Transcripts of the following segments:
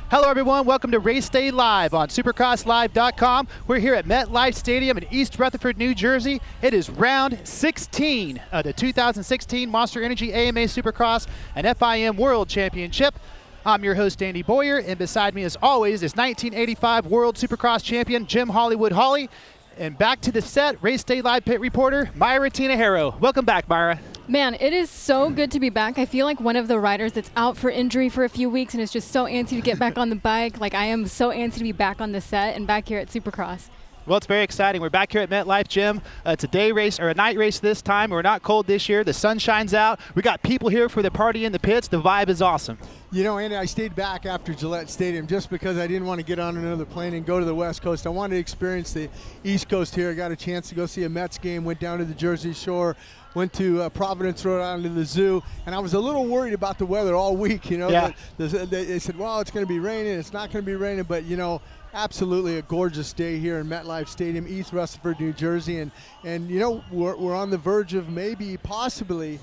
Hello everyone, welcome to Race Day Live on supercrosslive.com. We're here at MetLife Stadium in East Rutherford, New Jersey. It is round 16 of the 2016 Monster Energy AMA Supercross and FIM World Championship. I'm your host, Andy Boyer, and beside me as always is 1985 World Supercross Champion Jim Hollywood Hawley. And back to the set, Race Day Live pit reporter, Myra Tinajero. Welcome back, Myra. Man, it is so good to be back. I feel like one of the riders that's out for injury for a few weeks and is just so antsy to get back on the bike. Like, I am so antsy to be back on the set and back here at Supercross. Well, it's very exciting. We're back here at MetLife, Jim. It's a day race or a night race this time. We're not cold this year. The sun shines out. We got people here for the party in the pits. The vibe is awesome. You know, Andy, I stayed back after Gillette Stadium just because I didn't want to get on another plane and go to the West Coast. I wanted to experience the East Coast here. I got a chance to go see a Mets game, went down to the Jersey Shore, went to Providence, Rhode Island to the zoo, and I was a little worried about the weather all week, you know. Yeah. They said, well, it's going to be raining, it's not going to be raining, but, you know, absolutely a gorgeous day here in MetLife Stadium, East Rutherford, New Jersey, and you know, we're on the verge of maybe, possibly,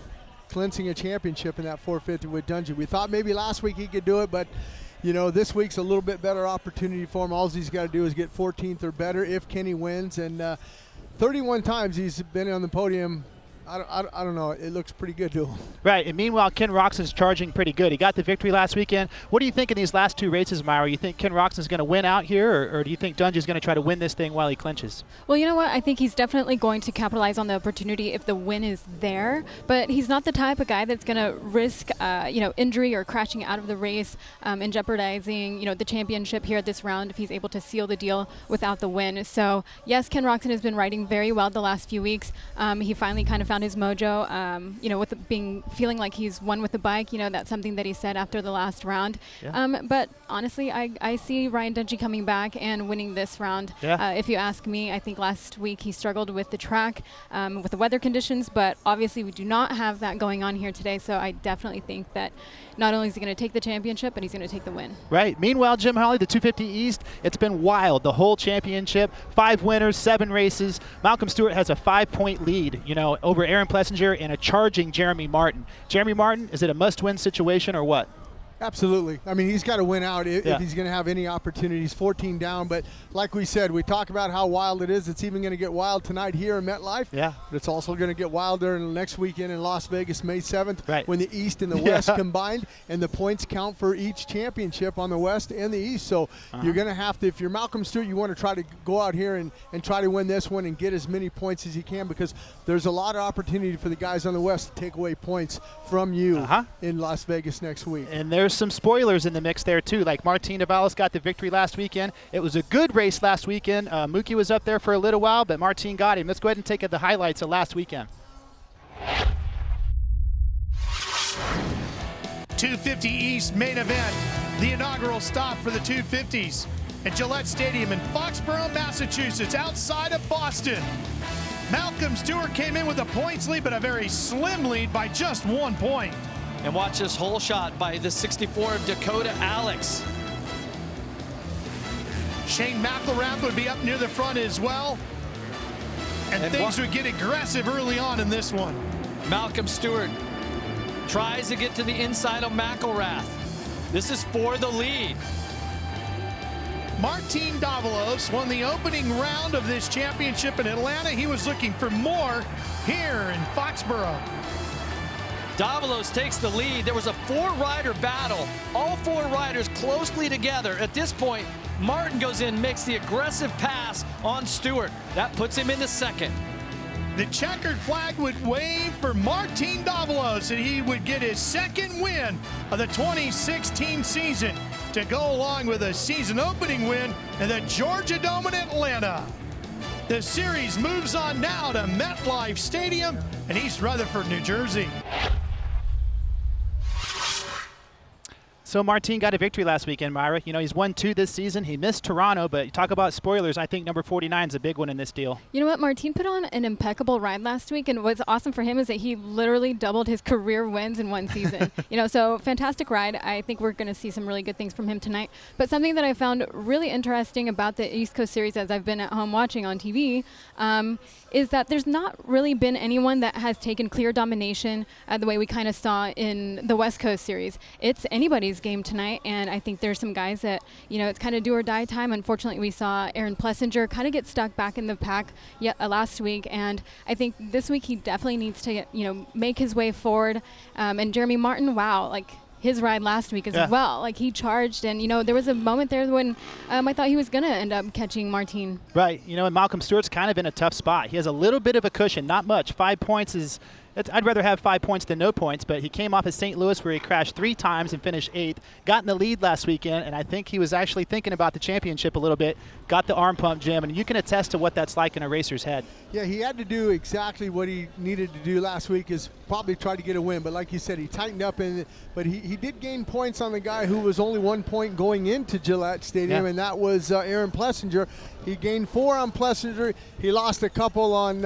clinching a championship in that 450 with Dungey. We thought maybe last week he could do it, but you know, this week's a little bit better opportunity for him. All he's got to do is get 14th or better if Kenny wins, and 31 times he's been on the podium. I don't know. It looks pretty good to him. Right, and meanwhile, Ken Roczen's charging pretty good. He got the victory last weekend. What do you think in these last two races, Myra? You think Ken Roczen's going to win out here, or do you think Dungey's going to try to win this thing while he clinches? Well, you know what? I think he's definitely going to capitalize on the opportunity if the win is there, but he's not the type of guy that's going to risk, you know, injury or crashing out of the race and jeopardizing, you know, the championship here at this round if he's able to seal the deal without the win. So, yes, Ken Roczen has been riding very well the last few weeks. He finally kind of found his mojo, you know, with feeling like he's won with the bike. You know, that's something that he said after the last round. Yeah. But honestly, I see Ryan Dungey coming back and winning this round. Yeah. If you ask me, I think last week he struggled with the track, with the weather conditions, but obviously we do not have that going on here today. So I definitely think that not only is he going to take the championship, but he's going to take the win. Right. Meanwhile, Jim Hawley, the 250 East, it's been wild. The whole championship, 5 winners, 7 races. Malcolm Stewart has a 5-point lead, you know, over Aaron Plessinger and a charging Jeremy Martin. Jeremy Martin, is it a must-win situation or what? Absolutely. I mean, he's got to win out if he's going to have any opportunities. 14 down, but like we said, we talk about how wild it is. It's even going to get wild tonight here in MetLife. Yeah. But it's also going to get wilder in the next weekend in Las Vegas, May 7th, when the East and the West combined, and the points count for each championship on the West and the East. So you're going to have to, if you're Malcolm Stewart, you want to try to go out here and try to win this one and get as many points as you can, because there's a lot of opportunity for the guys on the West to take away points from you in Las Vegas next week. And there's some spoilers in the mix there too, like Martin Davalos got the victory last weekend. It was a good race last weekend. Mookie was up there for a little while, but Martin got him. Let's go ahead and take the highlights of last weekend. 250 East main event, the inaugural stop for the 250s at Gillette Stadium in Foxborough, Massachusetts, outside of Boston. Malcolm Stewart came in with a points lead, but a very slim lead by just 1 point. And watch this hole shot by the 64 of Dakota Alex. Shane McGrath would be up near the front as well. And things would get aggressive early on in this one. Malcolm Stewart tries to get to the inside of McGrath. This is for the lead. Martin Davalos won the opening round of this championship in Atlanta. He was looking for more here in Foxborough. Davalos takes the lead. There was a 4-rider battle. All 4 riders closely together. At this point, Martin goes in, makes the aggressive pass on Stewart. That puts him into second. The checkered flag would wave for Martin Davalos, and he would get his second win of the 2016 season to go along with a season opening win in the Georgia Dome in Atlanta. The series moves on now to MetLife Stadium in East Rutherford, New Jersey. So Martin got a victory last weekend, Myra. You know, he's won 2 this season. He missed Toronto, but you talk about spoilers, I think number 49 is a big one in this deal. You know what? Martin put on an impeccable ride last week, and what's awesome for him is that he literally doubled his career wins in one season. You know, so fantastic ride. I think we're going to see some really good things from him tonight. But something that I found really interesting about the East Coast Series as I've been at home watching on TV is that there's not really been anyone that has taken clear domination the way we kind of saw in the West Coast Series. It's anybody's game tonight, and I think there's some guys that, you know, it's kind of do or die time. Unfortunately, we saw Aaron Plessinger kind of get stuck back in the pack last week, and I think this week he definitely needs to, you know, make his way forward. And Jeremy Martin, wow, like his ride last week as well. Like he charged, and you know there was a moment there when I thought he was gonna end up catching Martin. Right, you know, and Malcolm Stewart's kind of in a tough spot. He has a little bit of a cushion, not much. 5 points is. I'd rather have 5 points than no points, but he came off of St. Louis where he crashed 3 times and finished 8th, got in the lead last weekend, and I think he was actually thinking about the championship a little bit, got the arm pump, Jim, and you can attest to what that's like in a racer's head. Yeah, he had to do exactly what he needed to do last week, is probably try to get a win, but like you said, he tightened up, but he did gain points on the guy who was only 1 point going into Gillette Stadium, and that was Aaron Plessinger. He gained 4 on Plessinger. He lost a couple on,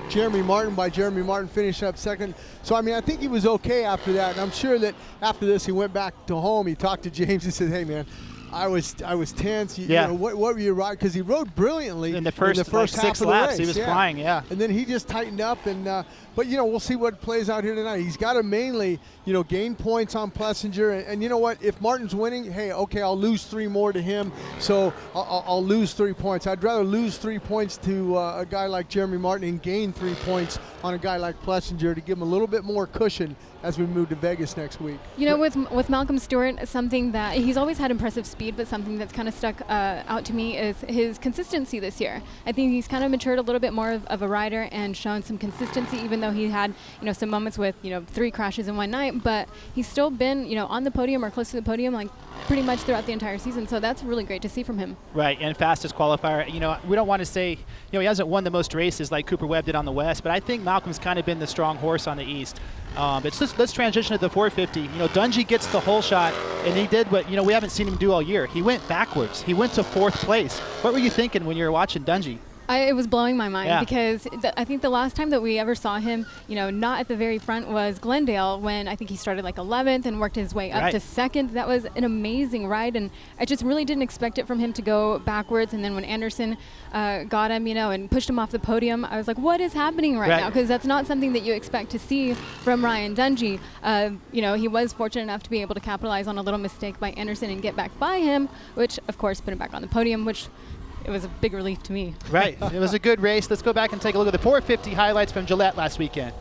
Jeremy Martin, by Jeremy Martin finishing up second. So, I mean, I think he was okay after that. And I'm sure that after this, he went back to home. He talked to James. He said, hey, man, I was tense. You know, what were you riding? Because he rode brilliantly in the first like half 6 of the laps. race. He was flying, And then he just tightened up. And but, you know, we'll see what plays out here tonight. He's got to mainly, you know, gain points on Plessinger. And you know what? If Martin's winning, hey, okay, I'll lose 3 more to him. So I'll lose 3 points. I'd rather lose 3 points to a guy like Jeremy Martin and gain 3 points on a guy like Plessinger to give him a little bit more cushion as we move to Vegas next week. You know, with Malcolm Stewart, something that he's always had impressive speed, but something that's kind of stuck out to me is his consistency this year. I think he's kind of matured a little bit more of a rider and shown some consistency, even though he had, you know, some moments with, you know, 3 crashes in one night, but he's still been, you know, on the podium or close to the podium, like pretty much throughout the entire season. So that's really great to see from him. Right, and fastest qualifier. You know, we don't want to say, you know, he hasn't won the most races like Cooper Webb did on the West, but I think Malcolm's kind of been the strong horse on the East. Let's transition to the 450. You know, Dungey gets the whole shot, and he did what, you know, we haven't seen him do all year. He went backwards. He went to 4th place. What were you thinking when you were watching Dungey? It was blowing my mind because I think the last time that we ever saw him, you know, not at the very front was Glendale, when I think he started like 11th and worked his way up to 2nd. That was an amazing ride, and I just really didn't expect it from him to go backwards. And then when Anderson got him, you know, and pushed him off the podium, I was like, what is happening right now? Because that's not something that you expect to see from Ryan Dungey. You know, he was fortunate enough to be able to capitalize on a little mistake by Anderson and get back by him, which of course put him back on the podium, which it was a big relief to me. Right, it was a good race. Let's go back and take a look at the 450 highlights from Gillette last weekend.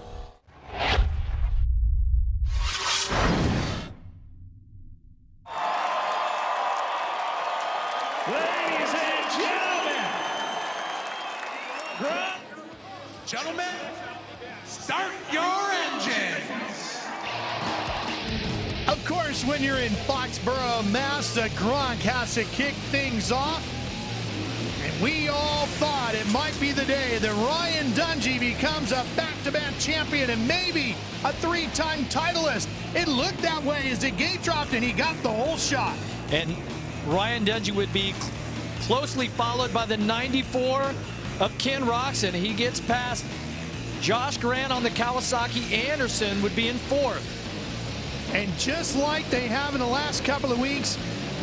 Ladies and gentlemen, start your engines. Of course, when you're in Foxborough, Mass, the Gronk has to kick things off. And we all thought it might be the day that Ryan Dungey becomes a back-to-back champion and maybe a 3-time titleist. It looked that way as the gate dropped and he got the whole shot. And Ryan Dungey would be closely followed by the 94 of Ken Roczen. He gets past Josh Grant on the Kawasaki. Anderson would be in 4th. And just like they have in the last couple of weeks,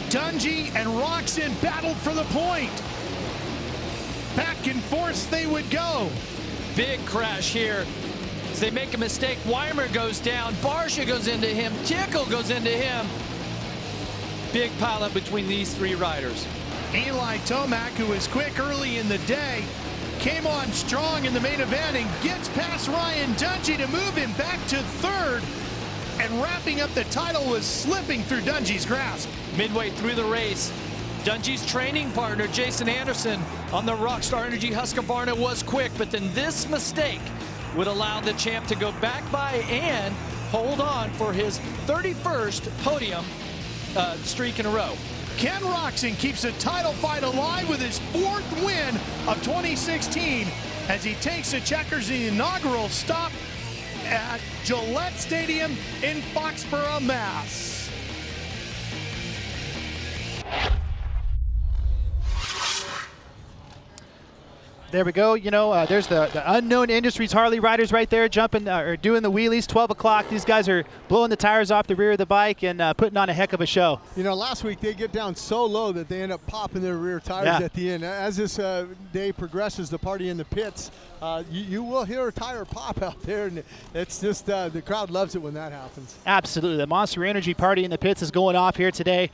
Dungey and Roczen battled for the point. Back and forth they would go. Big crash here. As they make a mistake, Weimer goes down, Barsha goes into him, Tickle goes into him. Big pileup between these 3 riders. Eli Tomac, who was quick early in the day, came on strong in the main event and gets past Ryan Dungey to move him back to 3rd. And wrapping up the title was slipping through Dungey's grasp. Midway through the race, Dungey's training partner, Jason Anderson, on the Rockstar Energy Husqvarna was quick, but then this mistake would allow the champ to go back by and hold on for his 31st podium streak in a row. Ken Roczen keeps the title fight alive with his 4th win of 2016 as he takes the checkers in the inaugural stop at Gillette Stadium in Foxborough, Mass. There we go. You know, there's the Unknown Industries Harley riders right there jumping or doing the wheelies. 12 o'clock. These guys are blowing the tires off the rear of the bike and putting on a heck of a show. You know, last week they get down so low that they end up popping their rear tires at the end. As this day progresses, the party in the pits, you will hear a tire pop out there, and it's just the crowd loves it when that happens. Absolutely. The Monster Energy party in the pits is going off here today.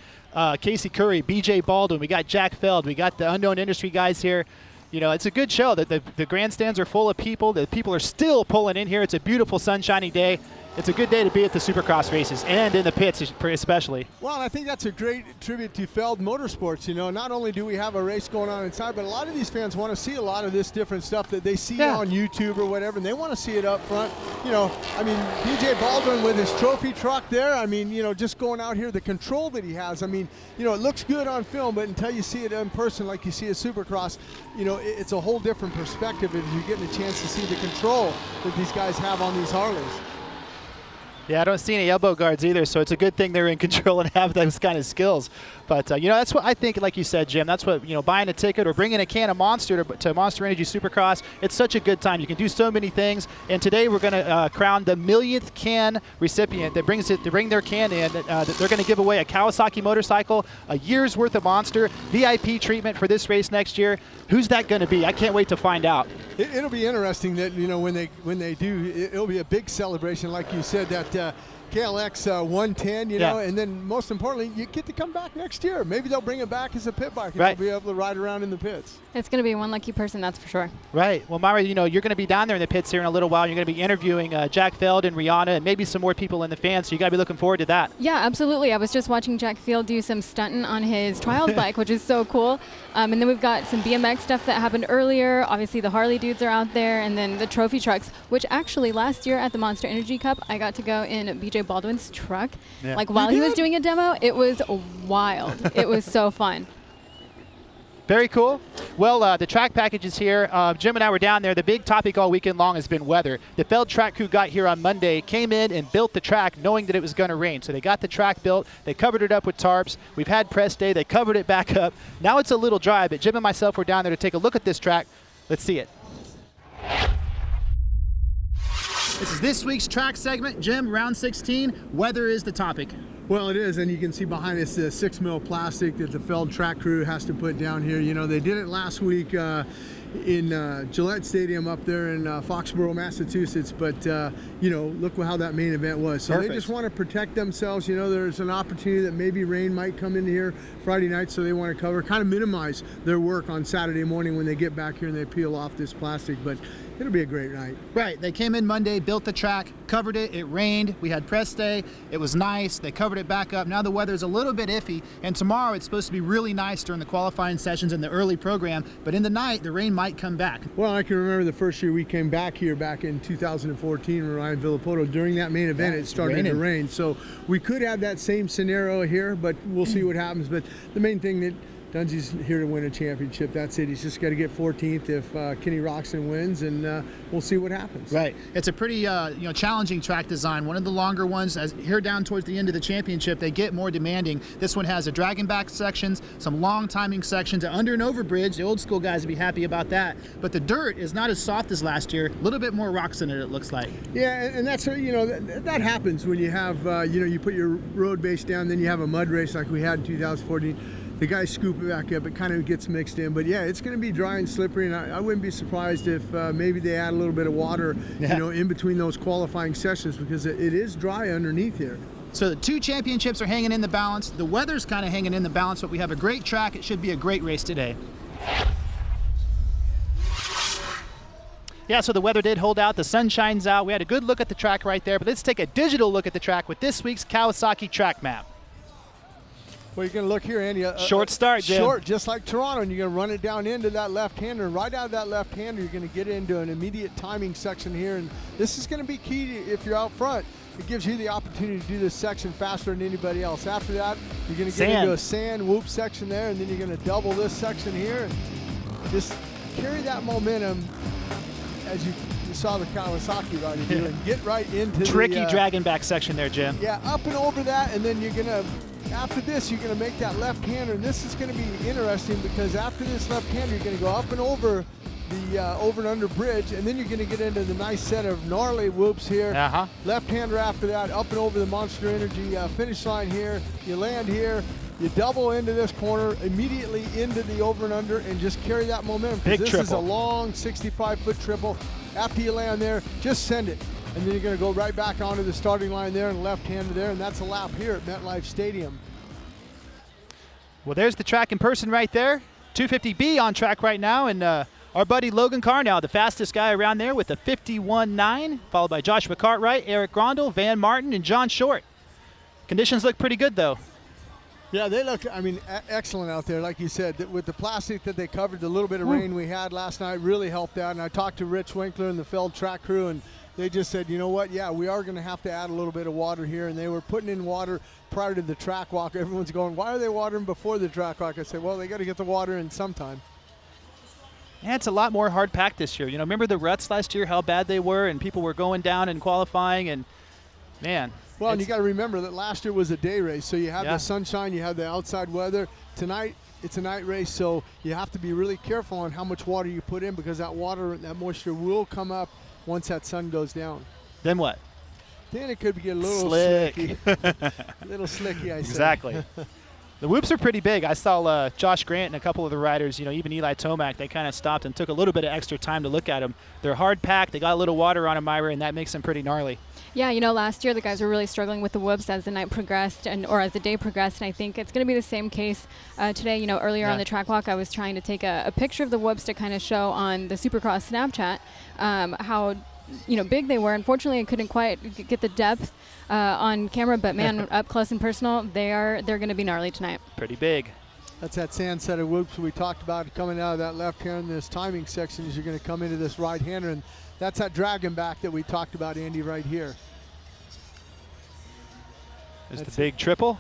Casey Curry, BJ Baldwin, we got Jack Feld, we got the Unknown Industry guys here. You know, it's a good show. The grandstands are full of people. The people are still pulling in here. It's a beautiful, sunshiny day. It's a good day to be at the Supercross races and in the pits especially. Well, and I think that's a great tribute to Feld Motorsports. You know, not only do we have a race going on inside, but a lot of these fans want to see a lot of this different stuff that they see on YouTube or whatever, and they want to see it up front. You know, I mean, BJ Baldwin with his trophy truck there, I mean, you know, just going out here, the control that he has, I mean, you know, it looks good on film, but until you see it in person like you see a Supercross, you know, it's a whole different perspective if you're getting a chance to see the control that these guys have on these Harleys. Yeah, I don't see any elbow guards either, so it's a good thing they're in control and have those kind of skills. But, you know, that's what I think, like you said, Jim, that's what, you know, buying a ticket or bringing a can of Monster to Monster Energy Supercross, it's such a good time. You can do so many things. And today we're going to crown the 1,000,000th can recipient that brings it to bring their can in. They're going to give away a Kawasaki motorcycle, a year's worth of Monster, VIP treatment for this race next year. Who's that going to be? I can't wait to find out. It'll be interesting that, you know, when they do, it'll be a big celebration, like you said, that KLX 110, you know, and then most importantly, you get to come back next year. Maybe they'll bring it back as a pit bike and they'll be able to ride around in the pits. It's going to be one lucky person, that's for sure. Right. Well, Myra, you know, you're going to be down there in the pits here in a little while. You're going to be interviewing Jack Feld and Rihanna and maybe some more people in the fans, so you got to be looking forward to that. Yeah, absolutely. I was just watching Jack Feld do some stunting on his trials bike, which is so cool. And then we've got some BMX stuff that happened earlier. Obviously, the Harley dudes are out there, and then the trophy trucks, which actually last year at the Monster Energy Cup, I got to go in BJ Baldwin's truck. Yeah. Like while he was doing a demo, it was wild. It was so fun. Very cool. Well, the track package is here. Jim and I were down there. The big topic all weekend long has been weather. The Feld track crew got here on Monday, came in and built the track knowing that it was going to rain. So they got the track built. They covered it up with tarps. We've had press day. They covered it back up. Now it's a little dry, but Jim and myself were down there to take a look at this track. Let's see it. This is this week's track segment. Jim, round 16, weather is the topic. Well, it is, and you can see behind us the 6 mil plastic that the Feld track crew has to put down here. You know, they did it last week in Gillette Stadium up there in Foxborough, Massachusetts, but you know, look how that main event was. So they just want to protect themselves. You know, there's an opportunity that maybe rain might come in here Friday night, so they want to cover, kind of minimize their work on Saturday morning when they get back here and they peel off this plastic. But it'll be a great night. Right. They came in Monday, built the track, covered it. It rained. We had press day. It was nice. They covered it back up. Now the weather's a little bit iffy, and tomorrow it's supposed to be really nice during the qualifying sessions and the early program, but in the night, the rain might come back. Well, I can remember the first year we came back here back in 2014 with Ryan Villapoto. During that main event, it started to rain. So we could have that same scenario here, but we'll see what happens. But the main thing that Dungey's here to win a championship. That's it. He's just got to get 14th if Kenny Roczen wins, and we'll see what happens. Right. It's a pretty challenging track design. One of the longer ones. As here down towards the end of the championship, they get more demanding. This one has a dragon back sections, some long timing sections, an under and over bridge. The old school guys would be happy about that. But the dirt is not as soft as last year. A little bit more rocks in it, it looks like. Yeah, and that's that happens when you have you put your road base down, then you have a mud race like we had in 2014. The guys scoop it back up, it kind of gets mixed in. But yeah, it's going to be dry and slippery, and I wouldn't be surprised if maybe they add a little bit of water, in between those qualifying sessions, because it is dry underneath here. So the two championships are hanging in the balance. The weather's kind of hanging in the balance, but we have a great track. It should be a great race today. Yeah, so the weather did hold out. The sun shines out. We had a good look at the track right there, but let's take a digital look at the track with this week's Kawasaki track map. Well, you're going to look here, Andy. Short start, Jim. Short, just like Toronto, and you're going to run it down into that left-hander. And right out of that left-hander, you're going to get into an immediate timing section here. And this is going to be key if you're out front. It gives you the opportunity to do this section faster than anybody else. After that, you're going to get into a sand whoop section there, and then you're going to double this section here. And just carry that momentum as you saw the Kawasaki rider do, and get right into tricky dragon back section there, Jim. Yeah, up and over that, and then you're going to, after this, you're going to make that left-hander, and this is going to be interesting because after this left-hander, you're going to go up and over the over and under bridge, and then you're going to get into the nice set of gnarly whoops here. Left-hander after that, up and over the Monster Energy finish line here. You land here, you double into this corner, immediately into the over and under, and just carry that momentum. Big this triple. Is a long 65-foot triple. After you land there, just send it. And then you're going to go right back onto the starting line there and left-hander there, and that's a lap here at MetLife Stadium. Well, there's the track in person right there. 250B on track right now, and our buddy Logan Carnow, the fastest guy around there with a 51.9, followed by Joshua Cartwright, Eric Grondel, Van Martin, and John Short. Conditions look pretty good, though. Yeah, they look, I mean, excellent out there. Like you said, with the plastic that they covered, the little bit of rain we had last night really helped out. And I talked to Rich Winkler and the Feld track crew, and they just said, you know what, yeah, we are going to have to add a little bit of water here. And they were putting in water prior to the track walk. Everyone's going, why are they watering before the track walk? I said, well, they got to get the water in sometime. Yeah, it's a lot more hard packed this year. You know, remember the ruts last year, how bad they were, and people were going down and qualifying, and man. Well, and you got to remember that last year was a day race, so you had the sunshine, you had the outside weather. Tonight, it's a night race, so you have to be really careful on how much water you put in, because that water, that moisture will come up once that sun goes down. Then what? Then it could get a little slicky. A little slicky, I say. Exactly. The whoops are pretty big. I saw Josh Grant and a couple of the riders, you know, even Eli Tomac, they kind of stopped and took a little bit of extra time to look at them. They're hard packed. They got a little water on them, Myra, and that makes them pretty gnarly. Yeah, you know, last year the guys were really struggling with the whoops as the night progressed or as the day progressed, and I think it's going to be the same case today. You know, earlier on the track walk, I was trying to take a picture of the whoops to kind of show on the Supercross Snapchat how, you know, big they were. Unfortunately, I couldn't quite get the depth on camera, but man, up close and personal, they're going to be gnarly tonight. Pretty big. That's that sand set of whoops we talked about coming out of that left hand in this timing section as you're going to come into this right hander, and that's that dragon back that we talked about, Andy, right here. There's the big triple.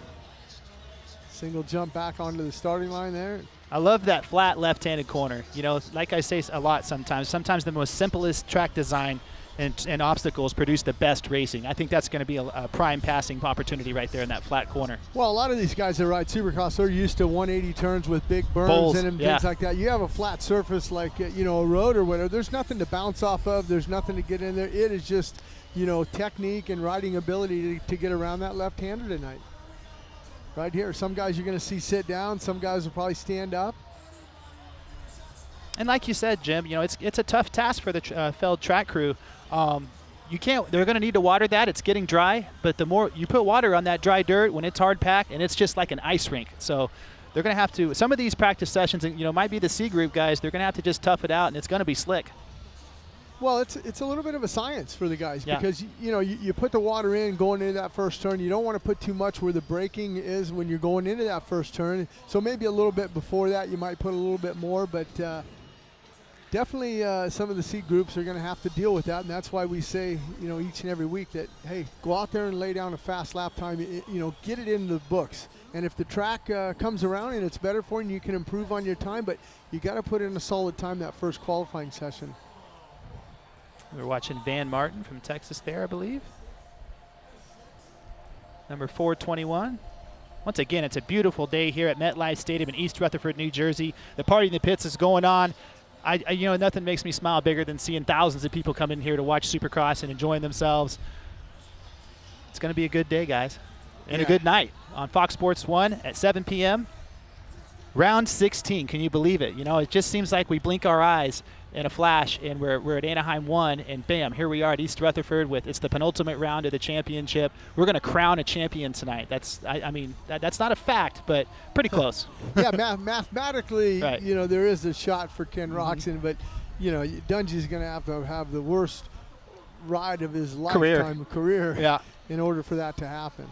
Single jump back onto the starting line there. I love that flat left-handed corner. You know, like I say a lot sometimes the most simplest track design and obstacles produce the best racing. I think that's going to be a prime passing opportunity right there in that flat corner. Well, a lot of these guys that ride Supercross, they're used to 180 turns with big berms Bowls, in them, things like that. You have a flat surface like, you know, a road or whatever. There's nothing to bounce off of. There's nothing to get in there. It is just, you know, technique and riding ability to get around that left-hander tonight. Right here, some guys you're going to see sit down. Some guys will probably stand up. And like you said, Jim, you know, it's a tough task for the Feld track crew. You can't. They're going to need to water that. It's getting dry, but the more you put water on that dry dirt when it's hard packed, and it's just like an ice rink. So they're going to have to. Some of these practice sessions, you know, might be the C group guys. They're going to have to just tough it out, and it's going to be slick. Well, it's a little bit of a science for the guys because, you know, you put the water in going into that first turn. You don't want to put too much where the braking is when you're going into that first turn. So maybe a little bit before that you might put a little bit more, but definitely some of the C groups are going to have to deal with that, and that's why we say, you know, each and every week that, hey, go out there and lay down a fast lap time, you know, get it into the books. And if the track comes around and it's better for you, you can improve on your time, but you got to put in a solid time that first qualifying session. We're watching Van Martin from Texas there, I believe. Number 421. Once again, it's a beautiful day here at MetLife Stadium in East Rutherford, New Jersey. The party in the pits is going on. You know, nothing makes me smile bigger than seeing thousands of people come in here to watch Supercross and enjoying themselves. It's going to be a good day, guys, and a good night on Fox Sports 1 at 7 p.m. Round 16. Can you believe it? You know, it just seems like we blink our eyes in a flash, and we're at Anaheim 1, and bam, here we are at East Rutherford with it's the penultimate round of the championship. We're going to crown a champion tonight. That's that's not a fact, but pretty close. Yeah, mathematically, you know, there is a shot for Ken Roczen, but you know, Dungey's going to have the worst ride of his lifetime career in order for that to happen.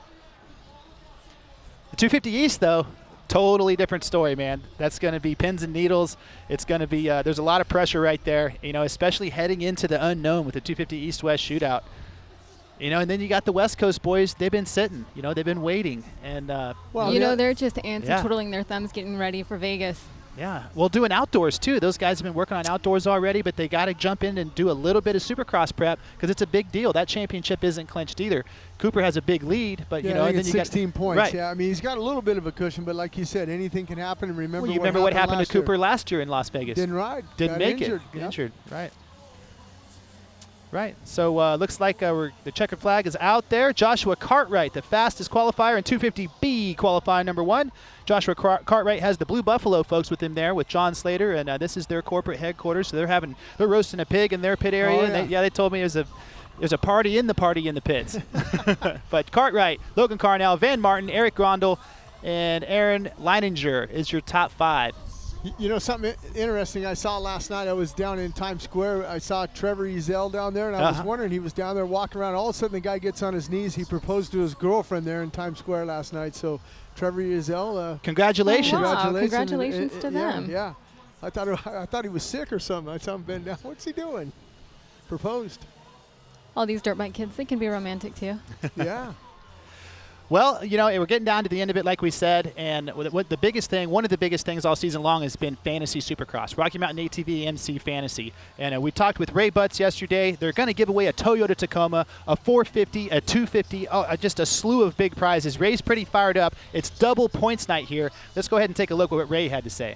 The 250 East, though. Totally different story, man. That's going to be pins and needles. It's going to be there's a lot of pressure right there, you know, especially heading into the unknown with the 250 East-West shootout. You know, and then you got the West Coast boys. They've been sitting. You know, they've been waiting. And well, you know, they're just antsy twiddling their thumbs getting ready for Vegas. Yeah, well, doing outdoors too. Those guys have been working on outdoors already, but they got to jump in and do a little bit of Supercross prep because it's a big deal. That championship isn't clinched either. Cooper has a big lead, but yeah, you know, and then you 16 got, points. Right. Yeah, I mean, he's got a little bit of a cushion, but like you said, anything can happen. And remember, what happened to Cooper last year in Las Vegas? Didn't ride. Didn't make it. Injured. Right. Right. So looks like the checkered flag is out there. Joshua Cartwright, the fastest qualifier in 250B qualifying number 1. Joshua Cartwright has the Blue Buffalo folks with him there with John Slater, and this is their corporate headquarters. So they're roasting a pig in their pit area. Oh, yeah. And they told me there's a party in the pits. But Cartwright, Logan Carnell, Van Martin, Eric Grondel, and Aaron Leininger is your top 5. You know, something interesting I saw last night, I was down in Times Square. I saw Trevor Ezel down there, and I was wondering, he was down there walking around. All of a sudden, the guy gets on his knees. He proposed to his girlfriend there in Times Square last night. So, Trevor Ezel, congratulations. Oh, wow. Congratulations to them. Yeah. I thought he was sick or something. I saw him bend down. What's he doing? Proposed. All these dirt bike kids, they can be romantic too. Yeah. Well, you know, we're getting down to the end of it, like we said, and one of the biggest things all season long has been Fantasy Supercross, Rocky Mountain ATV MC Fantasy. And we talked with Ray Butts yesterday. They're going to give away a Toyota Tacoma, a 450, a 250, just a slew of big prizes. Ray's pretty fired up. It's double points night here. Let's go ahead and take a look at what Ray had to say.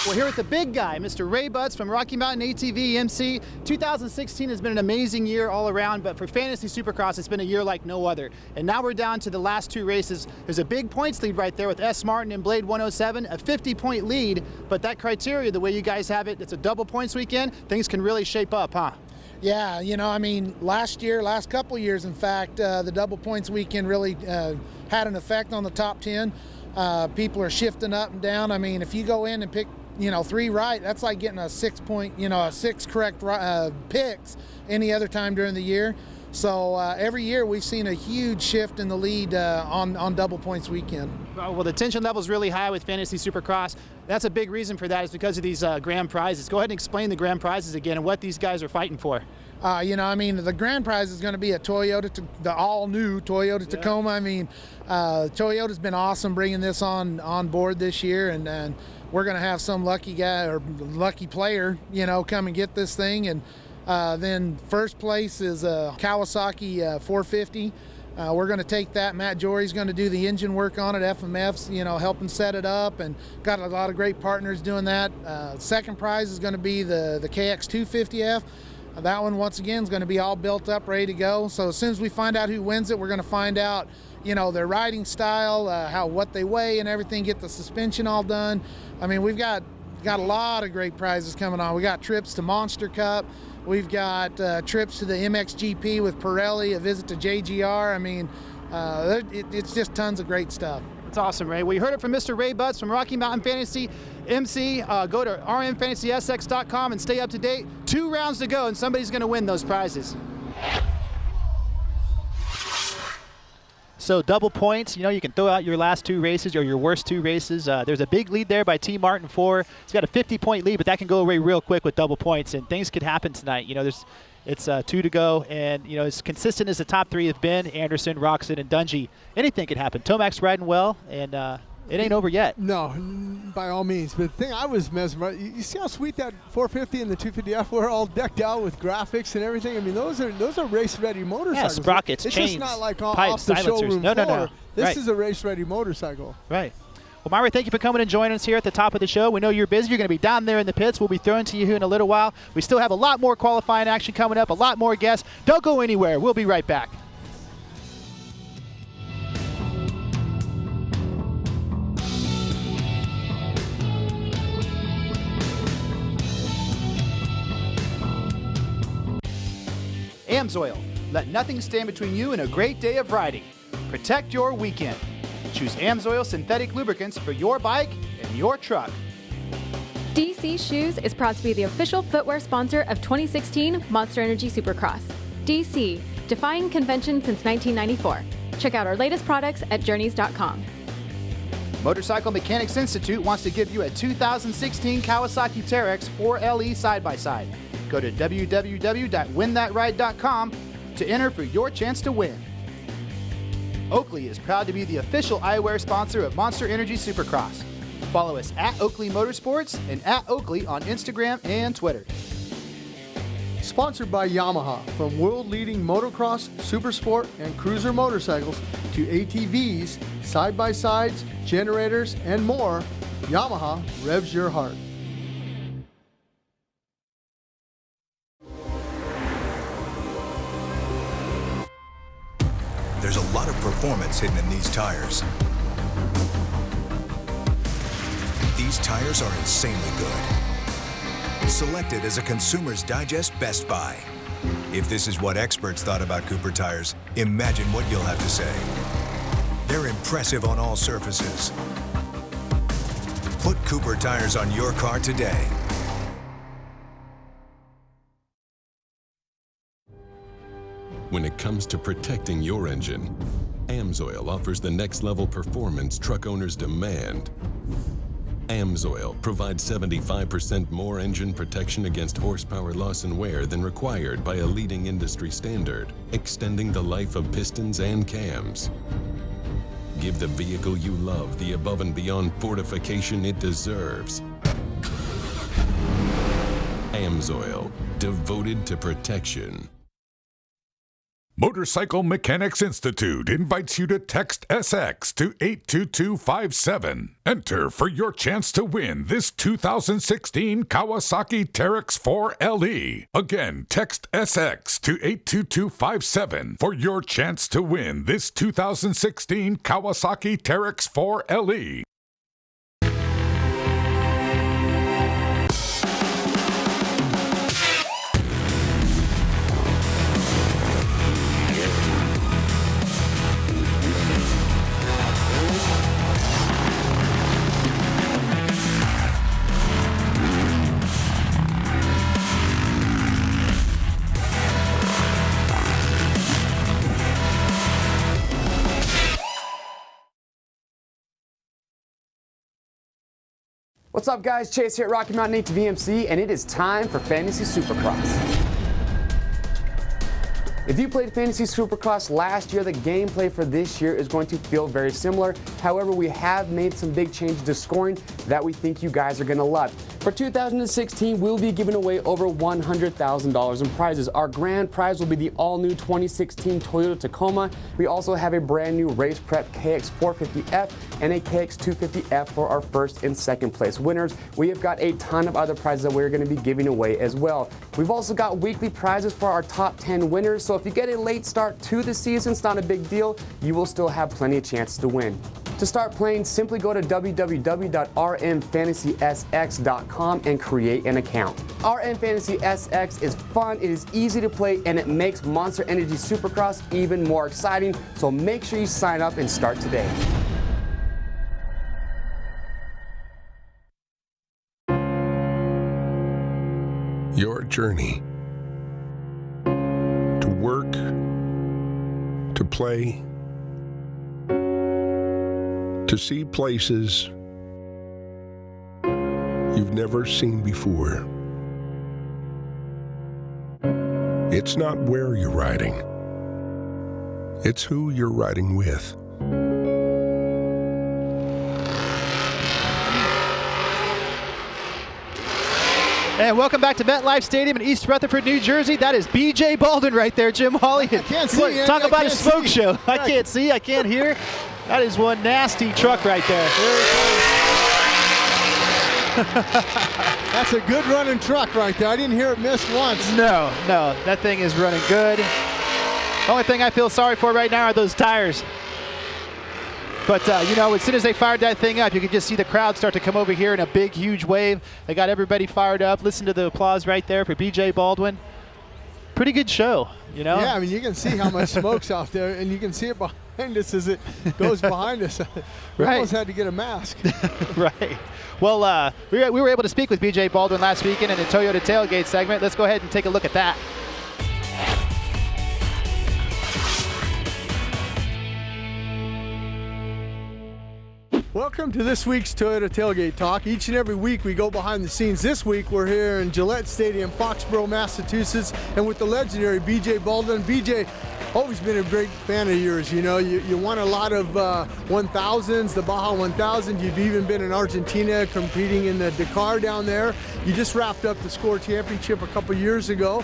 We're here with the big guy, Mr. Ray Butts from Rocky Mountain ATV MC. 2016 has been an amazing year all around, but for Fantasy Supercross, it's been a year like no other. And now we're down to the last 2 races. There's a big points lead right there with S. Martin and Blade 107, a 50-point lead. But that criteria, the way you guys have it, it's a double points weekend. Things can really shape up, huh? Yeah, you know, I mean, last couple years, in fact, the double points weekend really had an effect on the top 10. People are shifting up and down. I mean, if you go in and pick, 3 right, that's like getting a 6 point, 6 correct picks any other time during the year. So every year we've seen a huge shift in the lead on double points weekend. Well, the tension level is really high with Fantasy Supercross. That's a big reason for that, is because of these grand prizes. Go ahead and explain the grand prizes again and what these guys are fighting for. The grand prize is going to be a the all-new Toyota Tacoma. I mean, Toyota's been awesome bringing this on board this year, and we're going to have some lucky guy or lucky player, come and get this thing. And then first place is a Kawasaki 450. We're going to take that. Matt Jory's going to do the engine work on it. FMF's, helping set it up, and got a lot of great partners doing that. Second prize is going to be the KX 250F. That one, once again, is going to be all built up, ready to go. So as soon as we find out who wins it, we're going to find out, their riding style, what they weigh and everything, get the suspension all done. I mean, we've got a lot of great prizes coming on. We got trips to Monster Cup. We've got trips to the MXGP with Pirelli, a visit to JGR. I mean, it's just tons of great stuff. That's awesome, Ray. Well, you heard it from Mr. Ray Butts from Rocky Mountain Fantasy MC. Go to rmfantasysx.com and stay up to date. 2 rounds to go, and somebody's going to win those prizes. So double points, you can throw out your last 2 races or your worst 2 races. There's a big lead there by T. Martin 4. He's got a 50-point lead, but that can go away real quick with double points, and things could happen tonight. It's 2 to go, and as consistent as the top 3 have been, Anderson, Roczen, and Dungey, anything could happen. Tomac's riding well, and it ain't over yet. No, by all means. But the thing I was mesmerized, you see how sweet that 450 and the 250F were, all decked out with graphics and everything. I mean, those are race-ready motorcycles. Yeah, sprockets, it's chains, just not like pipes, off the silencers. showroom No. floor. This right. is a race-ready motorcycle. Right. Well, Myra, thank you for coming and joining us here at the top of the show. We know you're busy. You're going to be down there in the pits. We'll be throwing to you here in a little while. We still have a lot more qualifying action coming up, a lot more guests. Don't go anywhere. We'll be right back. AMSOIL. Let nothing stand between you and a great day of riding. Protect your weekend. Choose AMSOIL synthetic lubricants for your bike and your truck. DC Shoes is proud to be the official footwear sponsor of 2016 Monster Energy Supercross. DC, defying convention since 1994. Check out our latest products at journeys.com. Motorcycle Mechanics Institute wants to give you a 2016 Kawasaki Terex 4LE side-by-side. Go to www.winthatride.com to enter for your chance to win. Oakley is proud to be the official eyewear sponsor of Monster Energy Supercross. Follow us at Oakley Motorsports and at Oakley on Instagram and Twitter. Sponsored by Yamaha. From world-leading motocross, supersport, and cruiser motorcycles to ATVs, side-by-sides, generators, and more, Yamaha revs your heart. There's a lot of performance hidden in these tires. These tires are insanely good. Selected as a Consumer's Digest Best Buy. If this is what experts thought about Cooper tires, imagine what you'll have to say. They're impressive on all surfaces. Put Cooper tires on your car today. When it comes to protecting your engine, AMSOIL offers the next level performance truck owners demand. AMSOIL provides 75% more engine protection against horsepower loss and wear than required by a leading industry standard, extending the life of pistons and cams. Give the vehicle you love the above and beyond fortification it deserves. AMSOIL, devoted to protection. Motorcycle Mechanics Institute invites you to text SX to 82257. Enter for your chance to win this 2016 Kawasaki Teryx 4 LE. Again, text SX to 82257 for your chance to win this 2016 Kawasaki Teryx 4 LE. What's up, guys? Chase here at Rocky Mountain ATVMC, and it is time for Fantasy Supercross. If you played Fantasy Supercross last year, the gameplay for this year is going to feel very similar. However, we have made some big changes to scoring that we think you guys are going to love. For 2016, we'll be giving away over $100,000 in prizes. Our grand prize will be the all-new 2016 Toyota Tacoma. We also have a brand new Race Prep KX450F and a KX250F for our first and second place winners. We have got a ton of other prizes that we're going to be giving away as well. We've also got weekly prizes for our top 10 winners, so if you get a late start to the season, it's not a big deal. You will still have plenty of chances to win. To start playing, simply go to www.rmfantasysx.com and create an account. RM Fantasy SX is fun, it is easy to play, and it makes Monster Energy Supercross even more exciting, so make sure you sign up and start today. Your journey. To work, to play, to see places you've never seen before. It's not where you're riding, it's who you're riding with. And welcome back to MetLife Stadium in East Rutherford, New Jersey. That is B.J. Baldwin right there, Jim Hawley. I can't see. Talk about a smoke show. I can't see, I can't hear. That is one nasty truck right there. That's a good running truck right there. I didn't hear it miss once. No, that thing is running good. The only thing I feel sorry for right now are those tires. But, you know, as soon as they fired that thing up, you could just see the crowd start to come over here in a big, huge wave. They got everybody fired up. Listen to the applause right there for B.J. Baldwin. Pretty good show, you know? Yeah, I mean, you can see how much smoke's out there, and you can see it behind us as it goes behind us. We almost had to get a mask. Right. Well, we were able to speak with B.J. Baldwin last weekend in the Toyota Tailgate segment. Let's go ahead and take a look at that. Welcome to this week's Toyota Tailgate Talk. Each and every week we go behind the scenes. This week we're here in Gillette Stadium, Foxborough, Massachusetts, and with the legendary B.J. Baldwin. B.J., always been a great fan of yours. You know, you won a lot of 1000s, the Baja 1000. You've even been in Argentina competing in the Dakar down there. You just wrapped up the Score Championship a couple years ago.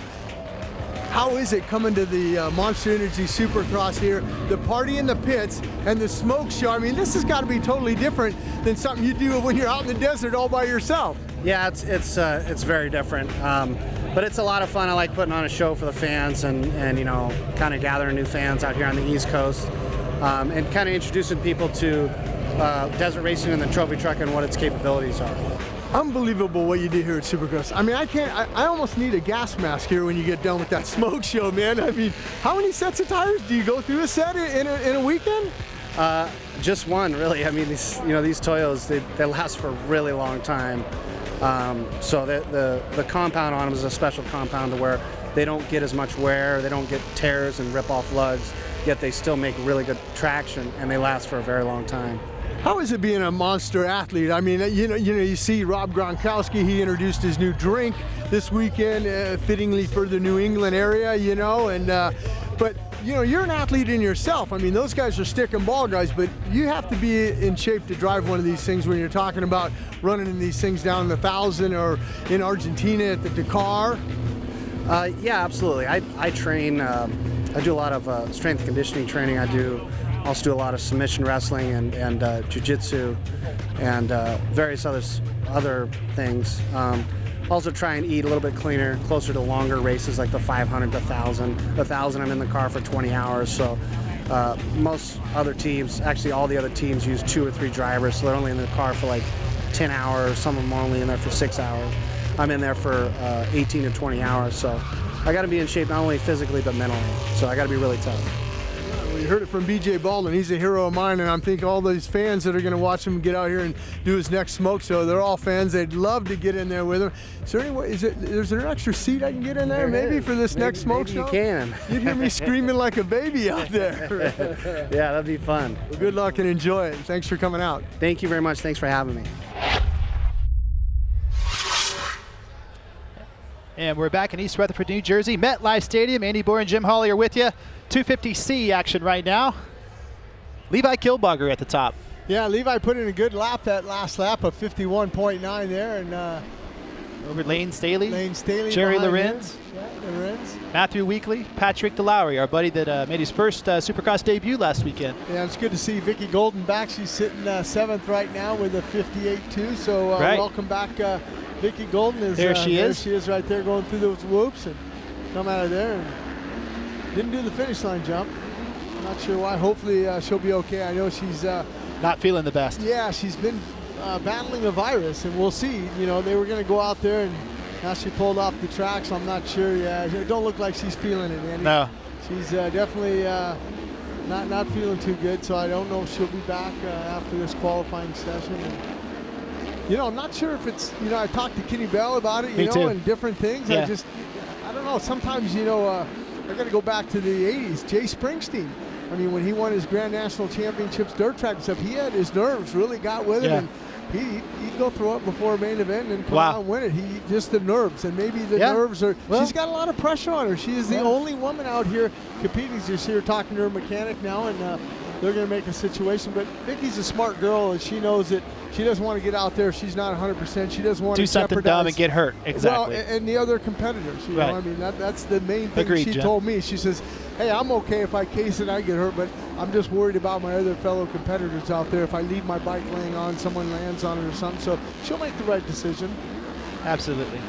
How is it coming to the Monster Energy Supercross here, the party in the pits and the smoke show? I mean, this has got to be totally different than something you do when you're out in the desert all by yourself. Yeah, it's very different, but it's a lot of fun. I like putting on a show for the fans and you know, kind of gathering new fans out here on the East Coast, and kind of introducing people to desert racing and the trophy truck and what its capabilities are. Unbelievable what you did here at Supercross. I mean, I almost need a gas mask here when you get done with that smoke show, man. I mean, how many sets of tires do you go through a set in a weekend? Just one, really. I mean, these Toyos, they last for a really long time. So the compound on them is a special compound to where they don't get as much wear, they don't get tears and rip off lugs, yet they still make really good traction and they last for a very long time. How is it being a monster athlete? I mean, you see Rob Gronkowski, he introduced his new drink this weekend, fittingly for the New England area, you know, and but you know, you're an athlete in yourself. I mean, those guys are stick and ball guys, but you have to be in shape to drive one of these things when you're talking about running in these things down the 1000 or in Argentina at the Dakar. Yeah, absolutely. I train, I do a lot of strength and conditioning training. I also do a lot of submission wrestling and jiu-jitsu and various other things. Also try and eat a little bit cleaner, closer to longer races like the 500 to 1000. The 1000 I'm in the car for 20 hours, so most other teams, actually all the other teams use 2 or 3 drivers, so they're only in the car for like 10 hours, some of them are only in there for 6 hours. I'm in there for 18 to 20 hours, so I gotta be in shape not only physically but mentally, so I gotta be really tough. You heard it from BJ Baldwin. He's a hero of mine, and I'm thinking all these fans that are going to watch him get out here and do his next smoke show, they're all fans. They'd love to get in there with him. Is there any way, is there an extra seat I can get in there maybe for this next smoke show? You can. You'd hear me screaming like a baby out there. Yeah, that'd be fun. Well, good luck and enjoy it. Thanks for coming out. Thank you very much. Thanks for having me. And we're back in East Rutherford, New Jersey. MetLife Stadium. Andy Bohr and Jim Hawley are with you. 250C action right now. Levi Kilbogger at the top. Yeah, Levi put in a good lap that last lap of 51.9 there. And over Lane Staley. Jerry Lorenz. Yeah, Lorenz. Matthew Weekly. Patrick DeLowry, our buddy that made his first Supercross debut last weekend. Yeah, it's good to see Vicky Golden back. She's sitting 7th right now with a 58.2. So welcome back, Vicky Golden. There she is. There she is right there going through those whoops and come out of there. And didn't do the finish line jump. Not sure why. Hopefully she'll be okay. I know she's not feeling the best. Yeah, she's been battling a virus, and we'll see. You know, they were going to go out there, and now she pulled off the track, so I'm not sure. Yeah, it don't look like she's feeling it, Andy. No. She's definitely not feeling too good, so I don't know if she'll be back after this qualifying session. And, you know, I'm not sure if it's, you know, I talked to Kenny Bell about it, you know, and different things. Yeah. I don't know. Sometimes, you know, I got to go back to the 80s. Jay Springsteen. I mean, when he won his Grand National Championships dirt track and stuff, he had his nerves really got with him. And he'd go through it before a main event and come out and win it. He just the nerves, and maybe the nerves are. Well, she's got a lot of pressure on her. She is the only woman out here competing. She's here talking to her mechanic now, and they're going to make a situation. But Vicky's a smart girl, and she knows that she doesn't want to get out there if she's not 100%. She doesn't want to do something dumb and get hurt. Exactly. Well, and the other competitors. You know, I mean, that's the main thing. Agreed, she told me. She says, hey, I'm okay if I case it, I get hurt, but I'm just worried about my other fellow competitors out there. If I leave my bike laying on, someone lands on it or something. So she'll make the right decision. Absolutely.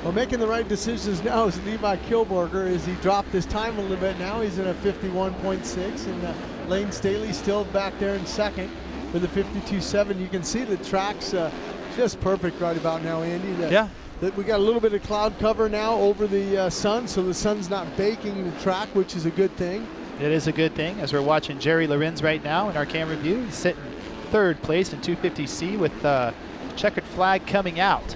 Well, making the right decisions now is Levi Kilborger as he dropped his time a little bit. Now he's in a 51.6, and Lane Staley still back there in second with a 52.7. You can see the track's just perfect right about now, Andy. We got a little bit of cloud cover now over the sun, so the sun's not baking the track, which is a good thing. It is a good thing, as we're watching Jerry Lorenz right now in our camera view. He's sitting 3rd place in 250C with checkered flag coming out.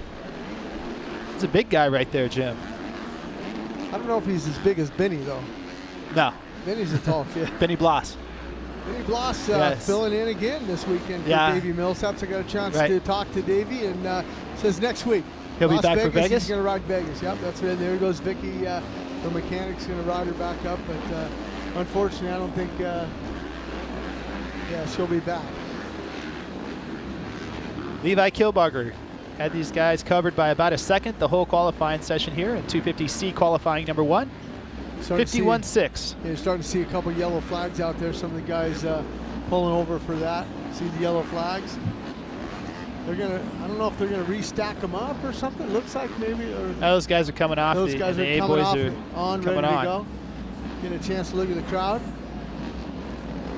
It's a big guy right there, Jim. I don't know if he's as big as Benny, though. No. Benny's a tall kid. Benny Bloss. Benny Bloss filling in again this weekend for Davey Millsaps. I got a chance to talk to Davey, and says next week. He'll be back for Vegas? He's going to ride Vegas. Yep, that's right. There goes Vicky the mechanic's going to ride her back up, but unfortunately, I don't think, she'll be back. Levi Kilbarger had these guys covered by about a second the whole qualifying session here in 250C qualifying number 1. 51.6. You're starting to see a couple yellow flags out there. Some of the guys pulling over for that. See the yellow flags? They're gonna. I don't know if they're gonna restack them up or something. Looks like maybe. Or those guys are coming off. Those guys the are A coming boys off, are on, coming ready on. to go. Get a chance to look at the crowd.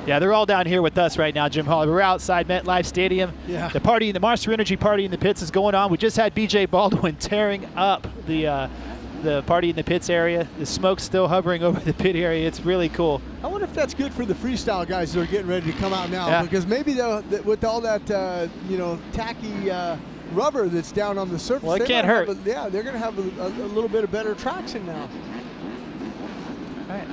Yeah, they're all down here with us right now, Jim Hall. We're outside MetLife Stadium. Yeah. The party, the Monster Energy party in the pits is going on. We just had BJ Baldwin tearing up the party in the pits area. The smoke's still hovering over the pit area. It's really cool. I wonder if that's good for the freestyle guys that are getting ready to come out now, because maybe with all that tacky rubber that's down on the surface, well, it can't hurt. They're going to have a little bit of better traction now. All right.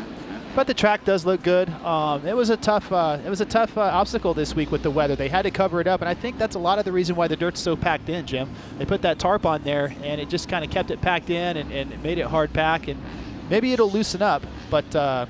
But the track does look good. It was a tough obstacle this week with the weather. They had to cover it up, and I think that's a lot of the reason why the dirt's so packed in, Jim. They put that tarp on there, and it just kind of kept it packed in and it made it hard pack, and maybe it'll loosen up, but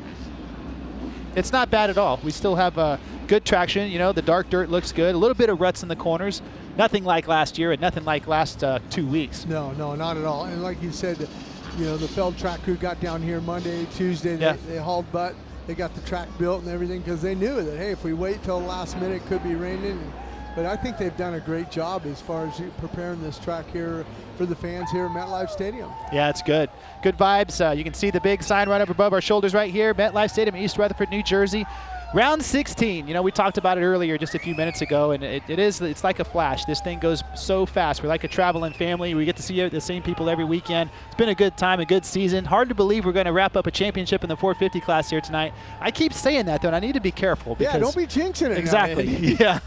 it's not bad at all. We still have good traction. The dark dirt looks good. A little bit of ruts in the corners. Nothing like last year and nothing like last 2 weeks. No, not at all. And like you said, the Feld track crew got down here Monday, Tuesday. They hauled butt. They got the track built and everything because they knew that, hey, if we wait till the last minute, it could be raining. But I think they've done a great job as far as preparing this track here for the fans here at MetLife Stadium. Yeah, it's good. Good vibes. You can see the big sign right up above our shoulders right here, MetLife Stadium, East Rutherford, New Jersey. Round 16, we talked about it earlier just a few minutes ago, and it's like a flash. This thing goes so fast. We're like a traveling family. We get to see the same people every weekend. It's been a good time, a good season. Hard to believe we're going to wrap up a championship in the 450 class here tonight. I keep saying that, though, and I need to be careful. Because don't be jinxing it. Exactly. Yeah.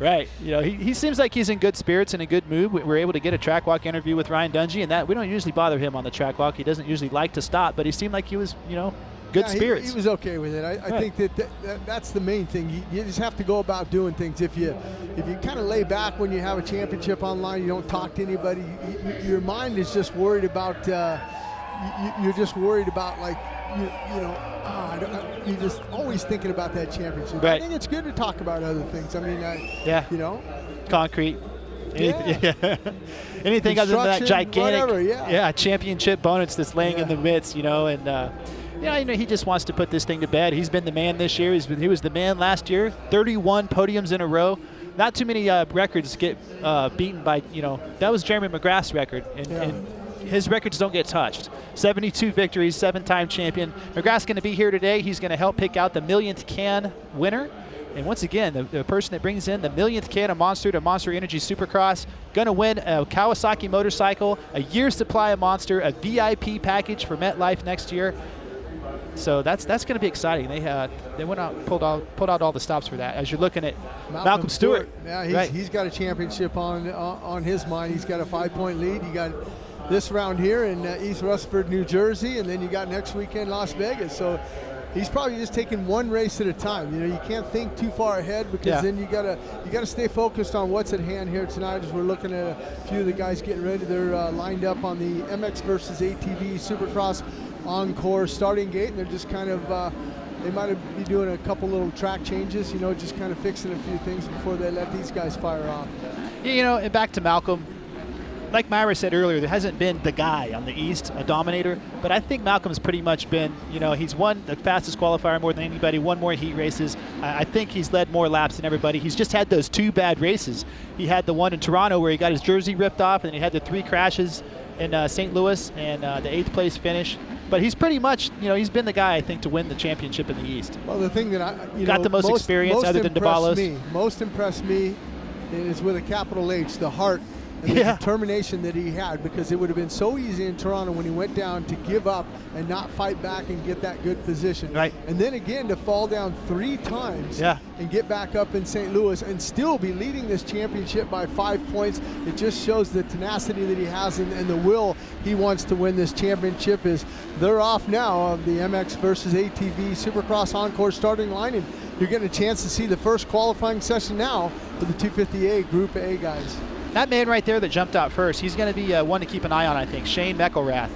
Right. He seems like he's in good spirits and a good mood. We're able to get a track walk interview with Ryan Dungey, and that we don't usually bother him on the track walk. He doesn't usually like to stop, but he seemed like he was, good spirits. He was okay with it. I think that's the main thing. You just have to go about doing things. If you kind of lay back when you have a championship online, you don't talk to anybody. Your mind is just worried about. You're just worried about you're just always thinking about that championship. Right. I think it's good to talk about other things. I mean, concrete. Anything other than that gigantic, championship bonus that's laying in the midst, he just wants to put this thing to bed. He's been the man this year. He was the man last year. 31 podiums in a row. Not too many records get beaten by, that was Jeremy McGrath's record, and his records don't get touched. 72 victories, 7-time champion. McGrath's going to be here today. He's going to help pick out the millionth can winner. And once again, the person that brings in the millionth can of Monster to Monster Energy Supercross, going to win a Kawasaki motorcycle, a year's supply of Monster, a VIP package for MetLife next year. So that's going to be exciting. They went out, pulled out all the stops for that. As you're looking at Malcolm Stewart. Yeah, he's got a championship on his mind. He's got a 5-point lead. You got this round here in East Rutherford, New Jersey, and then you got next weekend Las Vegas. So he's probably just taking one race at a time. You can't think too far ahead because then you gotta stay focused on what's at hand here tonight. As we're looking at a few of the guys getting ready, they're lined up on the MX versus ATV Supercross Encore starting gate, and they're just kind of they might be doing a couple little track changes, just kind of fixing a few things before they let these guys fire off. And back to Malcolm. Like Myra said earlier, there hasn't been the guy on the East, a dominator, but I think Malcolm's pretty much been, he's won the fastest qualifier more than anybody, won more heat races. I think he's led more laps than everybody. He's just had those 2 bad races. He had the one in Toronto where he got his jersey ripped off, and then he had the 3 crashes in St. Louis and the 8th place finish. But he's pretty much, he's been the guy, I think, to win the championship in the East. Well, the thing that got the most experience other than DeBalos. Most impressed me is with a capital H, the heart and the determination that he had, because it would have been so easy in Toronto when he went down to give up and not fight back and get that good position. Right. And then again to fall down 3 times and get back up in St. Louis and still be leading this championship by 5 points. It just shows the tenacity that he has and the will he wants to win this championship. They're off now of the MX versus ATV Supercross Encore starting line, and you're getting a chance to see the first qualifying session now for the 250A Group A guys. That man right there that jumped out first, he's going to be one to keep an eye on, I think, Shane McElrath.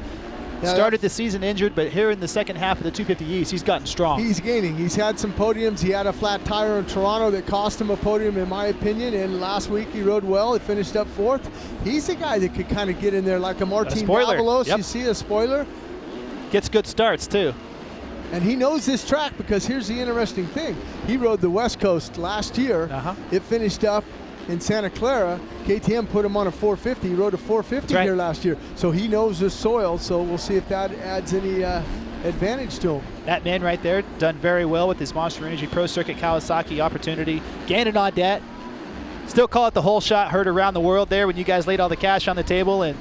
Started the season injured, but here in the second half of the 250 East, he's gotten strong. He's gaining. He's had some podiums. He had a flat tire in Toronto that cost him a podium, in my opinion, and last week he rode well. He finished up 4th. He's a guy that could kind of get in there like a Martin Davalos. Yep. You see a spoiler. Gets good starts, too. And he knows this track because here's the interesting thing. He rode the West Coast last year. It finished up in Santa Clara. KTM put him on a 450. He rode a 450 here last year. So he knows the soil, so we'll see if that adds any advantage to him. That man right there done very well with his Monster Energy Pro Circuit Kawasaki opportunity. Gannon Audette. Still call it the whole shot, heard around the world there when you guys laid all the cash on the table, and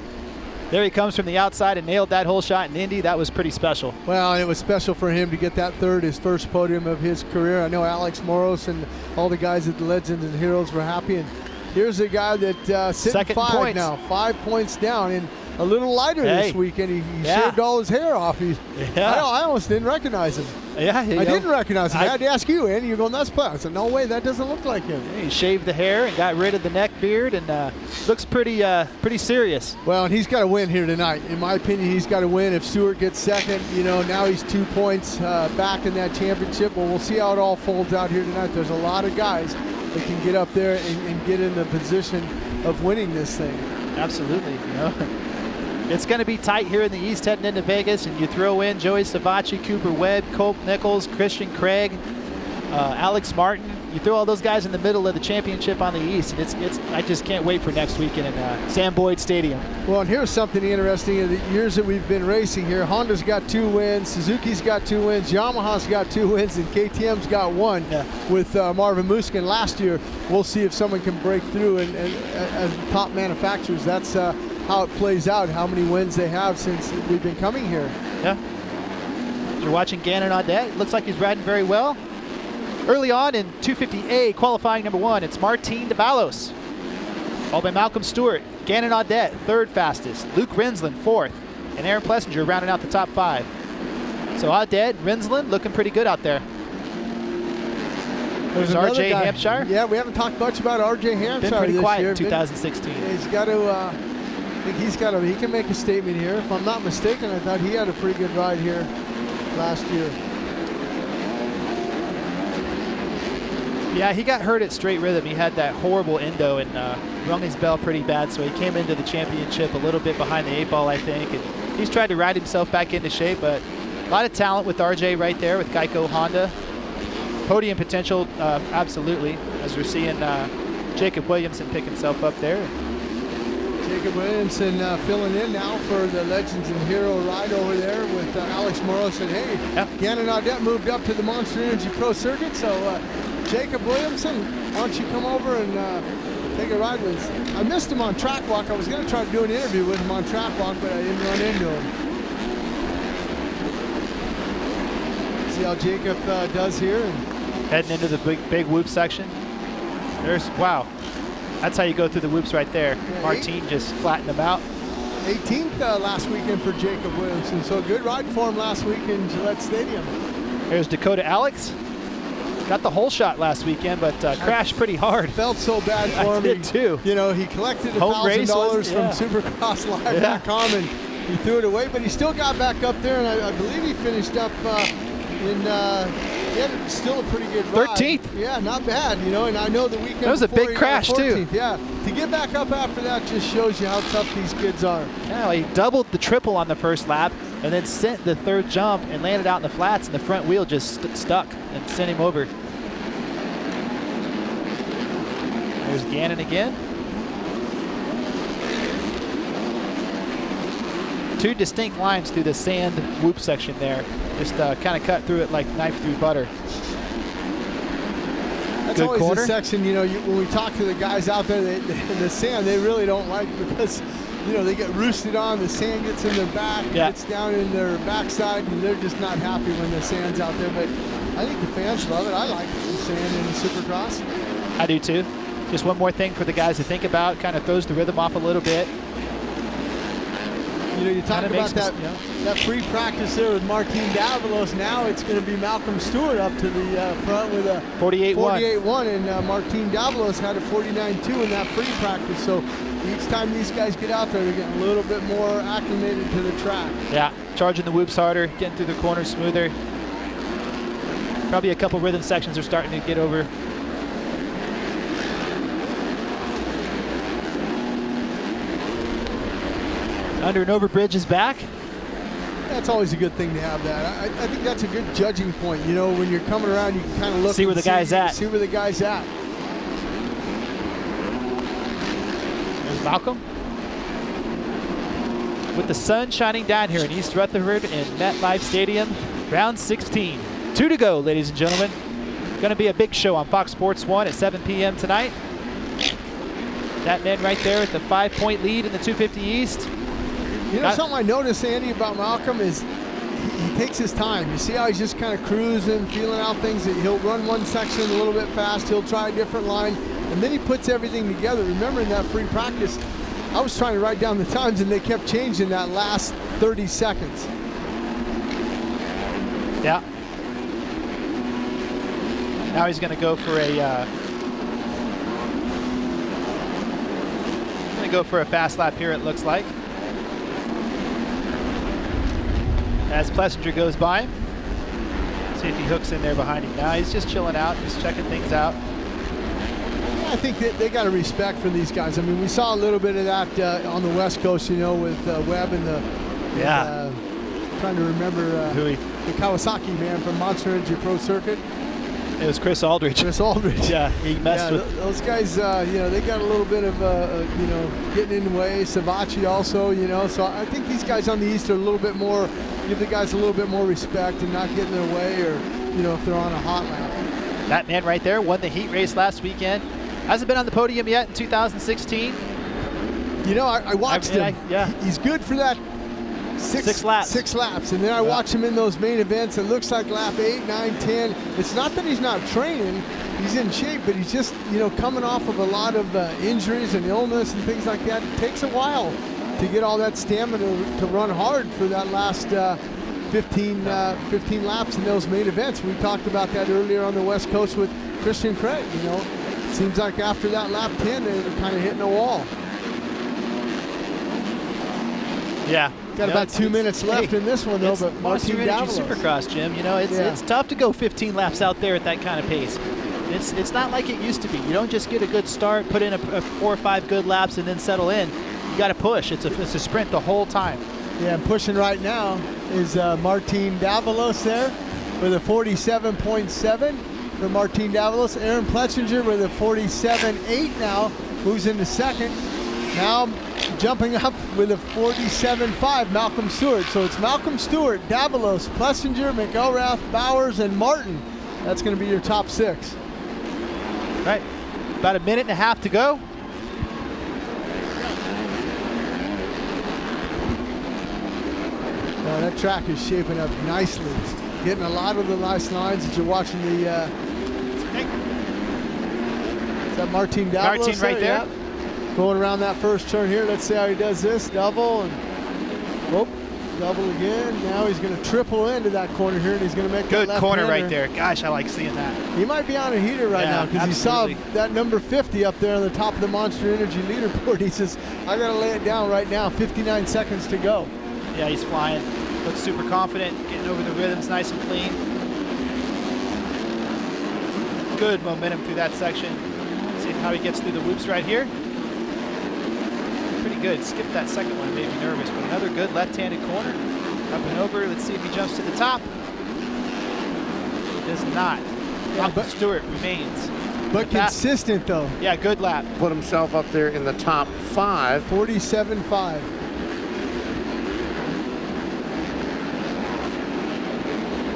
there he comes from the outside and nailed that whole shot in Indy. That was pretty special. Well, it was special for him to get that third, his first podium of his career. I know Alex Moros and all the guys at the Legends and Heroes were happy. And here's a guy that sitting 5 now, 5 points down, and a little lighter this weekend. He shaved all his hair off. I almost didn't recognize him. I didn't recognize him. I had to ask you, Andy. You're going, that's play. I said, no way, that doesn't look like him. He shaved the hair and got rid of the neck beard, and looks pretty serious. Well, and he's got to win here tonight. In my opinion, he's got to win. If Stewart gets second, now he's 2 points back in that championship. Well, we'll see how it all folds out here tonight. There's a lot of guys that can get up there and get in the position of winning this thing. Absolutely. It's going to be tight here in the East heading into Vegas, and you throw in Joey Savacci, Cooper Webb, Colt Nichols, Christian Craig, Alex Martin. You throw all those guys in the middle of the championship on the East, and I just can't wait for next weekend in Sam Boyd Stadium. Well, and here's something interesting. In the years that we've been racing here, Honda's got 2 wins, Suzuki's got 2 wins, Yamaha's got 2 wins, and KTM's got 1 with Marvin Muskin last year. We'll see if someone can break through, and as top manufacturers, that's how it plays out, how many wins they have since we've been coming here. Yeah. You're watching Gannon Audette. Looks like he's riding very well. Early on in 250A qualifying number 1, it's Martin Davalos, followed by Malcolm Stewart. Gannon Audette, 3rd fastest. Luke Rensland, 4th. And Aaron Plessinger rounding out the top 5. So Audette, Rensland looking pretty good out there. There's RJ Hampshire. Yeah, we haven't talked much about RJ Hampshire. Been pretty quiet year. in 2016. He's got to, I think he can make a statement here. If I'm not mistaken, I thought he had a pretty good ride here last year. Yeah, he got hurt at straight rhythm. He had that horrible endo and rung his bell pretty bad, so he came into the championship a little bit behind the 8 ball, I think. And he's tried to ride himself back into shape, but a lot of talent with RJ right there with Geico Honda. Podium potential, absolutely, as we're seeing Jacob Williamson pick himself up there. Jacob Williamson filling in now for the Legends and Hero ride over there with Alex Moros. And hey, Gannon Audette moved up to the Monster Energy Pro Circuit, so Jacob Williamson, why don't you come over and take a ride with us? I missed him on track walk. I was going to try to do an interview with him on track walk, but I didn't run into him. See how Jacob does here. Heading into the big whoop section. Wow. That's how you go through the whoops right there. Yeah, Martin just flattened them out. 18th last weekend for Jacob Williamson. So good ride for him last week in Gillette Stadium. There's Dakota Alex. Got the whole shot last weekend, but crashed pretty hard. Felt so bad for him. I did too. He collected $1,000 from SupercrossLive.com and he threw it away, but he still got back up there, and I believe he finished up he had still a pretty good ride. 13th. Yeah, not bad, and I know the weekend that was a big crash too. Yeah, to get back up after that just shows you how tough these kids are. Yeah, he doubled the triple on the first lap and then sent the 3rd jump and landed out in the flats, and the front wheel just stuck and sent him over. There's Gannon again. 2 distinct lines through the sand whoop section there. Just kind of cut through it like knife through butter. That's always corner. The section, when we talk to the guys out there, the sand they really don't like because, they get roosted on, the sand gets in their back, gets down in their backside, and they're just not happy when the sand's out there. But I think the fans love it. I like the sand in the Supercross. I do too. Just one more thing for the guys to think about, kind of throws the rhythm off a little bit. You talk about that free practice there with Martin Davalos. Now it's going to be Malcolm Stewart up to the front with a 48-1, and Martin Davalos had a 49.2 in that free practice. So, each time these guys get out there, they're getting a little bit more acclimated to the track. Yeah, charging the whoops harder, getting through the corners smoother. Probably a couple rhythm sections are starting to get over. Under and over bridge is back. That's always a good thing to have that. I think that's a good judging point. You know, when you're coming around, you can kind of look see where the guy's at. See where the guy's at. There's Malcolm. With the sun shining down here in East Rutherford in MetLife Stadium, round 16. 2 to go, ladies and gentlemen. Going to be a big show on Fox Sports 1 at 7 p.m. tonight. That man right there with the 5-point lead in the 250 East. You know, something I noticed, Andy, about Malcolm is he takes his time. You see how he's just kind of cruising, feeling out things. He'll run one section a little bit fast. He'll try a different line, and then he puts everything together. Remember in that free practice, I was trying to write down the times, and they kept changing that last 30 seconds. Yeah. Now he's going to go for a fast lap here, it looks like. As Plessinger goes by him. See if he hooks in there behind him. Now he's just chilling out, just checking things out. I think that they got a respect for these guys. I mean, we saw a little bit of that on the West Coast, you know, with Webb and the trying to remember the Kawasaki man from Monster Energy Pro Circuit. It was Chris Aldridge. Chris Aldridge. Yeah, he messed with those guys. You know, they got a little bit of you know, getting in the way. Savachi also, you know. So I think these guys on the East are a little bit more, give the guys a little bit more respect and not get in their way, or you know, if they're on a hot lap. That man right there won the heat race last weekend. Hasn't been on the podium yet in 2016. You know, I watched him. Yeah, he's good for that. Six laps, and then I watch him in those main events. It looks like lap 8, 9, 10. It's not that he's not training; he's in shape, but he's just, you know, coming off of a lot of injuries and illness and things like that. It takes a while to get all that stamina to run hard for that last 15 laps in those main events. We talked about that earlier on the West Coast with Christian Craig. You know, it seems like after that lap 10, they were kind of hitting a wall. Yeah. Got about 2 minutes left in this one, though, but Monster Energy Supercross, Jim. You know, it's tough to go 15 laps out there at that kind of pace. It's not like it used to be. You don't just get a good start, put in a 4 or 5 good laps, and then settle in. You got to push. It's a sprint the whole time. Yeah, and pushing right now is Martin Davalos there with a 47.7 for Martin Davalos. Aaron Plessinger with a 47.8 now, moves into second. Now jumping up with a 47.5, Malcolm Stewart. So it's Malcolm Stewart, Davalos, Plessinger, McGrath, Bowers, and Martin. That's going to be your top 6. Right. About a minute and a half to go. That track is shaping up nicely. It's getting a lot of the nice lines that you're watching the... Is that Martin Davalos? Martin right there. Yeah. Going around that first turn here. Let's see how he does this. Double and whoop, double again. Now he's going to triple into that corner here, and he's going to make good that left corner hander. right there. Gosh, I like seeing that. He might be on a heater right now because he saw that number 50 up there on the top of the Monster Energy leaderboard. He says, I got to lay it down right now. 59 seconds to go. Yeah, he's flying. Looks super confident, getting over the rhythms nice and clean. Good momentum through that section. See how he gets through the whoops right here. Pretty good. Skipped that second one, made me nervous, but another good left-handed corner. Up and over. Let's see if he jumps to the top. He does not. Malcolm Stewart remains. But consistent, though. Yeah, good lap. Put himself up there in the top 5. 47.5.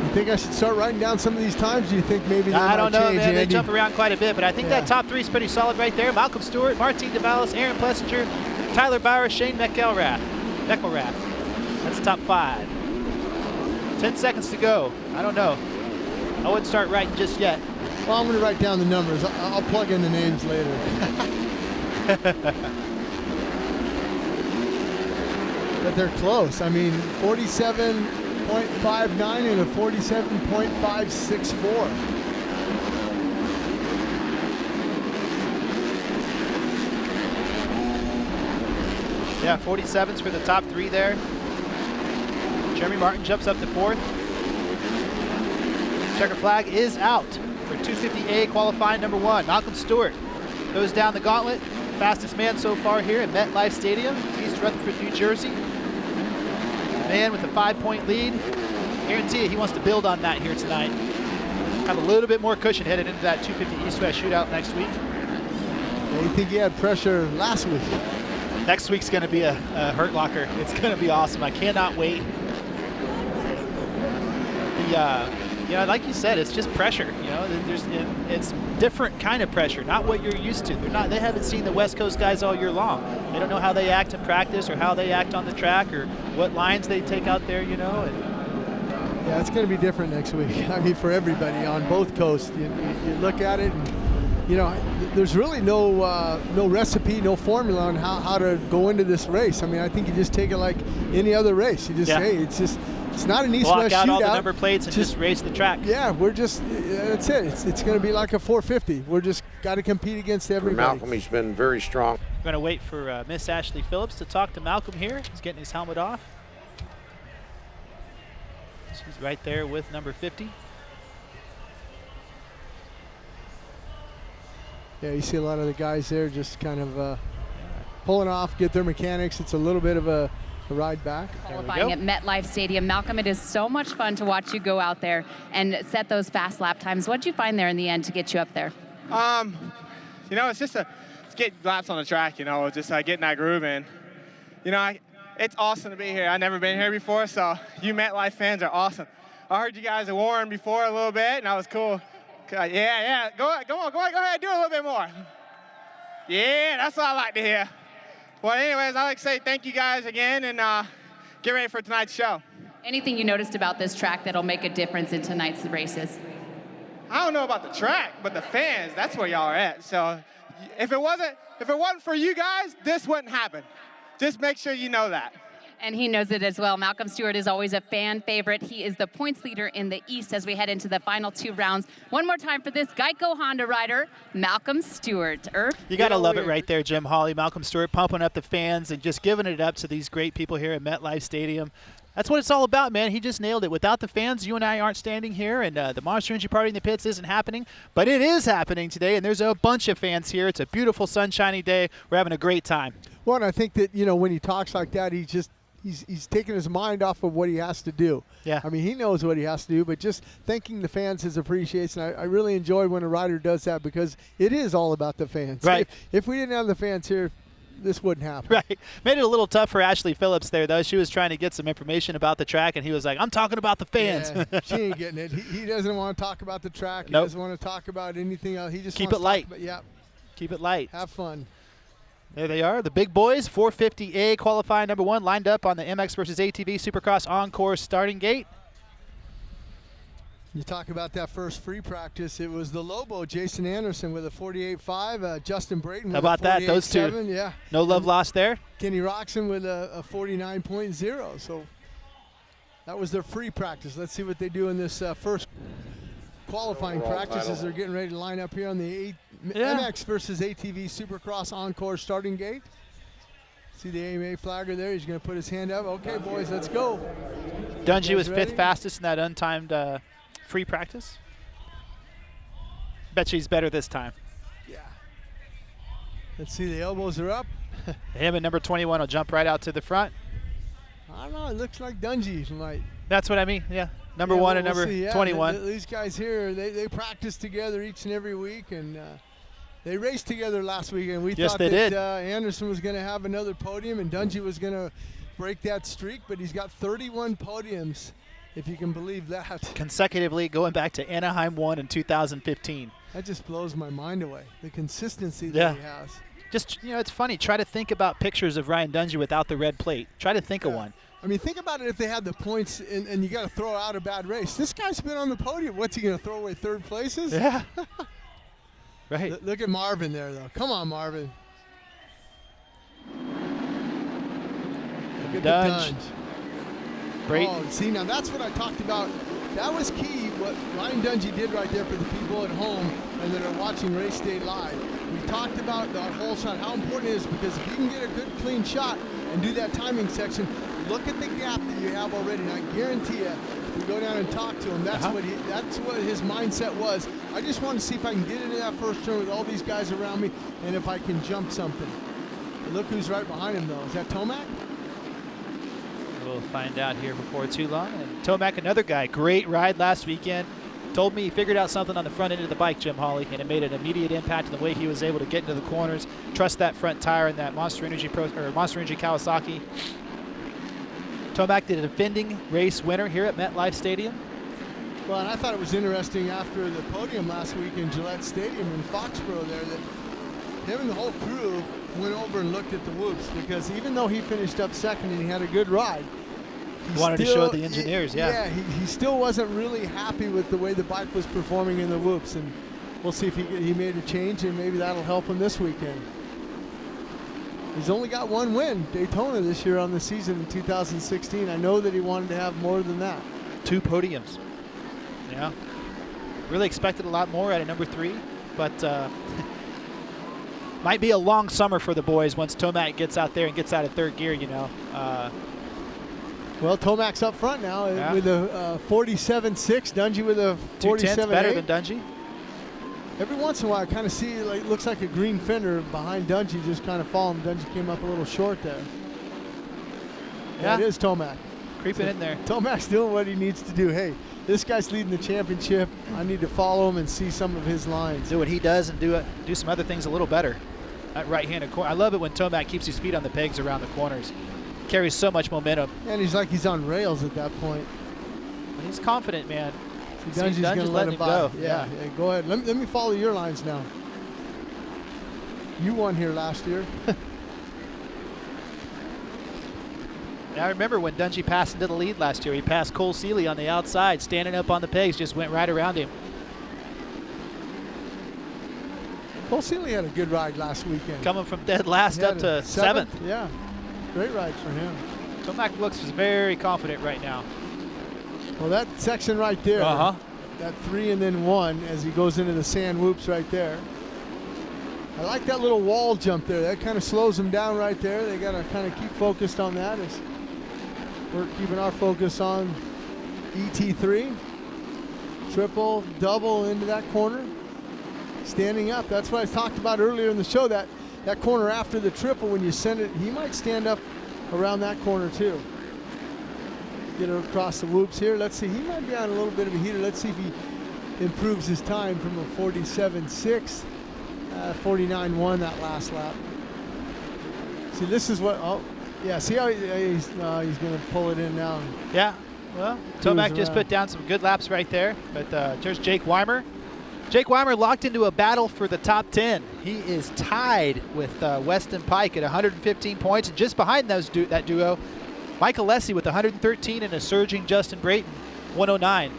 You think I should start writing down some of these times? Do you think maybe they I don't know, change, man. Andy? They jump around quite a bit, but I think that top 3 is pretty solid right there. Malcolm Stewart, Martin Davalos, Aaron Plessinger, Tyler Bauer, Shane McElrath. That's top 5. 10 seconds to go. I don't know. I wouldn't start writing just yet. Well, I'm going to write down the numbers. I'll plug in the names later. But they're close. I mean, 47.59 and a 47.564. Yeah, 47s for the top 3 there. Jeremy Martin jumps up to 4th. Checker flag is out for 250A qualifying number 1. Malcolm Stewart goes down the gauntlet. Fastest man so far here at MetLife Stadium, East Rutherford, New Jersey. Man with a 5-point lead. Guarantee you he wants to build on that here tonight. Have a little bit more cushion headed into that 250 East-West shootout next week. Yeah, you think he had pressure last week? Next week's going to be a hurt locker. It's going to be awesome. I cannot wait. Yeah, like you said, it's just pressure. You know, it's different kind of pressure, not what you're used to. They haven't seen the West Coast guys all year long. They don't know how they act in practice or how they act on the track or what lines they take out there. You know. Yeah, it's going to be different next week. I mean, for everybody on both coasts. You look at it, and you know, there's really no recipe, no formula on how to go into this race. I mean, I think you just take it like any other race. You just hey, it's not an East-West shootout. Block out all the number plates and just race the track. Yeah, that's it. It's going to be like a 450. We're just got to compete against everybody. For Malcolm, he's been very strong. We're going to wait for Miss Ashley Phillips to talk to Malcolm here. He's getting his helmet off. She's right there with number 50. Yeah, you see a lot of the guys there just kind of pulling off, get their mechanics. It's a little bit of a ride back. Qualifying at MetLife Stadium. Malcolm, it is so much fun to watch you go out there and set those fast lap times. What did you find there in the end to get you up there? You know, it's just get laps on the track, you know, just getting that groove in. You know, it's awesome to be here. I've never been here before, so you MetLife fans are awesome. I heard you guys at Warren before a little bit, and that was cool. Yeah, go ahead, do a little bit more. Yeah, that's what I like to hear. Well, anyways, I'd like to say thank you guys again, and get ready for tonight's show. Anything you noticed about this track that'll make a difference in tonight's races? I don't know about the track, but the fans, that's where y'all are at. So if it wasn't for you guys, this wouldn't happen. Just make sure you know that. And he knows it as well. Malcolm Stewart is always a fan favorite. He is the points leader in the East as we head into the final 2 rounds. One more time for this Geico Honda rider, Malcolm Stewart. You got to love it right there, Jim Hawley. Malcolm Stewart pumping up the fans and just giving it up to these great people here at MetLife Stadium. That's what it's all about, man. He just nailed it. Without the fans, you and I aren't standing here, and the Monster Energy Party in the pits isn't happening. But it is happening today, and there's a bunch of fans here. It's a beautiful, sunshiny day. We're having a great time. Well, and I think that, you know, when he talks like that, he's taking his mind off of what he has to do. Yeah. I mean, he knows what he has to do, but just thanking the fans is appreciation. I really enjoy when a rider does that because it is all about the fans. Right. If we didn't have the fans here, this wouldn't happen. Right. Made it a little tough for Ashley Phillips there, though. She was trying to get some information about the track, and he was like, I'm talking about the fans. Yeah, she ain't getting it. He doesn't want to talk about the track. He doesn't want to talk about anything else. He just keep wants it light. Keep it light. Have fun. There they are, the big boys, 450A qualifying number 1, lined up on the MX versus ATV Supercross on-course starting gate. You talk about that first free practice. It was the Lobo, Jason Anderson, with a 48.5. Justin Brayton with How about a 48.7. that? Those two. Yeah. No love lost there. Kenny Roczen with a 49.0. So that was their free practice. Let's see what they do in this first qualifying practices. They're getting ready to line up here on the MX versus ATV Supercross on-course starting gate. See the AMA flagger there. He's going to put his hand up. Okay, boys, let's go. Dungey was 5th fastest in that untimed free practice. Bet she's better this time. Yeah. Let's see, the elbows are up. Him and number 21 will jump right out to the front. I don't know. It looks like Dungey might. That's what I mean, yeah. Number 1 and number 21. These guys here, they practice together each and every week, and they raced together last week, and we thought that Anderson was going to have another podium, and Dungey was going to break that streak, but he's got 31 podiums, if you can believe that. Consecutively going back to Anaheim 1 in 2015. That just blows my mind away, the consistency that he has. Just, you know, it's funny. Try to think about pictures of Ryan Dungey without the red plate. Try to think of one. I mean, think about it if they had the points and you got to throw out a bad race. This guy's been on the podium. What's he going to throw away third places? Yeah. Right. Look at Marvin there, though. Come on, Marvin. Look at the Dunge. Oh, see, now that's what I talked about. That was key, what Ryan Dungey did right there for the people at home and that are watching Race Day Live. We talked about the whole shot, how important it is, because if you can get a good clean shot and do that timing section, look at the gap that you have already. And I guarantee you, if we go down and talk to him, that's what his mindset was. I just want to see if I can get into that first turn with all these guys around me, and if I can jump something. Look who's right behind him, though. Is that Tomac? We'll find out here before too long. And Tomac, another guy, great ride last weekend. Told me he figured out something on the front end of the bike, Jim Hawley, and it made an immediate impact in the way he was able to get into the corners, trust that front tire in that Monster Energy Kawasaki. Tomac, the defending race winner here at MetLife Stadium. Well, and I thought it was interesting after the podium last week in Gillette Stadium in Foxborough there that him and the whole crew went over and looked at the whoops, because even though he finished up second and he had a good ride, he wanted to show the engineers, he still wasn't really happy with the way the bike was performing in the whoops, and we'll see if he made a change, and maybe that'll help him this weekend. He's only got one win, Daytona, this year on the season in 2016. I know that he wanted to have more than that. 2 podiums. Yeah. Really expected a lot more at a number 3, but might be a long summer for the boys once Tomac gets out there and gets out of 3rd gear, you know. Well, Tomac's up front now with a 47.6. Dungey with a 47.8. Better than Dungey. Every once in a while, I kind of see like looks like a green fender behind Dungey, just kind of falling. Dungey came up a little short there. Yeah, it is Tomac. Creeping in there. Tomac's doing what he needs to do. Hey, this guy's leading the championship. I need to follow him and see some of his lines. Do what he does and do some other things a little better. That right-handed corner. I love it when Tomac keeps his feet on the pegs around the corners. Carries so much momentum. And he's like he's on rails at that point. He's confident, man. Dungey's going to let him go. Yeah, go ahead. Let me follow your lines now. You won here last year. I remember when Dungey passed into the lead last year. He passed Cole Seeley on the outside, standing up on the pegs, just went right around him. Cole Seeley had a good ride last weekend. Coming from dead last up to 7th. Yeah, great ride for him. Tomac looks very confident right now. Well, that section right there, that 3 and then 1 as he goes into the sand whoops right there. I like that little wall jump there. That kind of slows him down right there. They got to kind of keep focused on that as we're keeping our focus on ET3. Triple, double into that corner. Standing up. That's what I talked about earlier in the show, that corner after the triple, when you send it, he might stand up around that corner too. Get her across the whoops here. Let's see. He might be on a little bit of a heater. Let's see if he improves his time from a 47.6. 49.1 that last lap. See, this is what, see how he's going to pull it in now. Yeah, well, Tomac just put down some good laps right there, but there's Jake Weimer. Jake Weimer locked into a battle for the top 10. He is tied with Weston Pike at 115 points, and just behind that duo, Michael Lessie with 113 and a surging Justin Brayton, 109.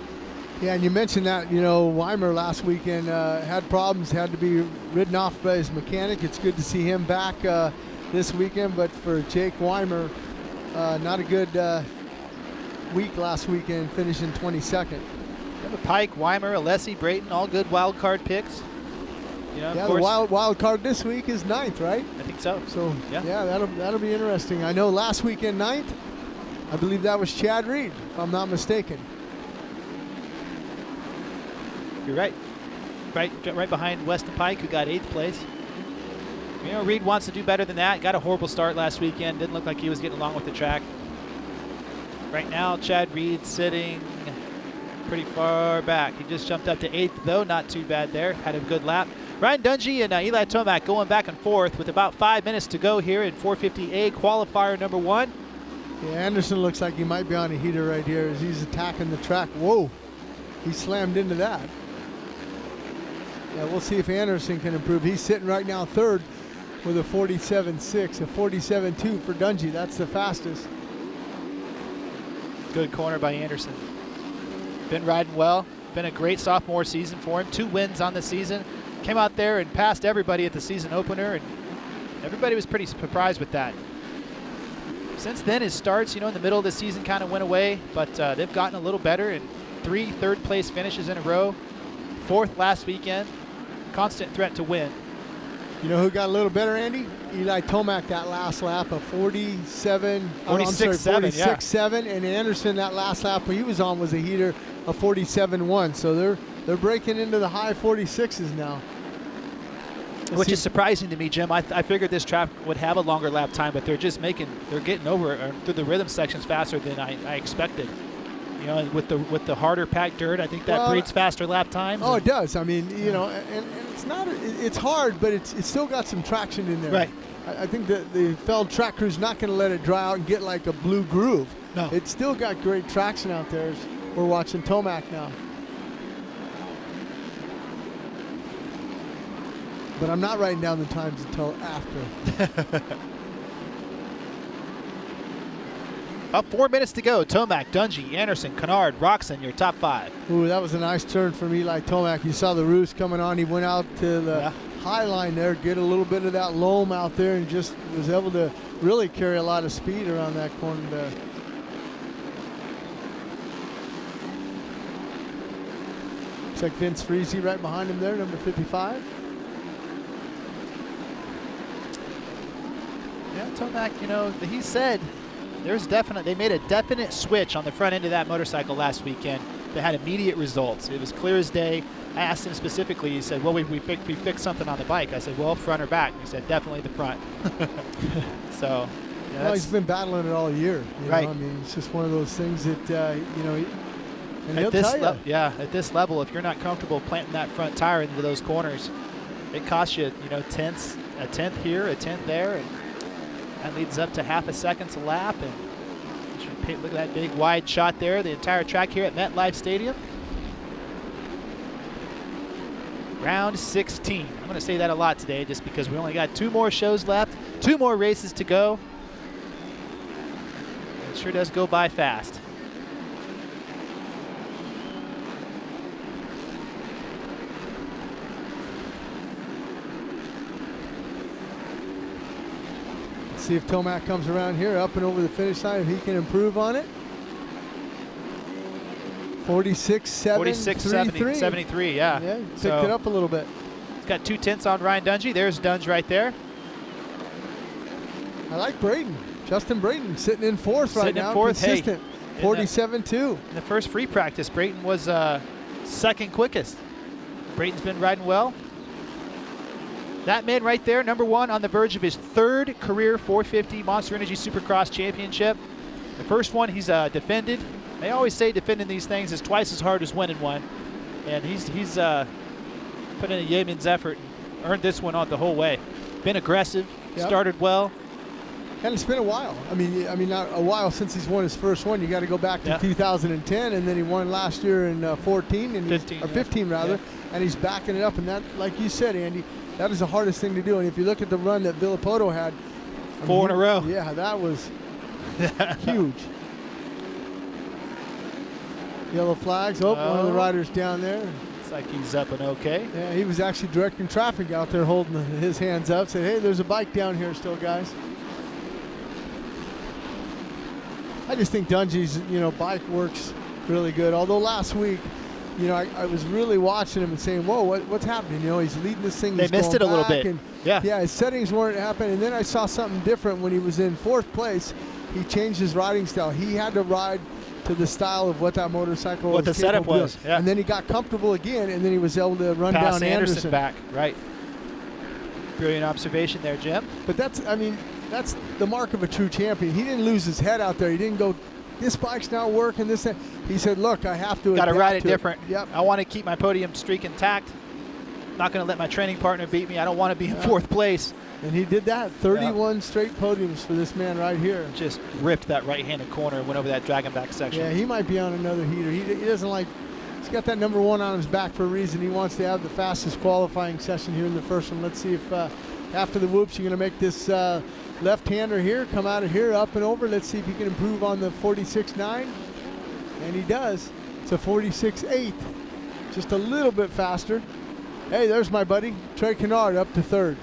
Yeah, and you mentioned that, Weimer last weekend had problems, had to be ridden off by his mechanic. It's good to see him back this weekend, but for Jake Weimer, not a good week last weekend, finishing 22nd. Pike, Weimer, Alessi, Brayton, all good wild card picks. Of course, the wild card this week is 9th, right? I think so. So yeah, that'll be interesting. I know last weekend 9th, I believe that was Chad Reed, if I'm not mistaken. You're right. Right behind Weston Pike, who got 8th place. Reed wants to do better than that. Got a horrible start last weekend. Didn't look like he was getting along with the track. Right now, Chad Reed sitting pretty far back. He just jumped up to 8th, though. Not too bad there. Had a good lap. Ryan Dungey and Eli Tomac going back and forth with about 5 minutes to go here in 450A qualifier number 1. Yeah, Anderson looks like he might be on a heater right here as he's attacking the track. Whoa, he slammed into that. Yeah, we'll see if Anderson can improve. He's sitting right now 3rd with a 47.6, a 47.2 for Dungey. That's the fastest. Good corner by Anderson. Been riding well. Been a great sophomore season for him. 2 wins on the season. Came out there and passed everybody at the season opener, and everybody was pretty surprised with that. Since then, his starts, in the middle of the season kind of went away, but they've gotten a little better, and 3 third-place finishes in a row. 4th last weekend. Constant threat to win. You know who got a little better, Andy? Eli Tomac that last lap, a 46.7, and Anderson that last lap he was on was a heater, a 47.1. So they're breaking into the high 46s now. Which is surprising to me, Jim. I figured this track would have a longer lap time, but they're getting over through the rhythm sections faster than I expected. You know, with the harder packed dirt, I think that breeds faster lap times. Oh, it does. I mean, you know, and it's hard, but it's still got some traction in there. Right. I think that the Feld track crew's not going to let it dry out and get like a blue groove. No. It's still got great traction out there. As we're watching Tomac now. But I'm not writing down the times until after. About 4 minutes to go. Tomac, Dungey, Anderson, Canard, Roczen, your top 5. Ooh, that was a nice turn from Eli Tomac. You saw the roost coming on. He went out to the high line there, get a little bit of that loam out there, and just was able to really carry a lot of speed around that corner there. Looks like Vince Freese right behind him there, number 55. Yeah, Tomac, you know, he said they made a definite switch on the front end of that motorcycle last weekend that had immediate results. It was clear as day. I asked him specifically, he said, well, we fixed something on the bike. I said, well, front or back? He said, definitely the front. So, yeah, well, he's been battling it all year. You right. know? I mean, it's just one of those things that, you know, and at he'll tell you. At this level, if you're not comfortable planting that front tire into those corners, it costs you, you know, a tenth here, a tenth there, and that leads up to half a second a lap. And look at that big wide shot there, the entire track here at MetLife Stadium. Round 16. I'm going to say that a lot today just because we only got 2 more shows left, 2 more races to go. It sure does go by fast. See if Tomac comes around here, up and over the finish line, if he can improve on it. 46.73, yeah. Yeah, picked it up a little bit. He's got 2 tenths on Ryan Dungey. There's Dunge right there. I like Brayton. Justin Brayton sitting in fourth right now. Consistent. Hey, 47.2. In the first free practice, Brayton was second quickest. Brayton's been riding well. That man right there, number 1, on the verge of his 3rd career 450 Monster Energy Supercross championship. The first one he's defended. They always say defending these things is twice as hard as winning one. And he's put in a yeoman's effort and earned this one on the whole way. Been aggressive, started well. And it's been a while. I mean, not a while since he's won his first one. You got to go back to 2010, and then he won last year in 14 and 15 rather. And he's backing it up. And that, like you said, Andy, that is the hardest thing to do. And if you look at the run that Villapoto had, 4 in a row. Yeah, that was huge. Yellow flags. Oh, one of the riders down there. Looks like he's up and okay. Yeah, he was actually directing traffic out there, holding his hands up, said, hey, there's a bike down here still, guys. I just think Dungey's, bike works really good. Although last week, I was really watching him and saying, whoa, what's happening? He's leading this thing. They missed it a little bit. And yeah, his settings weren't happening. And then I saw something different when he was in 4th place. He changed his riding style. He had to ride to the style of what that motorcycle was. What the setup was. Yeah. And then he got comfortable again, and then he was able to run down Anderson back. Right. Brilliant observation there, Jim. But that's the mark of a true champion. He didn't lose his head out there. He didn't go, this bike's not working, this, that. He said, look, I have to got to ride it different. Yep. I want to keep my podium streak intact. Not going to let my training partner beat me. I don't want to be in 4th place. And he did that. 31 straight podiums for this man right here. Just ripped that right-handed corner and went over that dragon back section. Yeah, he might be on another heater. He doesn't like, he's got that number 1 on his back for a reason. He wants to have the fastest qualifying session here in the first one. Let's see if after the whoops you're going to make this left-hander here come out of here, up and over. Let's see if he can improve on the 46.9. And he does. It's a 46.8. Just a little bit faster. Hey, there's my buddy, Trey Canard, up to 3rd.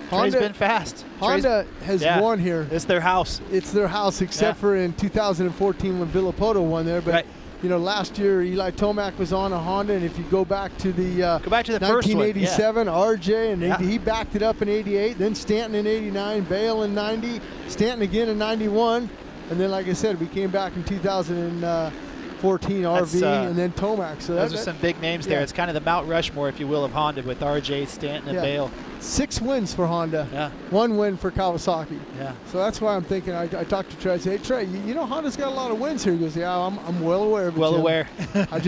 Trey's been fast. Honda has won here. It's their house. It's their house, except for in 2014 when Villapoto won there. But You know, last year Eli Tomac was on a Honda, and if you go back to the, first one, 1987, RJ, and he backed it up in 88, then Stanton in 89, Bale in 90, Stanton again in 91, and then, like I said, we came back in 2014 RV, and then Tomac. So those are some big names there. It's kind of the Mount Rushmore, if you will, of Honda with RJ, Stanton, and Bale. 6 wins for Honda, 1 win for Kawasaki. So that's why I'm thinking, I talked to Trey, I said, hey Trey, you know Honda's got a lot of wins here. He goes, yeah, I'm well aware of it. Well Jim. aware. I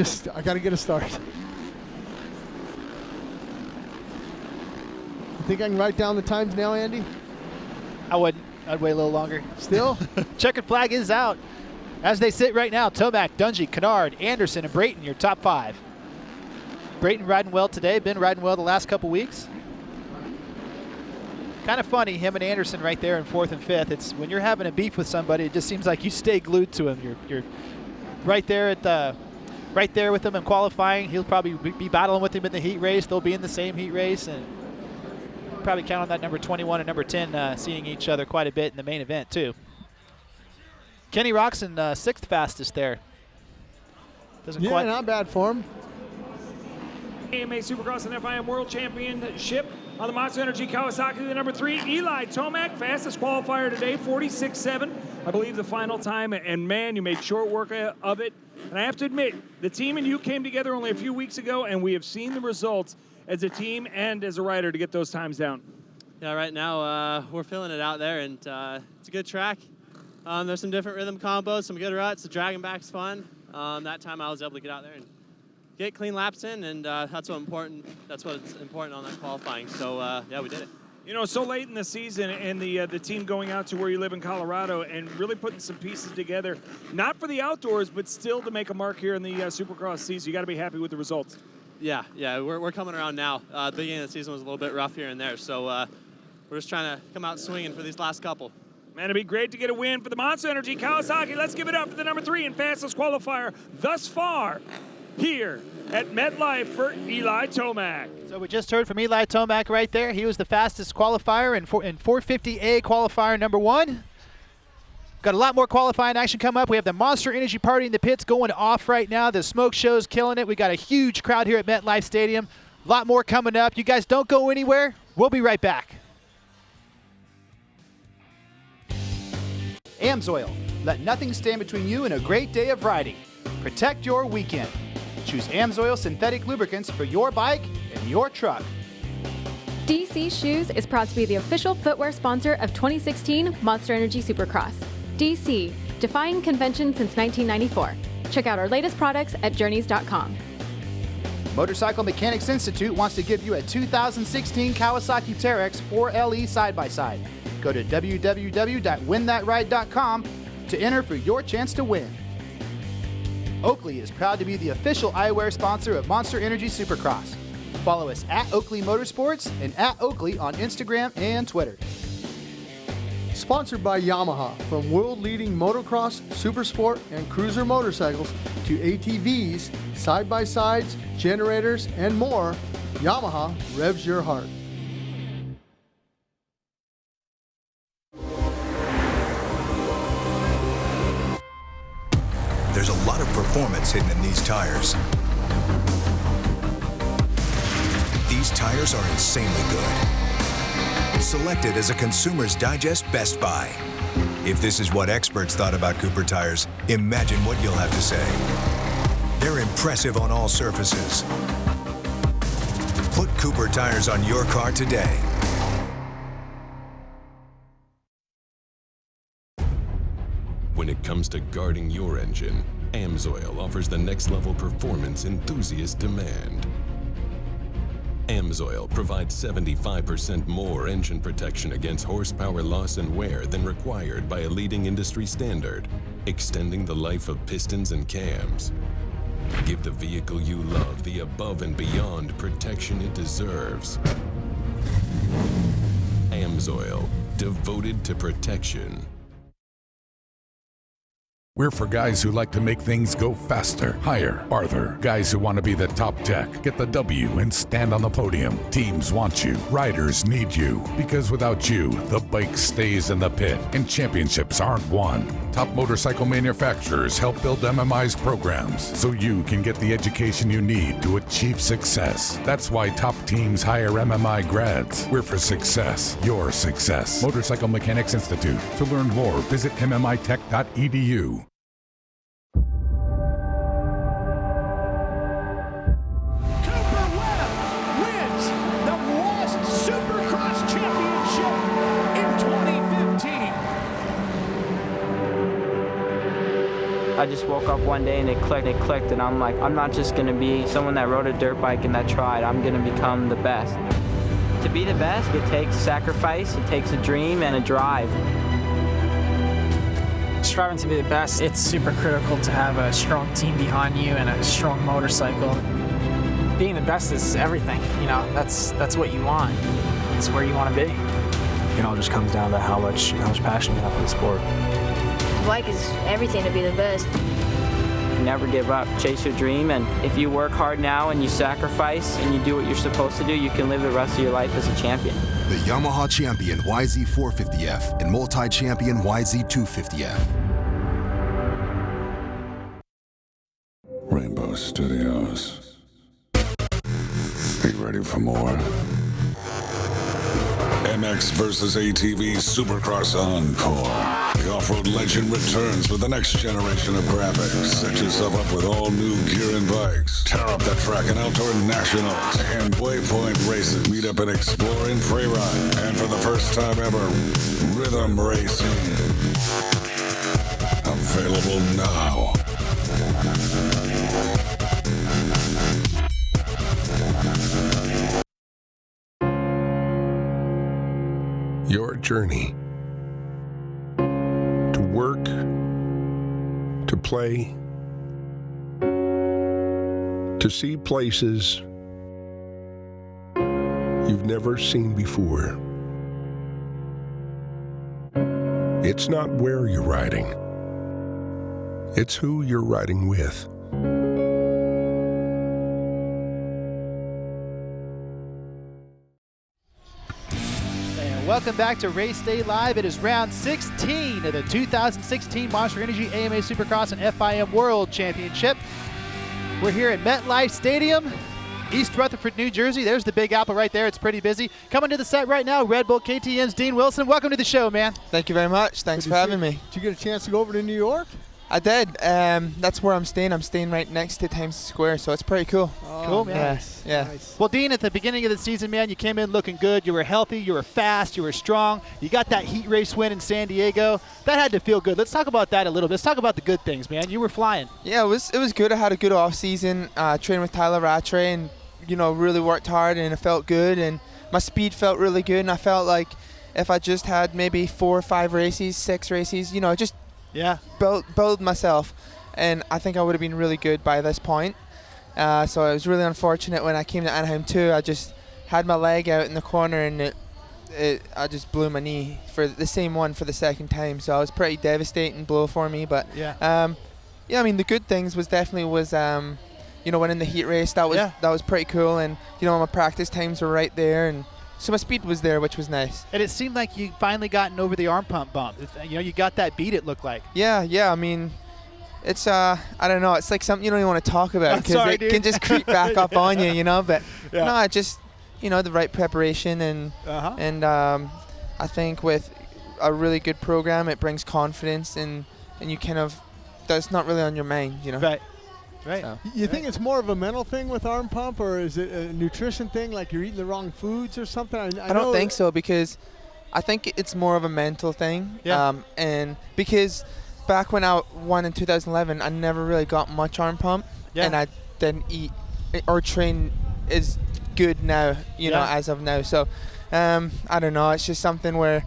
got to get a start. You think I can write down the times now, Andy? I wouldn't. I'd wait a little longer. Still? Checkered flag is out. As they sit right now, Tomac, Dungey, Canard, Anderson, and Brayton, your top 5. Brayton riding well today, been riding well the last couple weeks. Kind of funny, him and Anderson right there in 4th and 5th. It's when you're having a beef with somebody, it just seems like you stay glued to him. You're right there with him in qualifying. He'll probably be battling with him in the heat race. They'll be in the same heat race, and probably count on that number 21 and number 10 seeing each other quite a bit in the main event too. Kenny Roczen, 6th fastest there. Doesn't quite. Not bad for him. AMA Supercross and FIM World Championship on the Monster Energy Kawasaki, the number 3, Eli Tomac, fastest qualifier today, 46.7. I believe the final time, and man, you made short work of it. And I have to admit, the team and you came together only a few weeks ago, and we have seen the results as a team and as a rider to get those times down. Yeah, right now we're feeling it out there, and it's a good track. There's some different rhythm combos, some good ruts. The dragging back's fun. That time I was able to get out there and get clean laps in, and that's what's important on that qualifying. So yeah, we did it. You know, so late in the season, and the team going out to where you live in Colorado and really putting some pieces together, not for the outdoors, but still to make a mark here in the Supercross season. You got to be happy with the results. Yeah, we're coming around now. The beginning of the season was a little bit rough here and there, so we're just trying to come out swinging for these last couple. Man, it'd be great to get a win for the Monster Energy Kawasaki. Let's give it up for the number 3 and fastest qualifier thus far here at MetLife for Eli Tomac. So we just heard from Eli Tomac right there. He was the fastest qualifier in 450A qualifier number 1. Got a lot more qualifying action come up. We have the Monster Energy Party in the pits going off right now. The smoke show's killing it. We got a huge crowd here at MetLife Stadium. A lot more coming up. You guys don't go anywhere. We'll be right back. AMSOIL. Let nothing stand between you and a great day of riding. Protect your weekend. Choose AMSOIL synthetic lubricants for your bike and your truck. DC Shoes is proud to be the official footwear sponsor of 2016 Monster Energy Supercross. DC, defying convention since 1994. Check out our latest products at journeys.com. Motorcycle Mechanics Institute wants to give you a 2016 Kawasaki Teryx 4LE side-by-side. Go to www.winthatride.com to enter for your chance to win. Oakley is proud to be the official eyewear sponsor of Monster Energy Supercross. Follow us at Oakley Motorsports and at Oakley on Instagram and Twitter. Sponsored by Yamaha, from world-leading motocross, supersport, and cruiser motorcycles to ATVs, side-by-sides, generators, and more, Yamaha revs your heart. There's a lot of performance hidden in these tires. These tires are insanely good. Selected as a Consumer's Digest Best Buy. If this is what experts thought about Cooper tires, imagine what you'll have to say. They're impressive on all surfaces. Put Cooper tires on your car today. When it comes to guarding your engine, AMSOIL offers the next level performance enthusiasts demand. AMSOIL provides 75% more engine protection against horsepower loss and wear than required by a leading industry standard, extending the life of pistons and cams. Give the vehicle you love the above and beyond protection it deserves. AMSOIL, devoted to protection. We're for guys who like to make things go faster, higher, farther. Guys who want to be the top tech, get the W, and stand on the podium. Teams want you. Riders need you. Because without you, the bike stays in the pit, and championships aren't won. Top motorcycle manufacturers help build MMI's programs so you can get the education you need to achieve success. That's why top teams hire MMI grads. We're for success, your success. Motorcycle Mechanics Institute. To learn more, visit mmitech.edu. Supercross Championship in 2015. I just woke up one day and it clicked, and I'm like, I'm not just gonna be someone that rode a dirt bike and that tried, I'm gonna become the best. To be the best, it takes sacrifice, it takes a dream and a drive. Striving to be the best, it's super critical to have a strong team behind you and a strong motorcycle. Being the best is everything, you know, that's what you want. It's where you want to be. It all just comes down to how much passion you have for the sport. The bike is everything to be the best. Never give up, chase your dream, and if you work hard now and you sacrifice and you do what you're supposed to do, you can live the rest of your life as a champion. The Yamaha champion YZ450F and multi-champion YZ250F. Rainbow Studios. Are you ready for more? MX vs. ATV Supercross Encore. The off-road legend returns with the next generation of graphics. Set yourself up with all new gear and bikes. Tear up the track in outdoor nationals and waypoint races. Meet up and explore in freeride. And for the first time ever, rhythm racing. Available now. Your journey to work, to play, to see places you've never seen before. It's not where you're riding, it's who you're riding with. Welcome back to Race Day Live. It is round 16 of the 2016 Monster Energy AMA Supercross and FIM World Championship. We're here at MetLife Stadium, East Rutherford, New Jersey. There's the Big Apple right there. It's pretty busy. Coming to the set right now, Red Bull KTM's Dean Wilson. Welcome to the show, man. Thank you very much. Thanks for having me. Did you get a chance to go over to New York? I did. That's where I'm staying. I'm staying right next to Times Square, so it's pretty cool. Oh, cool, man. Yeah. Nice. Well, Dean, at the beginning of the season, man, you came in looking good. You were healthy. You were fast. You were strong. You got that heat race win in San Diego. That had to feel good. Let's talk about that a little bit. Let's talk about the good things, man. You were flying. Yeah, it was good. I had a good off season. Trained with Tyler Rattray and really worked hard, and it felt good. And my speed felt really good. And I felt like if I just had maybe 4 or 5 races, 6 races, just build myself. And I think I would have been really good by this point. So it was really unfortunate when I came to Anaheim 2. I just had my leg out in the corner, and I just blew my knee for the same one for the second time. So it was pretty devastating blow for me. But I mean, the good things was definitely winning the heat race. That was pretty cool. And my practice times were right there, and so my speed was there, which was nice. And it seemed like you finally gotten over the arm pump bump. You got that beat, it looked like. Yeah. I mean, it's I don't know. It's like something you don't even want to talk about because it can just creep back up on you, But no, just the right preparation and I think with a really good program, it brings confidence and you that's not really on your mind, Right. So. You think it's more of a mental thing with arm pump, or is it a nutrition thing, like you're eating the wrong foods or something? I don't think so, because I think it's more of a mental thing. Yeah. And because back when I won in 2011, I never really got much arm pump, and I didn't eat or train as good now, as of now. So I don't know. It's just something where,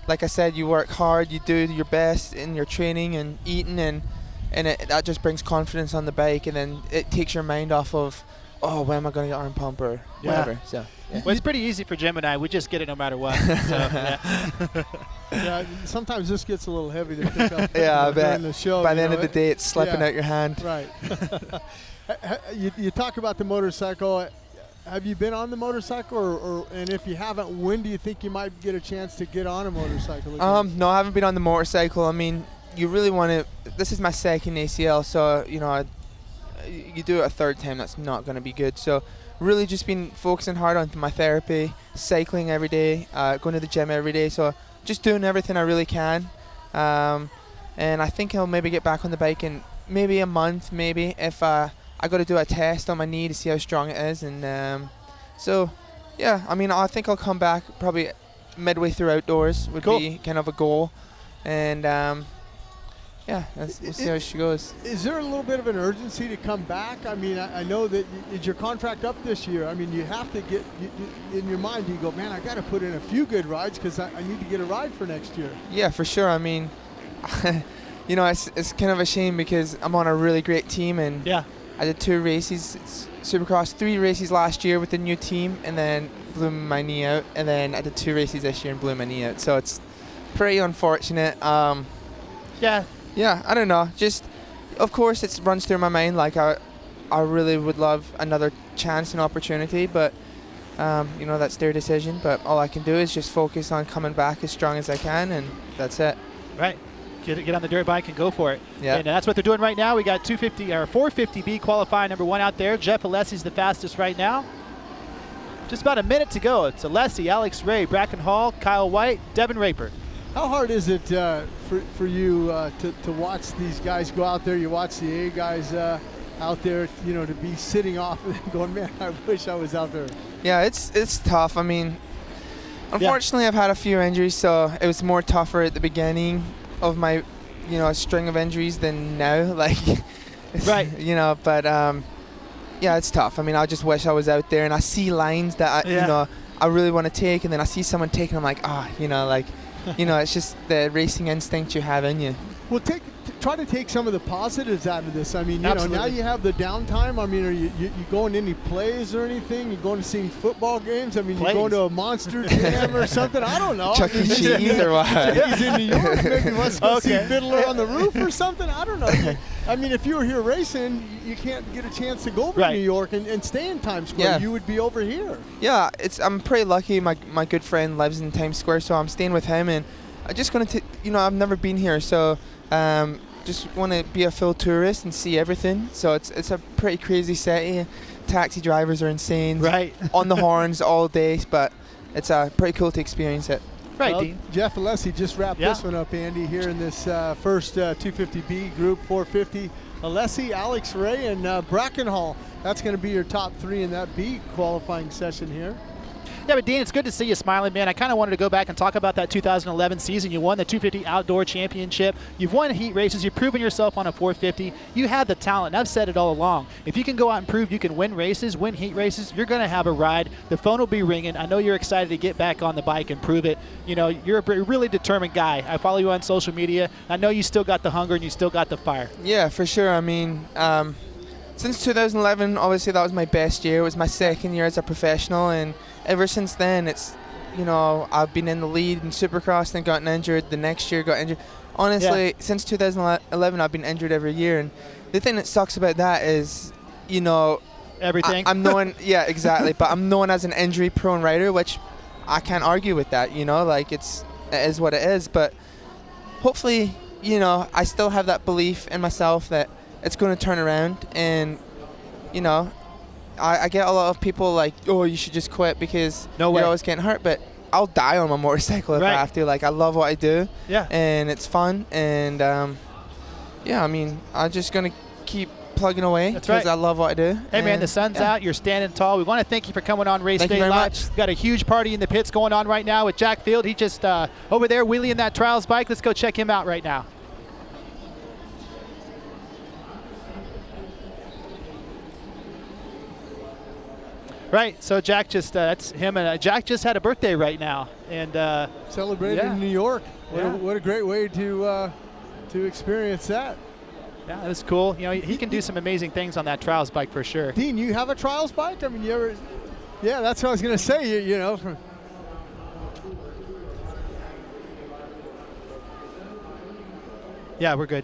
like I said, you work hard, you do your best in your training and eating, and that just brings confidence on the bike, and then it takes your mind off of oh, when am I going to get arm pump or whatever. So, yeah. Well, it's pretty easy for Jim and I. We just get it no matter what. So, yeah, sometimes this gets a little heavy to pick up I bet. during the show. By the end of the day, it's slipping out your hand. Right. You talk about the motorcycle. Have you been on the motorcycle, and if you haven't, when do you think you might get a chance to get on a motorcycle again? No, I haven't been on the motorcycle. I mean, you really want to. This is my second ACL, so you do it a third time, that's not going to be good. So, really, just been focusing hard on my therapy, cycling every day, going to the gym every day. So, just doing everything I really can, and I think I'll maybe get back on the bike in maybe a month, maybe if I got to do a test on my knee to see how strong it is, and so yeah, I mean, I think I'll come back probably midway through outdoors would be kind of a goal, and yeah, we'll see how she goes. Is there a little bit of an urgency to come back? I mean, I know that is your contract up this year? I mean, you have to get in your mind. You go, man, I got to put in a few good rides because I need to get a ride for next year. Yeah, for sure. I mean, you know, it's kind of a shame because I'm on a really great team, and I did 2 races, Supercross, 3 races last year with the new team, and then blew my knee out, and then I did 2 races this year and blew my knee out. So it's pretty unfortunate. Yeah, I don't know. Just, of course, it runs through my mind. Like I really would love another chance and opportunity, but you know, that's their decision. But all I can do is just focus on coming back as strong as I can, and that's it. Right. Get on the dirt bike and go for it. Yeah. And that's what they're doing right now. We got 450B qualifying number 1 out there. Jeff Alessi's the fastest right now. Just about a minute to go. It's Alessi, Alex Ray, Bracken Hall, Kyle White, Devin Raper. How hard is it for you to watch these guys go out there? You watch the A guys out there, you know, to be sitting off and going, man, I wish I was out there. Yeah, it's tough. I mean, unfortunately, I've had a few injuries, so it was more tougher at the beginning of my, you know, string of injuries than now. Like, right. You know, but yeah, it's tough. I mean, I just wish I was out there, and I see lines that you know, I really want to take, and then I see someone taking, I'm like, you know, like. You know, it's just the racing instinct you have in you. Well, try to take some of the positives out of this. I mean, you know, now you have the downtime. I mean, are you going to any plays or anything? You going to see football games? I mean, you going to a Monster Jam or something? I don't know. Chuck E. Cheese or what? Chuck E. Cheese in New York. Maybe you must go see Fiddler on the Roof or something. I don't know. I mean, if you were here racing, you can't get a chance to go over to New York and stay in Times Square. Yeah. You would be over here. Yeah, I'm pretty lucky. My good friend lives in Times Square, so I'm staying with him, and I'm just going to, you know, I've never been here, so just want to be a full tourist and see everything. So it's a pretty crazy city. Taxi drivers are insane. Right. On the horns all day, but it's pretty cool to experience it. Right, well, Dean. Jeff Alessi just wrapped this one up, Andy, here in this first 250B Group 450. Alessi, Alex Ray, and Bracken Hall. That's going to be your top 3 in that B qualifying session here. Yeah, but Dean, it's good to see you smiling, man. I kind of wanted to go back and talk about that 2011 season. You won the 250 Outdoor Championship. You've won heat races. You've proven yourself on a 450. You have the talent, and I've said it all along. If you can go out and prove you can win races, win heat races, you're going to have a ride. The phone will be ringing. I know you're excited to get back on the bike and prove it. You know, you're a really determined guy. I follow you on social media. I know you still got the hunger and you still got the fire. Yeah, for sure. I mean, since 2011, obviously that was my best year. It was my second year as a professional, and ever since then, it's, you know, I've been in the lead in Supercross, then gotten injured. The next year got injured. Honestly, since 2011, I've been injured every year, and the thing that sucks about that is, you know, everything. I'm known, yeah, exactly. But I'm known as an injury-prone rider, which I can't argue with that. You know, like it is what it is. But hopefully, you know, I still have that belief in myself that it's going to turn around, and you know, I get a lot of people like, oh, you should just quit because you're always getting hurt, but I'll die on my motorcycle if I have to. Like, I love what I do, and it's fun, and yeah, I mean, I'm just going to keep plugging away because I love what I do. Hey, man, the sun's out. You're standing tall. We want to thank you for coming on Race Day Live. We've got a huge party in the pits going on right now with Jack Field. He just over there wheeling that trials bike. Let's go check him out right now. Right, so Jack just, that's him, and Jack just had a birthday right now. And celebrated in New York. What a great way to experience that. Yeah, that was cool. You know, he can do some amazing things on that trials bike for sure. Dean, you have a trials bike? I mean, you ever? Yeah, that's what I was going to say. You know. Yeah, we're good.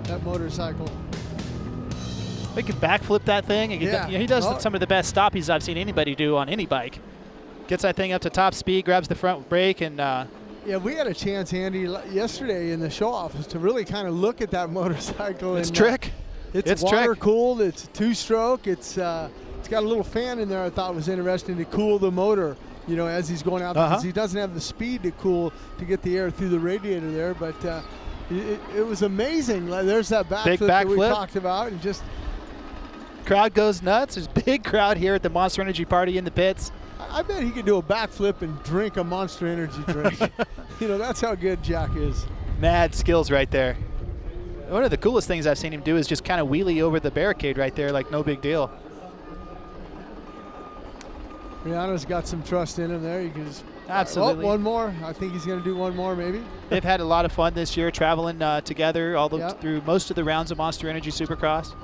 That motorcycle. We can backflip that thing. And he does some of the best stoppies I've seen anybody do on any bike. Gets that thing up to top speed, grabs the front brake, and yeah, we had a chance, Andy, yesterday in the show-off to really kind of look at that motorcycle. It's trick. It's water-cooled. It's a two-stroke. It's got a little fan in there I thought was interesting to cool the motor, you know, as he's going out, because he doesn't have the speed to cool to get the air through the radiator there. But it was amazing. There's that backflip that we talked about, and just crowd goes nuts. There's a big crowd here at the Monster Energy party in the pits. I bet he could do a backflip and drink a Monster Energy drink. You know, that's how good Jack is. Mad skills right there. One of the coolest things I've seen him do is just kind of wheelie over the barricade right there like no big deal. Rihanna's got some trust in him there. You can just absolutely. One more. I think he's going to do one more maybe. They've had a lot of fun this year traveling together through most of the rounds of Monster Energy Supercross.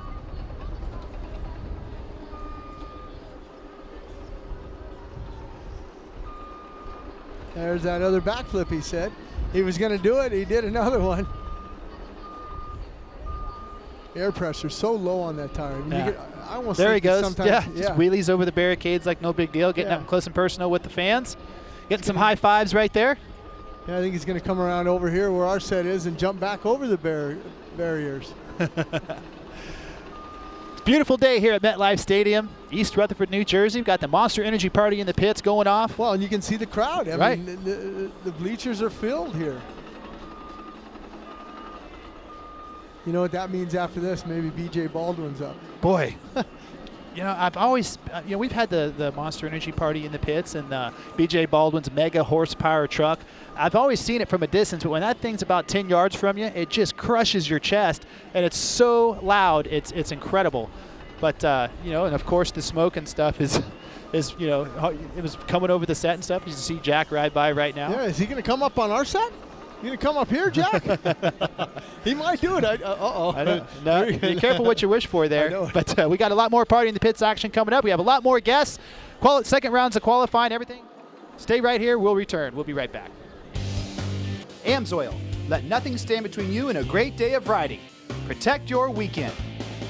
There's that other backflip he said. He was going to do it. He did another one. Air pressure so low on that tire. I mean, I almost there he think goes. Sometimes, Just wheelies over the barricades like no big deal. Getting up close and personal with the fans. Getting some high fives right there. Yeah, I think he's going to come around over here where our set is and jump back over the barriers. Beautiful day here at MetLife Stadium, East Rutherford, New Jersey. We've got the Monster Energy party in the pits going off. Well, and you can see the crowd. I mean, the bleachers are filled here. You know what that means after this? Maybe BJ Baldwin's up. Boy. You know, I've always, we've had the Monster Energy party in the pits and BJ Baldwin's mega horsepower truck. I've always seen it from a distance, but when that thing's about 10 yards from you, it just crushes your chest, and it's so loud, it's incredible. But, and of course the smoke and stuff is, it was coming over the set and stuff. You can see Jack ride by right now. Yeah, is he going to come up on our set? You going to come up here, Jack? He might do it. Uh-oh. I know. No, be careful what you wish for there. I know. But we got a lot more party in the pits action coming up. We have a lot more guests. Second rounds of qualifying, everything. Stay right here. We'll return. We'll be right back. AMSOIL. Let nothing stand between you and a great day of riding. Protect your weekend.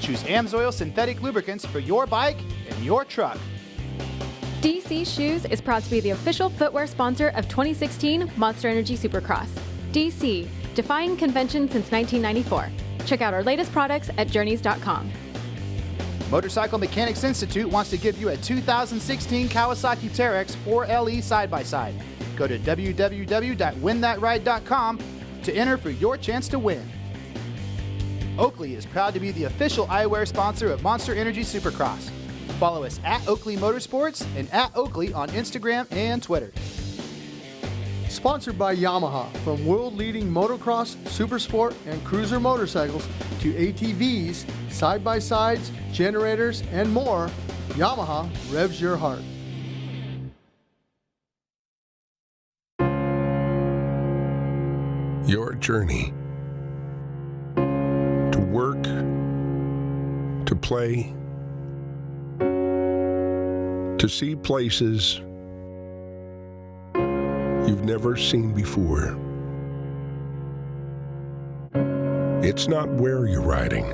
Choose AMSOIL synthetic lubricants for your bike and your truck. DC Shoes is proud to be the official footwear sponsor of 2016 Monster Energy Supercross. DC, defying convention since 1994. Check out our latest products at journeys.com. Motorcycle Mechanics Institute wants to give you a 2016 Kawasaki Teryx 4LE side-by-side. Go to www.winthatride.com to enter for your chance to win. Oakley is proud to be the official eyewear sponsor of Monster Energy Supercross. Follow us at Oakley Motorsports and at Oakley on Instagram and Twitter. Sponsored by Yamaha, from world-leading motocross, supersport, and cruiser motorcycles to ATVs, side-by-sides, generators, and more, Yamaha revs your heart. Your journey to work, to play, to see places you've never seen before. It's not where you're riding,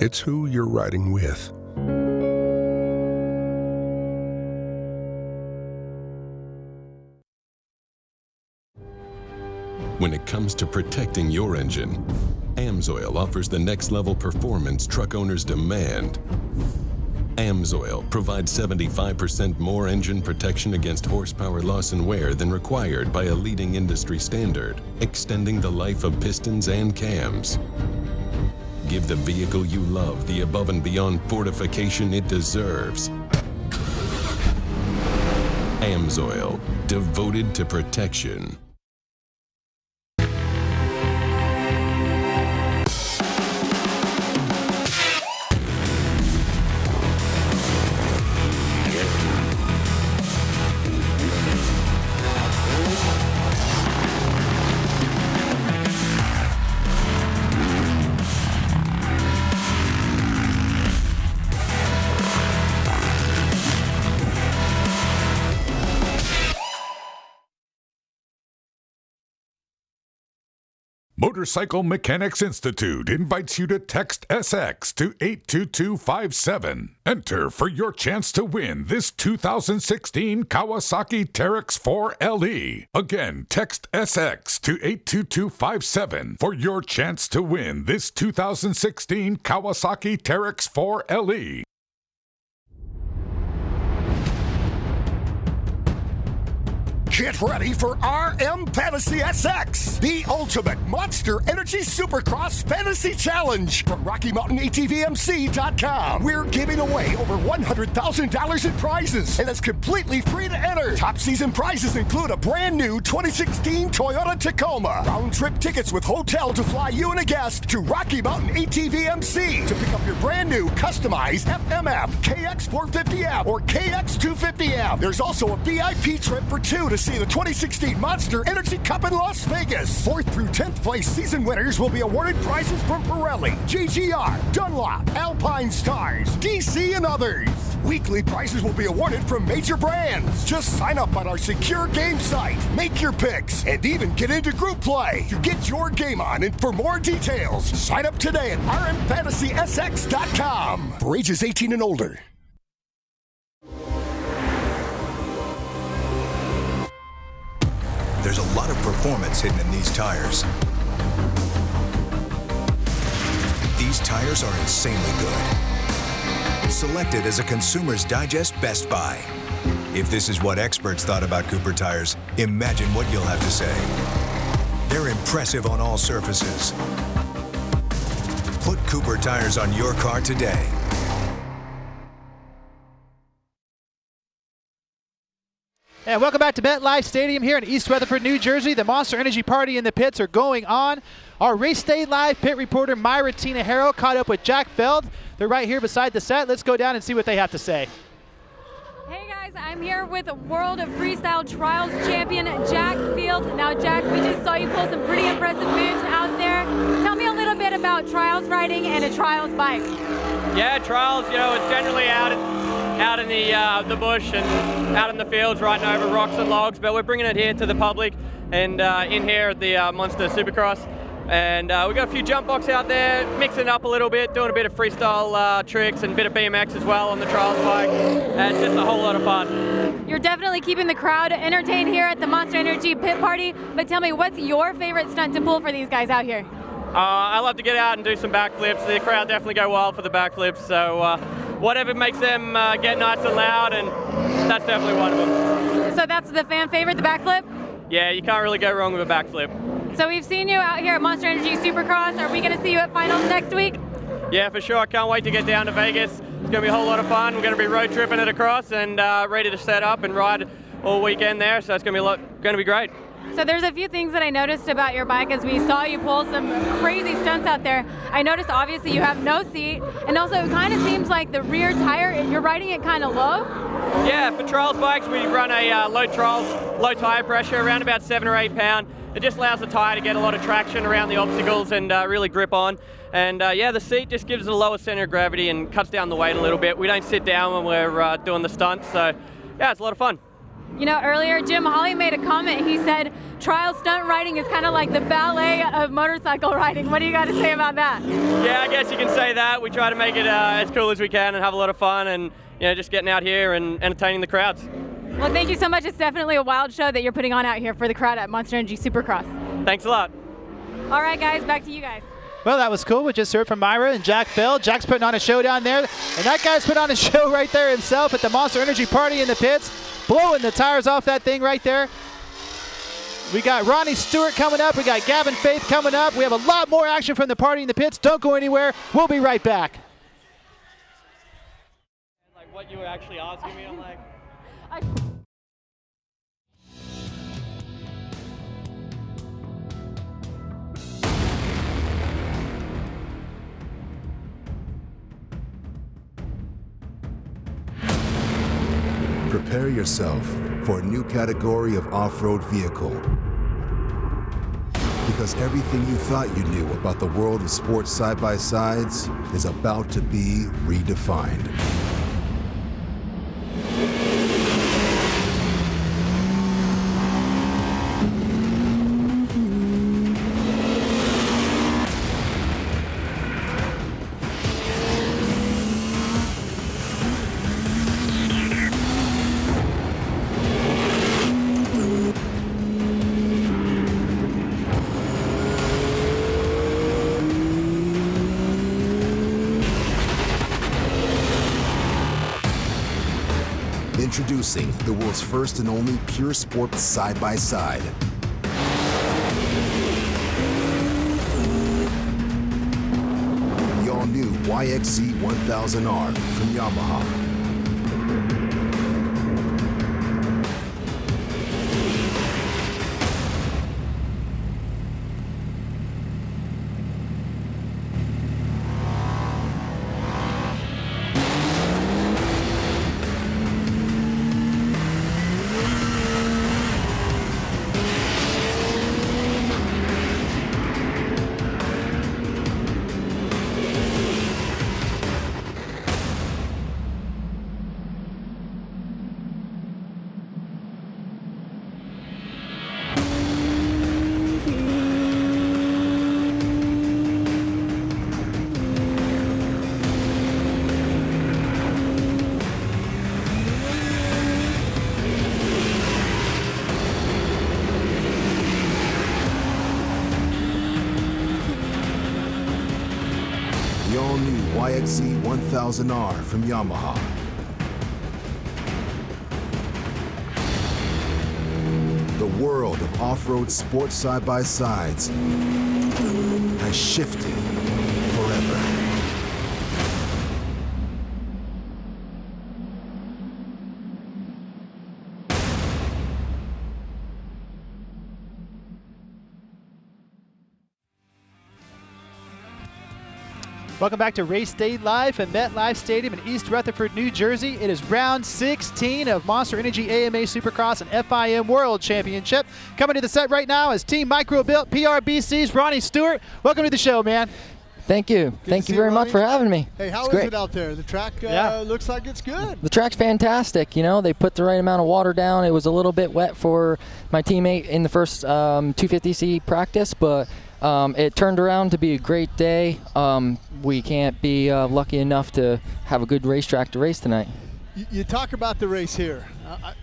it's who you're riding with. When it comes to protecting your engine, AMSOIL offers the next level performance truck owners demand. AMSOIL provides 75% more engine protection against horsepower loss and wear than required by a leading industry standard, extending the life of pistons and cams. Give the vehicle you love the above and beyond fortification it deserves. AMSOIL, devoted to protection. Motorcycle Mechanics Institute invites you to text SX to 82257. Enter for your chance to win this 2016 Kawasaki Teryx 4 LE. Again, text SX to 82257 for your chance to win this 2016 Kawasaki Teryx 4 LE. Get ready for RM Fantasy SX, the ultimate Monster Energy Supercross Fantasy Challenge from RockyMountainATVMC.com. We're giving away over $100,000 in prizes, and it's completely free to enter. Top season prizes include a brand new 2016 Toyota Tacoma, round-trip tickets with hotel to fly you and a guest to Rocky Mountain ATVMC to pick up your brand new customized FMF, KX450F, or KX250F. There's also a VIP trip for two to see the 2016 Monster Energy Cup in Las Vegas. 4th through 10th place season winners will be awarded prizes from Pirelli, GGR, Dunlop, Alpine Stars, DC, and others. Weekly prizes will be awarded from major brands. Just sign up on our secure game site, make your picks, and even get into group play to get your game on. And for more details, sign up today at rmfantasysx.com for ages 18 and older. There's a lot of performance hidden in these tires. These tires are insanely good. Selected as a Consumer's Digest Best Buy. If this is what experts thought about Cooper tires, imagine what you'll have to say. They're impressive on all surfaces. Put Cooper tires on your car today. And welcome back to MetLife Stadium here in East Rutherford, New Jersey. The Monster Energy Party in the pits are going on. Our Race Day Live pit reporter Myra Tinajero caught up with Jack Feld. They're right here beside the set. Let's go down and see what they have to say. Hey guys, I'm here with World of Freestyle Trials champion Jack Field. Now Jack, we just saw you pull some pretty impressive moves out there. Tell me a little bit about trials riding and a trials bike. Yeah, trials, it's generally out in the bush and out in the fields riding over rocks and logs, but we're bringing it here to the public and in here at the Monster Supercross. And we got a few jump box out there, mixing it up a little bit, doing a bit of freestyle tricks and a bit of BMX as well on the trials bike. And it's just a whole lot of fun. You're definitely keeping the crowd entertained here at the Monster Energy pit party, but tell me, what's your favorite stunt to pull for these guys out here? I love to get out and do some backflips. The crowd definitely go wild for the backflips, so whatever makes them get nice and loud, and that's definitely one of them. So that's the fan favorite, the backflip? Yeah, you can't really go wrong with a backflip. So we've seen you out here at Monster Energy Supercross. Are we going to see you at finals next week? Yeah, for sure. I can't wait to get down to Vegas. It's going to be a whole lot of fun. We're going to be road tripping it across and ready to set up and ride all weekend there, so it's going to be great. So there's a few things that I noticed about your bike as we saw you pull some crazy stunts out there. I noticed obviously you have no seat, and also it kind of seems like the rear tire, you're riding it kind of low. Yeah, for trials bikes we run a low tire pressure, around about 7 or 8 pound. It just allows the tire to get a lot of traction around the obstacles and really grip on. And yeah, the seat just gives it a lower center of gravity and cuts down the weight a little bit. We don't sit down when we're doing the stunts, so yeah, it's a lot of fun. You know, earlier Jim Hawley made a comment. He said trial stunt riding is kind of like the ballet of motorcycle riding. What do you got to say about that? Yeah, I guess you can say that. We try to make it as cool as we can and have a lot of fun, and just getting out here and entertaining the crowds. Well, thank you so much. It's definitely a wild show that you're putting on out here for the crowd at Monster Energy Supercross. Thanks a lot. All right, guys, back to you guys. Well, that was cool. We just heard from Myra and Jack Feld. Jack's putting on a show down there, and that guy's put on a show right there himself at the Monster Energy Party in the pits, blowing the tires off that thing right there. We got Ronnie Stewart coming up. We got Gavin Faith coming up. We have a lot more action from the party in the pits. Don't go anywhere. We'll be right back. Like what you were actually asking me, I'm like... Prepare yourself for a new category of off-road vehicle. Because everything you thought you knew about the world of sports side-by-sides is about to be redefined. Introducing the world's first and only pure sport side-by-side. The all-new YXZ 1000R from Yamaha. The all-new YXZ 1000R from Yamaha. The world of off-road sports side-by-sides has shifted forever. Welcome back to Race Day Live at MetLife Stadium in East Rutherford, New Jersey. It is round 16 of Monster Energy AMA Supercross and FIM World Championship. Coming to the set right now is Team Micro-Built PRBC's Ronnie Stewart. Welcome to the show, man. Thank you. Thank you very much for having me. Hey, how it's is it out there? The track looks like it's good. The track's fantastic. You know, they put the right amount of water down. It was a little bit wet for my teammate in the first 250C practice, but it turned around to be a great day. We can't be lucky enough to have a good racetrack to race tonight. You talk about the race here.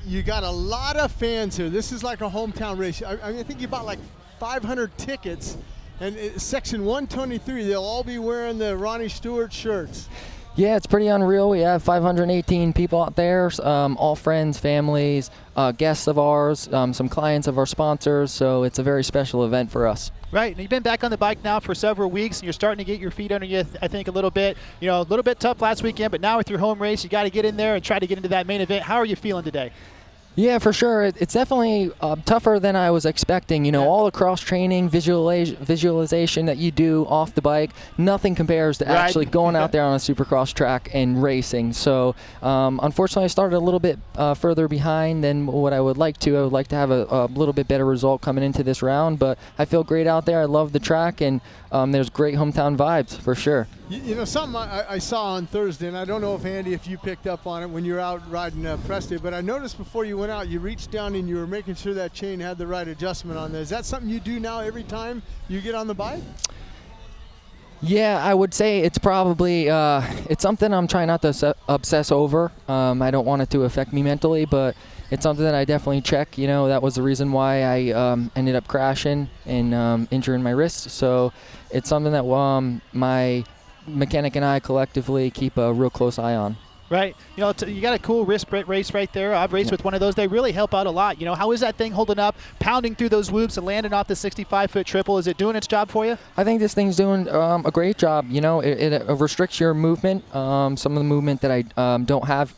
You got a lot of fans here. This is like a hometown race. I think you bought like 500 tickets, and section 123, they'll all be wearing the Ronnie Stewart shirts. Yeah, it's pretty unreal. We have 518 people out there, all friends, families, guests of ours, some clients of our sponsors, so it's a very special event for us. Right, and you've been back on the bike now for several weeks, and you're starting to get your feet under you, I think, a little bit. You know, a little bit tough last weekend, but now with your home race, you got to get in there and try to get into that main event. How are you feeling today? Yeah, for sure. It's definitely tougher than I was expecting. You know, all the cross-training, visualization that you do off the bike, nothing compares to actually going out there on a Supercross track and racing. So, unfortunately, I started a little bit further behind than what I would like to. I would like to have a little bit better result coming into this round, but I feel great out there. I love the track, and there's great hometown vibes for sure. You know, something I saw on Thursday, and I don't know if you picked up on it when you were out riding press day, but I noticed before you went out, you reached down and you were making sure that chain had the right adjustment on there. Is that something you do now every time you get on the bike? Yeah, I would say it's probably, it's something I'm trying not to obsess over. I don't want it to affect me mentally, but it's something that I definitely check. You know, that was the reason why I ended up crashing and injuring my wrist. So it's something that my mechanic and I collectively keep a real close eye on. Right. You know, you got a cool wrist race right there. I've raced with one of those. They really help out a lot. You know, how is that thing holding up, pounding through those whoops and landing off the 65-foot triple? Is it doing its job for you? I think this thing's doing a great job. You know, it restricts your movement, some of the movement that I don't have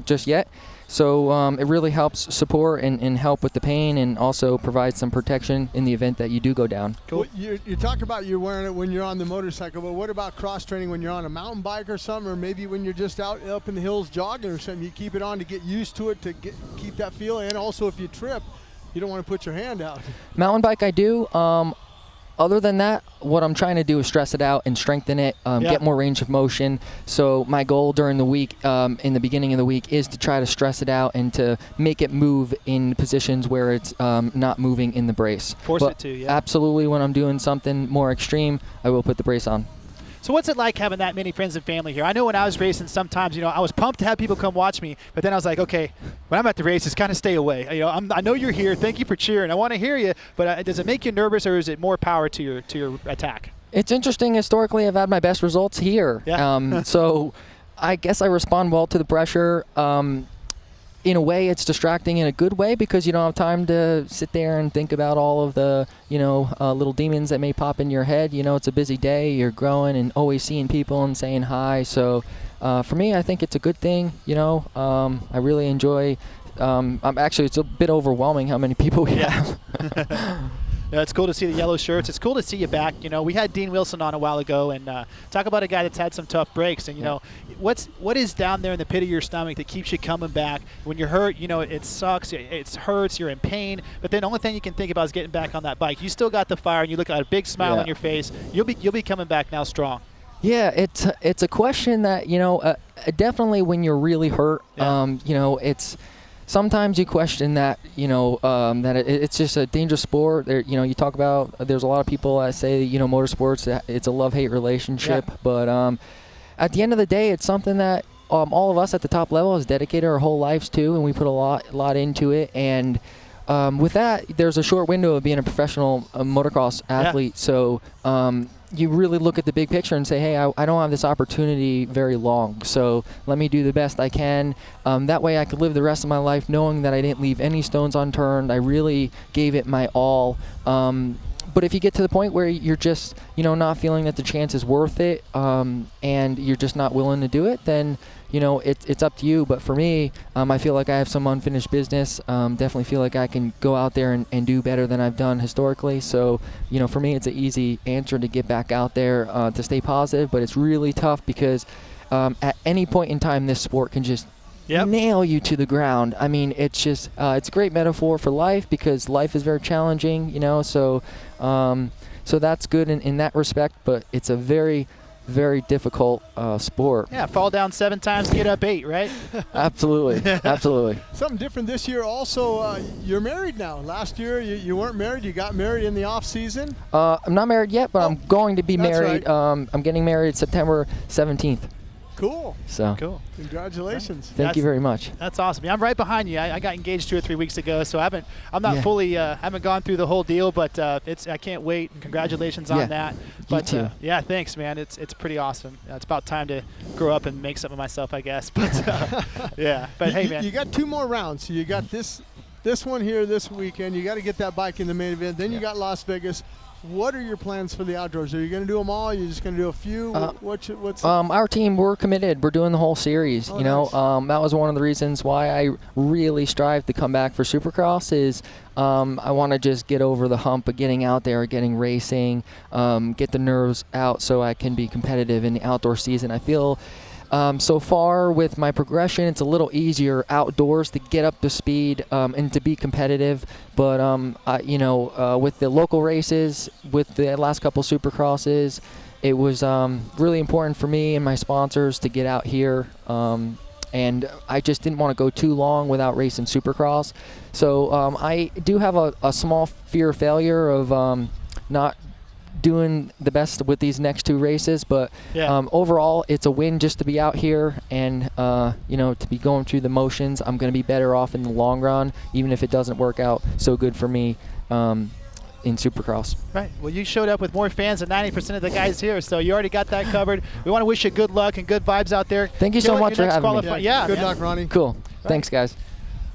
just yet. So it really helps support and help with the pain, and also provide some protection in the event that you do go down. Cool. Well, you talk about you're wearing it when you're on the motorcycle, but what about cross training when you're on a mountain bike or something, or maybe when you're just out up in the hills jogging or something? You keep it on to get used to it, to keep that feel, and also if you trip, you don't want to put your hand out. Mountain bike I do. Other than that, what I'm trying to do is stress it out and strengthen it, get more range of motion. So my goal during the week, in the beginning of the week, is to try to stress it out and to make it move in positions where it's not moving in the brace. Force it to, yeah. Absolutely, when I'm doing something more extreme, I will put the brace on. So what's it like having that many friends and family here? I know when I was racing, sometimes, you know, I was pumped to have people come watch me, but then I was like, okay, when I'm at the races, kind of stay away. You know, I know you're here. Thank you for cheering. I want to hear you, but does it make you nervous, or is it more power to your attack? It's interesting. Historically, I've had my best results here. Yeah. So I guess I respond well to the pressure. in a way, it's distracting in a good way because you don't have time to sit there and think about all of the, little demons that may pop in your head. It's a busy day. You're growing and always seeing people and saying hi. So for me, I think it's a good thing. I really enjoy. It's a bit overwhelming how many people we have. Yeah, it's cool to see the yellow shirts. It's cool to see you back. We had Dean Wilson on a while ago, and talk about a guy that's had some tough breaks. And what is down there in the pit of your stomach that keeps you coming back when you're hurt? It sucks, it hurts, you're in pain. But then the only thing you can think about is getting back on that bike. You still got the fire, and you look at a big smile on your face. You'll be coming back now strong. Yeah, it's a question that definitely when you're really hurt, it's. Sometimes you question that, that it's just a dangerous sport. You talk about, there's a lot of people that say, motorsports, it's a love-hate relationship. Yeah. But at the end of the day, it's something that all of us at the top level has dedicated our whole lives to, and we put a lot into it. And with that, there's a short window of being a professional motocross athlete. Yeah. So you really look at the big picture and say, hey, I don't have this opportunity very long, so let me do the best I can. That way I could live the rest of my life knowing that I didn't leave any stones unturned. I really gave it my all. But if you get to the point where you're just, not feeling that the chance is worth it, and you're just not willing to do it, then, it's up to you. But for me, I feel like I have some unfinished business. Definitely feel like I can go out there and do better than I've done historically. So, for me, it's an easy answer to get back out there, to stay positive. But it's really tough because at any point in time, this sport can just nail you to the ground. I mean, it's just it's a great metaphor for life because life is very challenging, so that's good in that respect, but it's a very, very difficult sport. Yeah, fall down 7 times, get up 8, right? Absolutely, absolutely. Something different this year also, you're married now. Last year you weren't married, you got married in the off season. I'm not married yet, but I'm going to be married. Right. I'm getting married September 17th. Cool. So cool. Congratulations. Thank you very much. That's awesome. Yeah, I'm right behind you. I got engaged 2 or 3 weeks ago, so I'm not fully haven't gone through the whole deal, but I can't wait. Congratulations on that. But you too. Yeah, thanks, man. It's pretty awesome. It's about time to grow up and make something of myself, I guess. But yeah. But hey, man. You got 2 more rounds. So you got this one here this weekend. You got to get that bike in the main event. Then you got Las Vegas. What are your plans for the outdoors? Are you going to do them all? Are you just going to do a few? What's our team, we're committed. We're doing the whole series. Nice. That was one of the reasons why I really strive to come back for Supercross is I want to just get over the hump of getting out there, getting racing, get the nerves out so I can be competitive in the outdoor season. I feel so far with my progression, it's a little easier outdoors to get up to speed and to be competitive. But with the local races, with the last couple Supercrosses, it was really important for me and my sponsors to get out here. And I just didn't want to go too long without racing Supercross. So I do have a small fear of failure of not doing the best with these next 2 races, but overall it's a win just to be out here and to be going through the motions. I'm going to be better off in the long run, even if it doesn't work out so good for me in Supercross. Right. Well, you showed up with more fans than 90% of the guys here, so you already got that covered. We want to wish you good luck and good vibes out there. Thank you so much for having me. Yeah, good luck, Ronnie. Cool. Thanks, guys.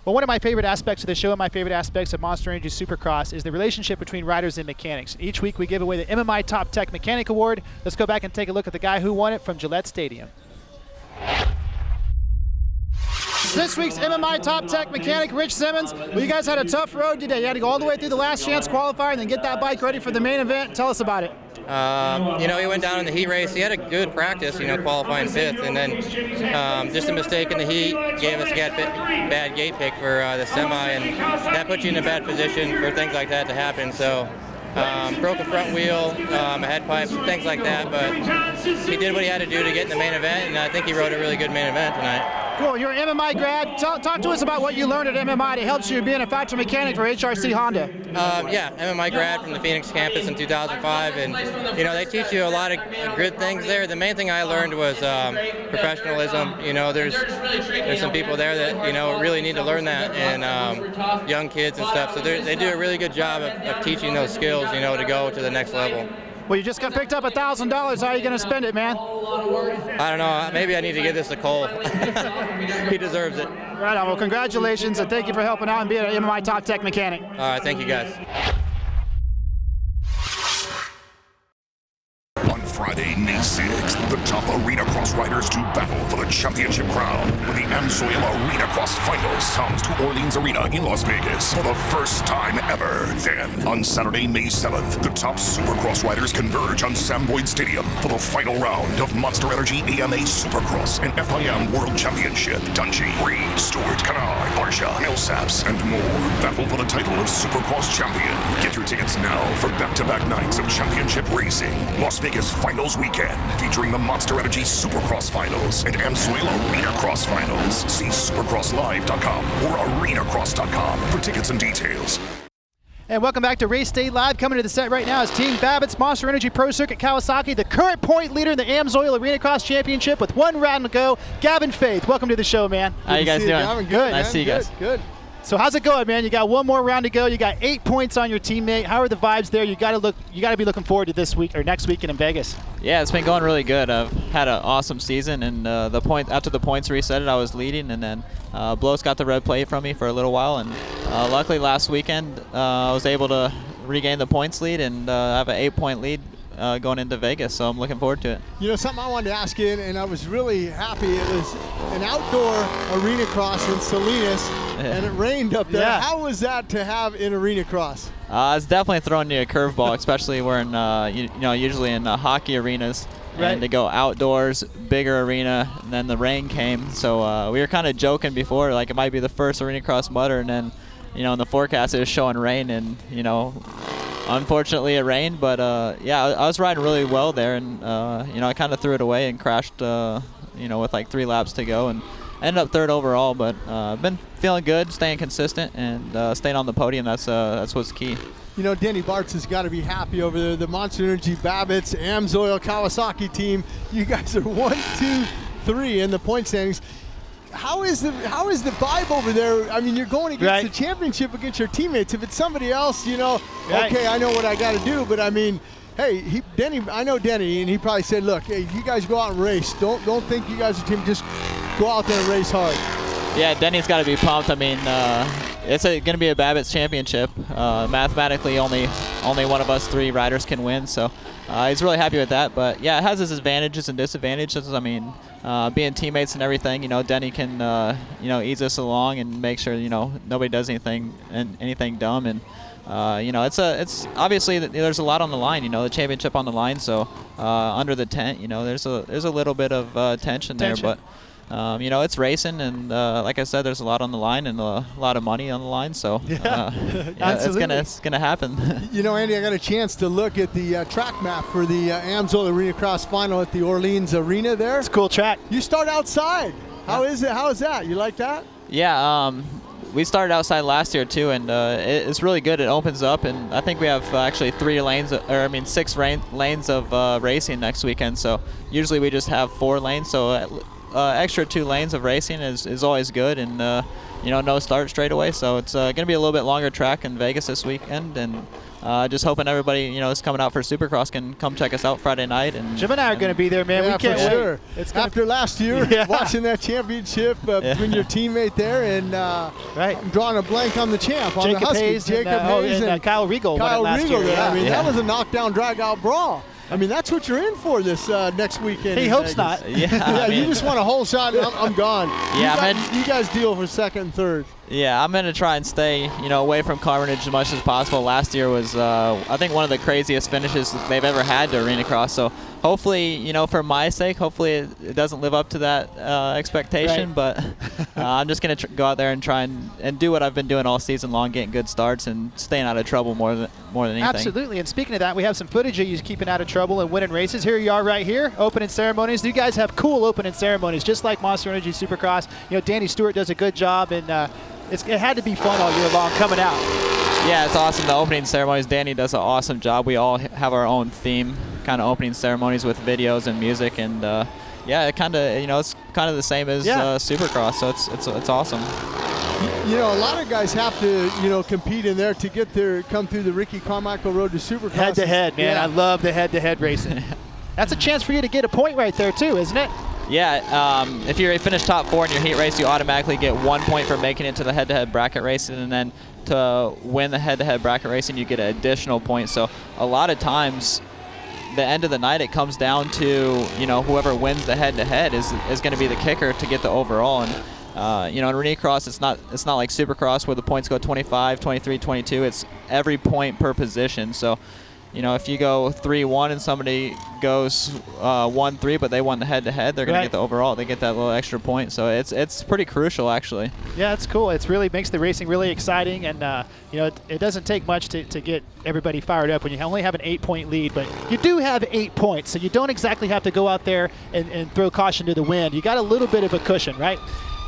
Well, one of my favorite aspects of the show and my favorite aspects of Monster Energy Supercross is the relationship between riders and mechanics. Each week we give away the MMI Top Tech Mechanic Award. Let's go back and take a look at the guy who won it from Gillette Stadium. This week's MMI Top Tech Mechanic, Rich Simmons. Well, you guys had a tough road today. You had to go all the way through the last chance qualifier and then get that bike ready for the main event. Tell us about it. He went down in the heat race. He had a good practice, qualifying 5th, and then just a mistake in the heat gave us a bad gate pick for the semi, and that puts you in a bad position for things like that to happen. So broke a front wheel, a head pipe, things like that, but he did what he had to do to get in the main event, and I think he rode a really good main event tonight. Cool. You're an MMI grad. Talk to us about what you learned at MMI that helps you being a factory mechanic for HRC Honda. MMI grad from the Phoenix campus in 2005, and they teach you a lot of good things there. The main thing I learned was professionalism. There's some people there that really need to learn that, and young kids and stuff. So they do a really good job of teaching those skills, to go to the next level. Well, you just got picked up $1,000. How are you going to spend it, man? I don't know. Maybe I need to give this to Cole. He deserves it. Right on. Well, congratulations, and thank you for helping out and being an MMI Top Tech mechanic. All right. Thank you, guys. On Friday, May 6th, the top Arena Cross riders to battle for the championship crown when the AMSOIL Arena Cross Finals comes to Orleans Arena in Las Vegas for the first time ever. Then, on Saturday, May 7th, the top Supercross riders converge on Sam Boyd Stadium for the final round of Monster Energy AMA Supercross and FIM World Championship. Dungey, Reed, Stewart, Canard, Barsha, Millsaps, and more battle for the title of Supercross champion. Get your tickets now for back-to-back nights of championship racing. Las Vegas Finals Weekend, featuring the Monster Energy Supercross Finals and AMSOIL Arena Cross Finals. See supercrosslive.com or arenacross.com for tickets and details. And welcome back to Race Day Live. Coming to the set right now is Team Babbitt's Monster Energy Pro Circuit Kawasaki, the current point leader in the AMSOIL Arena Cross Championship with 1 round to go. Gavin Faith, welcome to the show, man. How you guys doing? Gavin, good. Nice to see you guys. Good. So how's it going, man? You got 1 more round to go. You got 8 points on your teammate. How are the vibes there? You got to be looking forward to this week or next weekend in Vegas. Yeah, it's been going really good. I've had an awesome season, and after the points resetted, I was leading, and then Blows got the red plate from me for a little while, and luckily last weekend I was able to regain the points lead and have an 8-point lead going into Vegas, so I'm looking forward to it. You know, something I wanted to ask you, and I was really happy, it was an outdoor arena cross in Salinas, and it rained up there. Yeah. How was that to have in arena cross? It's definitely throwing you a curveball, especially we're in, usually in hockey arenas. Right. And to go outdoors, bigger arena, and then the rain came. So we were kind of joking before, like it might be the first arena cross mutter, and then, in the forecast it was showing rain, and, unfortunately it rained, but yeah, I was riding really well there, and I kind of threw it away and crashed, with like 3 laps to go, and ended up 3rd overall. But I've been feeling good, staying consistent, and staying on the podium. That's what's key. Denny Bartz has got to be happy over there. The Monster Energy Babbitt's AMSOIL Kawasaki team. You guys are 1, 2, 3 in the point standings. How is the vibe over there? I mean, you're going against the championship against your teammates. If it's somebody else, okay, I know what I got to do. But I mean, hey, I know Denny, and he probably said, look, hey, you guys go out and race. Don't think you guys are a team. Just go out there and race hard. Yeah, Denny's got to be pumped. I mean, it's going to be a Babbitt's championship. Mathematically, only one of us 3 riders can win, so he's really happy with that. But yeah, it has its advantages and disadvantages. I mean, being teammates and everything, Denny can ease us along and make sure nobody does anything dumb, and it's obviously there's a lot on the line. The championship on the line, so under the tent, there's a little bit of tension there, but. It's racing, and like I said, there's a lot on the line and a lot of money on the line, so it's gonna happen. Andy, I got a chance to look at the track map for the AMSOIL Arena Cross Final at the Orleans Arena there. It's a cool track. You start outside. How is it? How is that? You like that? Yeah, we started outside last year too, and it's really good. It opens up, and I think we have actually 6 lanes of racing next weekend, so usually we just have 4 lanes, so extra 2 lanes of racing is always good, and no start straight away, so it's going to be a little bit longer track in Vegas this weekend, and just hoping everybody is coming out for Supercross can come check us out Friday night. And Jim and I are going to be there, man. Yeah, we can't for wait. Sure. After last year, watching that championship between your teammate there and I'm drawing a blank on the champ on Jacob the Huskies. Hayes Jacob Hayes and Kyle Regal. There. I mean, that was a knockdown, drag-out brawl. I mean, that's what you're in for this next weekend. He hopes not. Yeah, you just want a whole shot and I'm gone. Yeah, you guys deal for 2nd and 3rd. Yeah, I'm going to try and stay, away from Carnage as much as possible. Last year was, I think, one of the craziest finishes they've ever had to Arena Cross. So hopefully, for my sake, hopefully it doesn't live up to that expectation. Right. But I'm just going to go out there and try and do what I've been doing all season long, getting good starts and staying out of trouble more than anything. Absolutely. And speaking of that, we have some footage of you keeping out of trouble and winning races. Here you are right here, opening ceremonies. You guys have cool opening ceremonies, just like Monster Energy Supercross. Danny Stewart does a good job, and it had to be fun all year long coming out. Yeah, it's awesome. The opening ceremonies, Danny does an awesome job. We all have our own theme, kind of opening ceremonies with videos and music, and yeah, it kind of it's kind of the same as Supercross, so it's awesome. You know, a lot of guys have to, you know, compete in there to come through the Ricky Carmichael Road to Supercross. Head-to-head, man. Yeah. I love the head-to-head racing. That's a chance for you to get a point right there, too, isn't it? Yeah, if you finish top 4 in your heat race, you automatically get 1 point for making it to the head-to-head bracket racing, and then to win the head-to-head bracket racing, you get an additional point. So a lot of times, the end of the night, it comes down to, you know, whoever wins the head-to-head is going to be the kicker to get the overall. And you know, in Arena Cross, it's not like Supercross where the points go 25, 23, 22. It's every point per position. So, you know, if you go 3-1 and somebody goes 1-3, but they won the head-to-head, they're going to get the overall. They get that little extra point. So it's pretty crucial, actually. Yeah, it's cool. It's really makes the racing really exciting, and you know, it doesn't take much to get everybody fired up when you only have an 8-point lead. But you do have 8 points, so you don't exactly have to go out there and throw caution to the wind. You got a little bit of a cushion, right?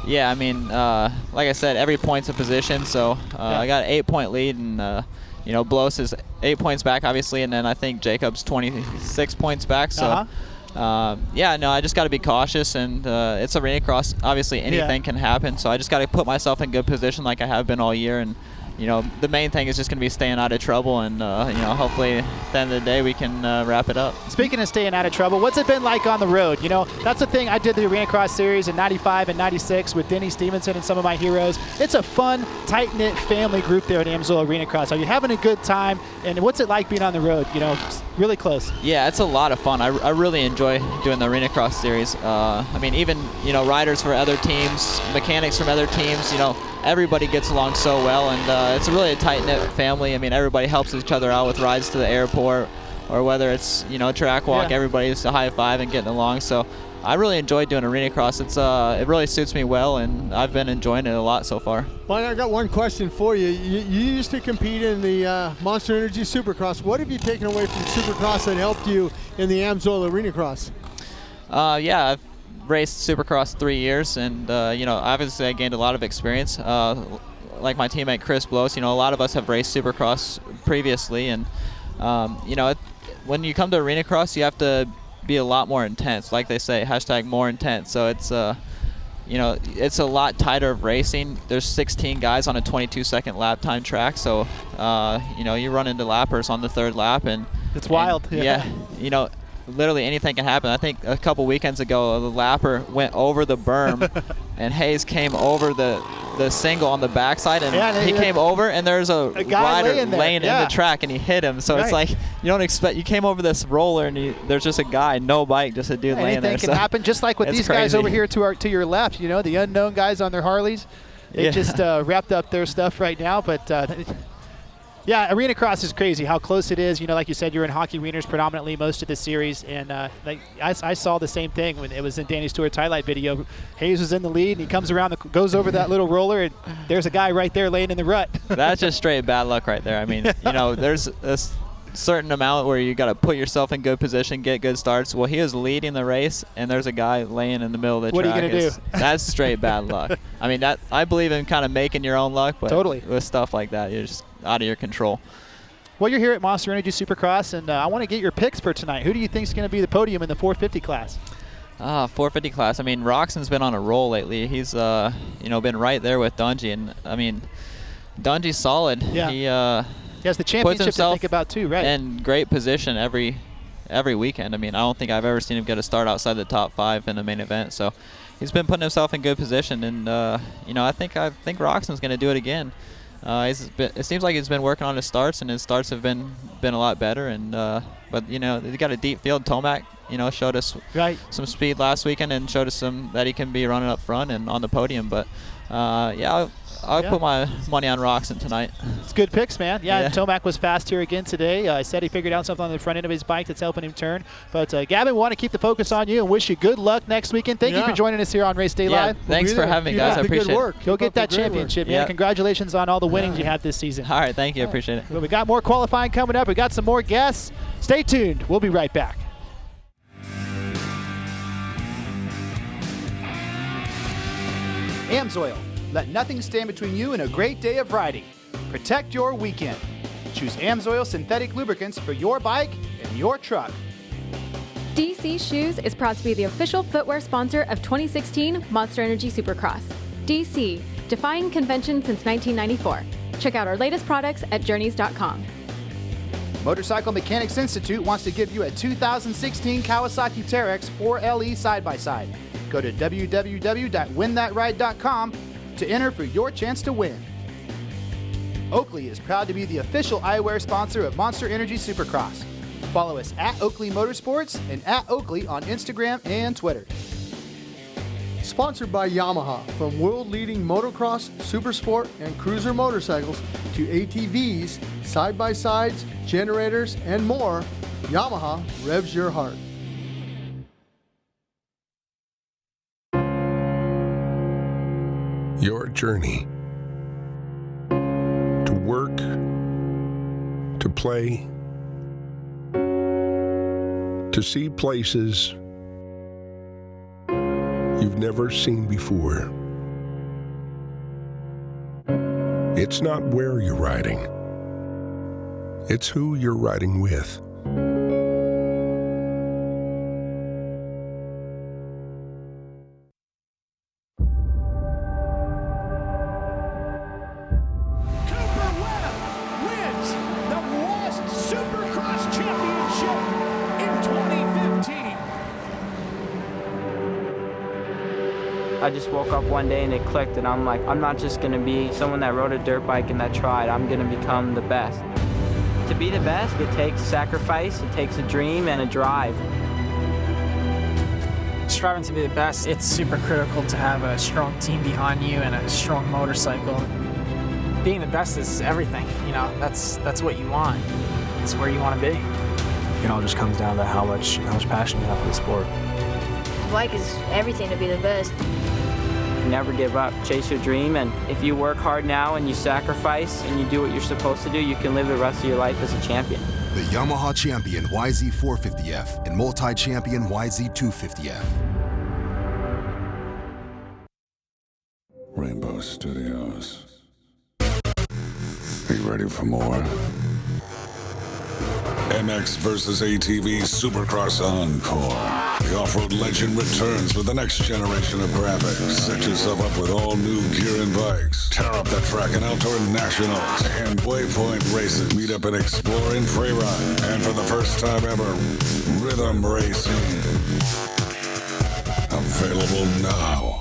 Yeah, I mean, like I said, every point's a position. So I got an 8-point lead, and you know, Bloss is 8 points back, obviously, and then I think Jacob's 26 points back. So, yeah, no, I just got to be cautious, and it's Arena Cross. Obviously, anything can happen, so I just got to put myself in good position like I have been all year. And you know, the main thing is just going to be staying out of trouble, and you know, hopefully at the end of the day we can wrap it up. Speaking of staying out of trouble, what's it been like on the road? You know, that's the thing. I did the Arena Cross series in '95 and '96 with Denny Stevenson and some of my heroes. It's a fun, tight-knit family group there at AMSOIL Arena Cross. Are you having a good time? And what's it like being on the road? You know, really close. Yeah, it's a lot of fun. I really enjoy doing the Arena Cross series. I mean, even, you know, riders for other teams, mechanics from other teams, you know, everybody gets along so well, and it's really a tight-knit family. I mean, everybody helps each other out with rides to the airport, or whether it's, you know, track walk, everybody's a high five and getting along. So I really enjoy doing Arena Cross. It's it really suits me well, and I've been enjoying it a lot so far. Well, I got one question for you. You used to compete in the Monster Energy Supercross. What have you taken away from Supercross that helped you in the AMSOIL Arena Cross? Yeah, I've raced Supercross 3 years, and you know, obviously I gained a lot of experience. Like my teammate Chris Bloss, you know, a lot of us have raced Supercross previously, and you know, when you come to Arena Cross, you have to be a lot more intense. Like they say, #more intense. So it's you know, it's a lot tighter of racing. There's 16 guys on a 22-second lap time track, so you know, you run into lappers on the 3rd lap, and it's wild. Yeah, you know, literally anything can happen. I think a couple weekends ago, the lapper went over the berm, and Hayes came over the single on the backside, and he came over, and there's a rider laying in the track, and he hit him. So it's like, you don't expect, you came over this roller, and there's just a guy, no bike, just a dude laying there. Anything can happen, just like with these guys over here to your left. You know, the unknown guys on their Harleys. They just wrapped up their stuff right now, but yeah, Arena Cross is crazy how close it is. You know, like you said, you're in hockey arenas predominantly most of the series, and like I saw the same thing when it was in Danny Stewart's highlight video. Hayes was in the lead, and he comes around, goes over that little roller, and there's a guy right there laying in the rut. That's just straight bad luck right there. I mean, you know, there's a certain amount where you got to put yourself in good position, get good starts. Well, he was leading the race, and there's a guy laying in the middle of the track. What are you going to do? That's straight bad luck. I mean, that I believe in kind of making your own luck, but with stuff like that, you're just out of your control. Well, you're here at Monster Energy Supercross, and I want to get your picks for tonight. Who do you think is going to be the podium in the 450 class? 450 class. I mean, Roczen's been on a roll lately. He's you know, been right there with Dungey, and I mean, Dungey's solid. Yeah. He has the championship to think about too, right? In great position every weekend. I mean, I don't think I've ever seen him get a start outside the top 5 in the main event. So he's been putting himself in good position, and you know, I think Roczen's going to do it again. It seems like he's been working on his starts, and his starts have been a lot better. And but you know, he got a deep field. Tomac, you know, showed us some speed last weekend, and showed us that he can be running up front and on the podium. But yeah, I'll put my money on Roczen tonight. It's good picks, man. Yeah, Tomac was fast here again today. I said he figured out something on the front end of his bike that's helping him turn. But Gavin, we want to keep the focus on you and wish you good luck next weekend. Thank you for joining us here on Race Day Live. Thanks for having me, guys. I appreciate it. Go get that championship, man. Congratulations on all the winnings you had this season. All right, thank you. I appreciate it. Well, we got more qualifying coming up. We got some more guests. Stay tuned. We'll be right back. AMSOIL. Let nothing stand between you and a great day of riding. Protect your weekend. Choose AMSOIL synthetic lubricants for your bike and your truck. DC Shoes is proud to be the official footwear sponsor of 2016 Monster Energy Supercross. DC, defying convention since 1994. Check out our latest products at journeys.com. Motorcycle Mechanics Institute wants to give you a 2016 Kawasaki Teryx 4LE side-by-side. Go to www.winthatride.com to enter for your chance to win. Oakley is proud to be the official eyewear sponsor of Monster Energy Supercross. Follow us at Oakley Motorsports and at Oakley on Instagram and Twitter. Sponsored by Yamaha. From world-leading motocross, supersport, and cruiser motorcycles to ATVs, side-by-sides, generators, and more, Yamaha revs your heart. Your journey to work, to play, to see places you've never seen before. It's not where you're riding, it's who you're riding with. I just woke up one day and it clicked, and I'm like, I'm not just gonna be someone that rode a dirt bike and that tried. I'm gonna become the best. To be the best, it takes sacrifice, it takes a dream and a drive. Striving to be the best, it's super critical to have a strong team behind you and a strong motorcycle. Being the best is everything, you know, that's what you want. It's where you want to be. It all just comes down to how much passion you have for the sport. The bike is everything to be the best. Never give up, chase your dream, and if you work hard now and you sacrifice and you do what you're supposed to do, you can live the rest of your life as a champion. The Yamaha Champion YZ450F and multi-champion YZ250F. Rainbow Studios. Are you ready for more? MX vs. ATV Supercross Encore. The off-road legend returns with the next generation of graphics. Set yourself up with all new gear and bikes. Tear up the track in Outdoor Nationals and Waypoint races. Meet up and explore in Freeride. And for the first time ever, Rhythm Racing. Available now.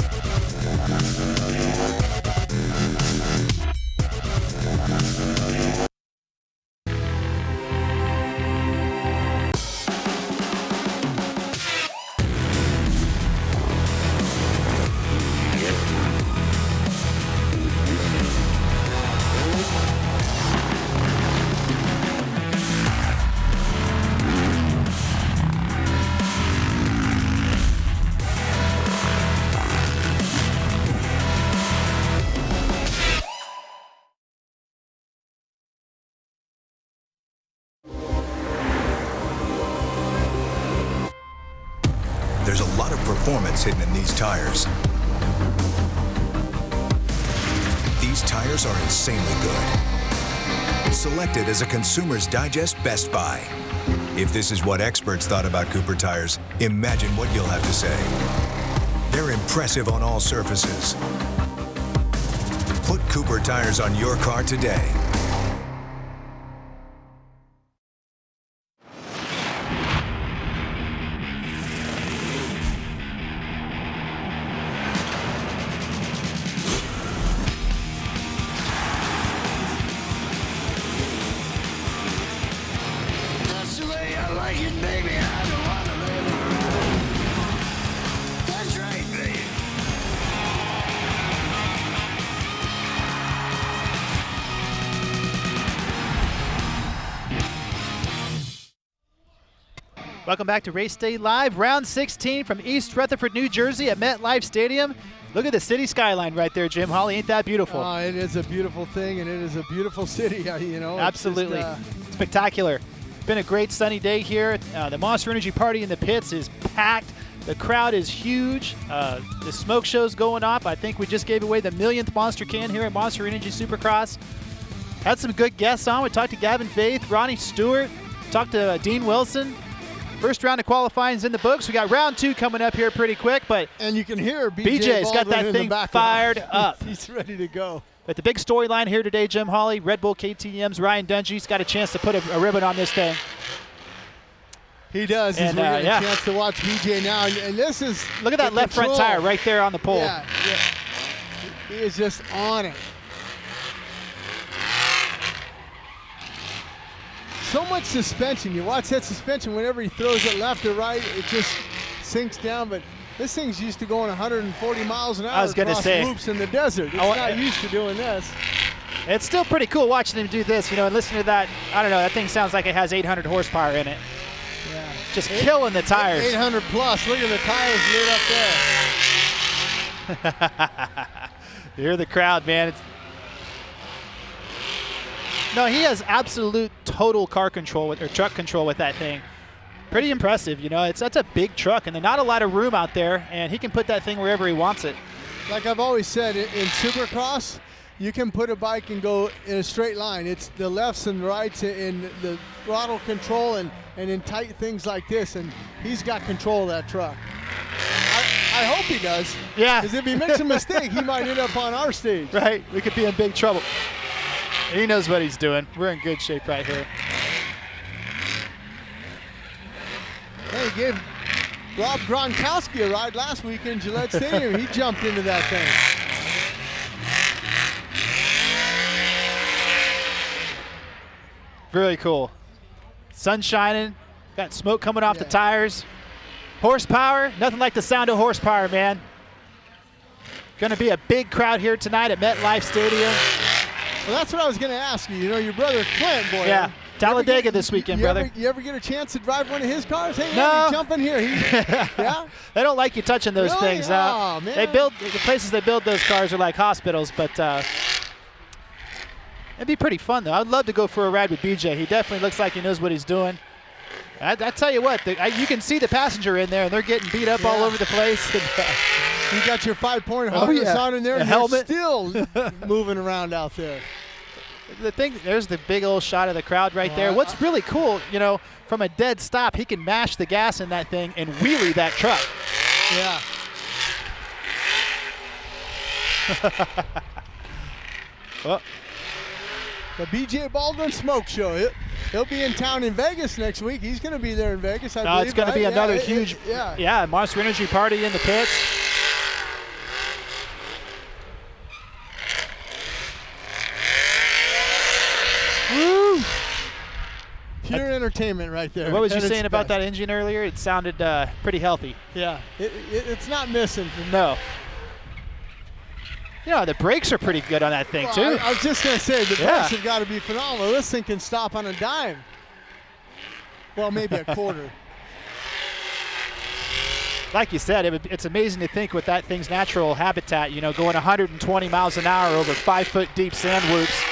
There's a lot of performance hidden in these tires. These tires are insanely good. Selected as a Consumer's Digest Best Buy. If this is what experts thought about Cooper tires, imagine what you'll have to say. They're impressive on all surfaces. Put Cooper tires on your car today. Welcome back to Race Day Live, round 16 from East Rutherford, New Jersey at MetLife Stadium. Look at the city skyline right there, Jim Holly. Ain't that beautiful? It is a beautiful thing, and it is a beautiful city, you know. Absolutely. Spectacular. Been a great sunny day here. The Monster Energy party in the pits is packed. The crowd is huge. The smoke show's going off. I think we just gave away the 1,000th Monster can here at Monster Energy Supercross. Had some good guests on. We talked to Gavin Faith, Ronnie Stewart, talked to Dean Wilson. First round of qualifying is in the books. We got round 2 coming up here pretty quick, but and you can hear BJ's got that thing fired up. He's ready to go. But the big storyline here today, Jim Hawley, Red Bull KTM's Ryan Dungey's got a chance to put a ribbon on this thing. He does. He's getting a chance to watch BJ now, and this is look at that left front tire right there on the pole. Yeah. He is just on it. So much suspension. You watch that suspension, whenever he throws it left or right, it just sinks down. But this thing's used to going 140 miles an hour across loops in the desert. It's not used to doing this. It's still pretty cool watching him do this, and listen to that. I don't know, that thing sounds like it has 800 horsepower in it. Yeah. Just killing the tires. 800 plus. Look at the tires lit up there. You hear the crowd, man. No, he has absolute total car control or truck control with that thing. Pretty impressive, that's a big truck, and there's not a lot of room out there, and he can put that thing wherever he wants it. Like I've always said, in Supercross, you can put a bike and go in a straight line. It's the lefts and rights in the throttle control and in tight things like this, and he's got control of that truck. I hope he does. Yeah. Because if he makes a mistake, he might end up on our stage. Right. We could be in big trouble. He knows what he's doing. We're in good shape right here. Hey, he gave Rob Gronkowski a ride last week in Gillette Stadium. He jumped into that thing. Very cool. Sun shining. Got smoke coming off the tires. Horsepower. Nothing like the sound of horsepower, man. Going to be a big crowd here tonight at MetLife Stadium. Well, that's what I was going to ask you. Your brother Clint, boy. Yeah, Talladega this weekend, brother. You ever get a chance to drive one of his cars? Hey, no. Jump in here. Yeah? They don't like you touching those things. Oh, man. The places they build those cars are like hospitals, but it'd be pretty fun, though. I'd love to go for a ride with BJ. He definitely looks like he knows what he's doing. I tell you what, you can see the passenger in there, and they're getting beat up all over the place. You got your 5-point harness on in there, and helmet. You're still moving around out there. There's the big old shot of the crowd right there. What's really cool, from a dead stop, he can mash the gas in that thing and wheelie that truck. Yeah. The BJ Baldwin Smoke Show. He'll be in town in Vegas next week. He's going to be there in Vegas, I believe. It's going to be another huge Monster Energy party in the pits. Woo! Pure entertainment right there. What was you saying about that engine earlier? It sounded pretty healthy. Yeah, it's not missing. No. The brakes are pretty good on that thing, too. I was just going to say, the brakes have got to be phenomenal. This thing can stop on a dime. Well, maybe a quarter. Like you said, it's amazing to think with that thing's natural habitat, going 120 miles an hour over 5-foot deep sand loops.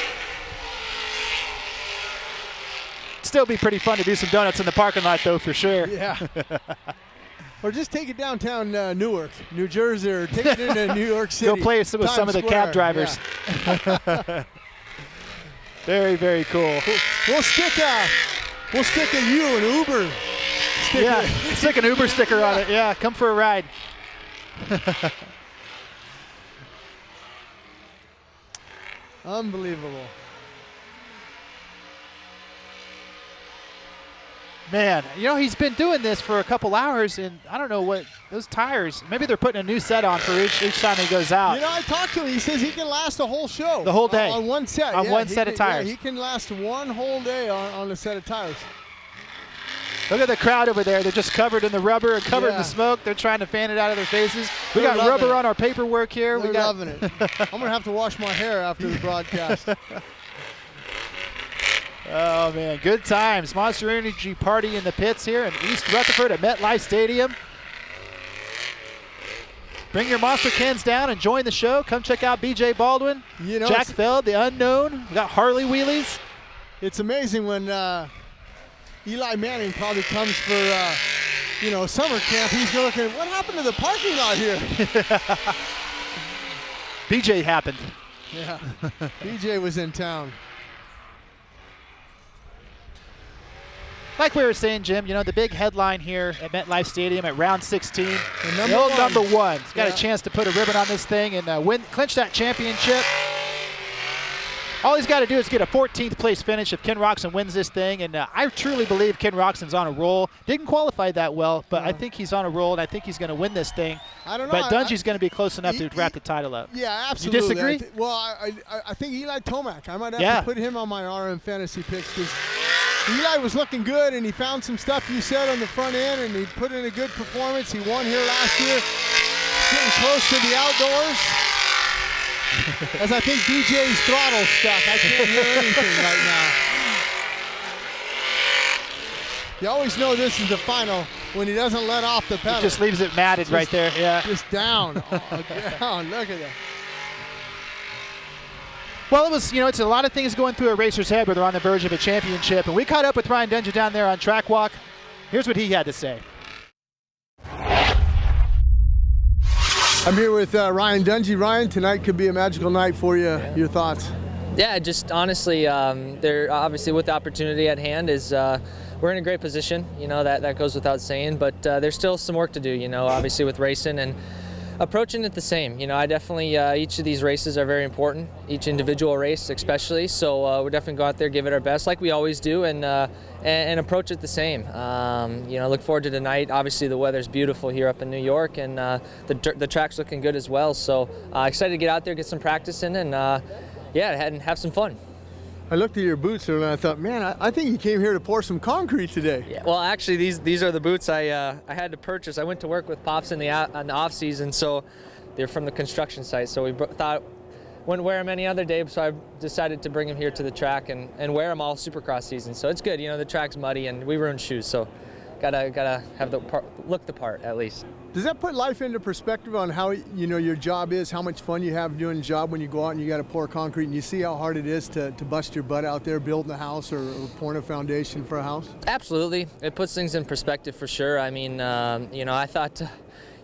Still be pretty fun to do some donuts in the parking lot, though, for sure. Yeah. Or just take it downtown Newark, New Jersey, or take it into New York City. Go play with some of the cab drivers. Yeah. Very, very cool. We'll stick a an Uber sticker. Stick an Uber sticker on it. Yeah, come for a ride. Unbelievable. Man, he's been doing this for a couple hours, and I don't know what those tires, maybe they're putting a new set on for each time he goes out. I talked to him. He says he can last a whole show. The whole day. On one set. On one set of tires. Yeah, he can last one whole day on a set of tires. Look at the crowd over there. They're just covered in the rubber and covered in the smoke. They're trying to fan it out of their faces. We got rubber on our paperwork here. We're loving it. I'm going to have to wash my hair after the broadcast. Oh, man, good times. Monster Energy party in the pits here in East Rutherford at MetLife Stadium. Bring your Monster cans down and join the show. Come check out BJ Baldwin, Jack Feld, the unknown. We got Harley wheelies. It's amazing when Eli Manning probably comes for, summer camp. He's looking, what happened to the parking lot here? BJ happened. Yeah, BJ was in town. like we were saying, Jim, you know, the big headline here at MetLife Stadium at round 16, the old number one. He's got a chance to put a ribbon on this thing and clinch that championship. All he's got to do is get a 14th place finish if Ken Roczen wins this thing, and I truly believe Ken Roczen's on a roll. Didn't qualify that well, but I think he's on a roll, and I think he's going to win this thing. I don't know. But Dungey's going to be close enough to wrap the title up. Yeah, absolutely. You disagree? I think Eli Tomac. I might have to put him on my RM fantasy picks because Eli was looking good, and he found some stuff you said on the front end, and he put in a good performance. He won here last year, getting close to the outdoors. As I think DJ's throttle stuck. I can't hear anything right now. You always know this is the final when he doesn't let off the pedal. He just leaves it matted right there. Yeah. Just down. Down. Look at that. Well, it was, you know, it's a lot of things going through a racer's head when they're on the verge of a championship. And we caught up with Ryan Dungey down there on track walk. Here's what he had to say. I'm here with Ryan Dungey. Ryan, tonight could be a magical night for you. Yeah. Your thoughts? Yeah, just honestly, they're obviously with the opportunity at hand is we're in a great position. You know, that goes without saying, but there's still some work to do, you know, obviously with racing and approaching it the same. You know, I definitely, each of these races are very important, each individual race especially, so we're definitely go out there, give it our best like we always do, and approach it the same. You know, look forward to tonight. Obviously the weather's beautiful here up in New York, and the track's looking good as well, so excited to get out there, get some practice in, and have some fun. I looked at your boots and I thought, man, I think you came here to pour some concrete today. Yeah, well, actually, these are the boots I had to purchase. I went to work with Pops on the off season, so they're from the construction site. So we thought wouldn't wear them any other day, so I decided to bring them here to the track and wear them all Supercross season. So it's good, you know, the track's muddy and we ruin shoes, so gotta have look the part at least. Does that put life into perspective on how, you know, your job is, how much fun you have doing the job when you go out and you got to pour concrete and you see how hard it is to bust your butt out there building a house or pouring a foundation for a house? Absolutely. It puts things in perspective for sure. I mean, you know, I thought,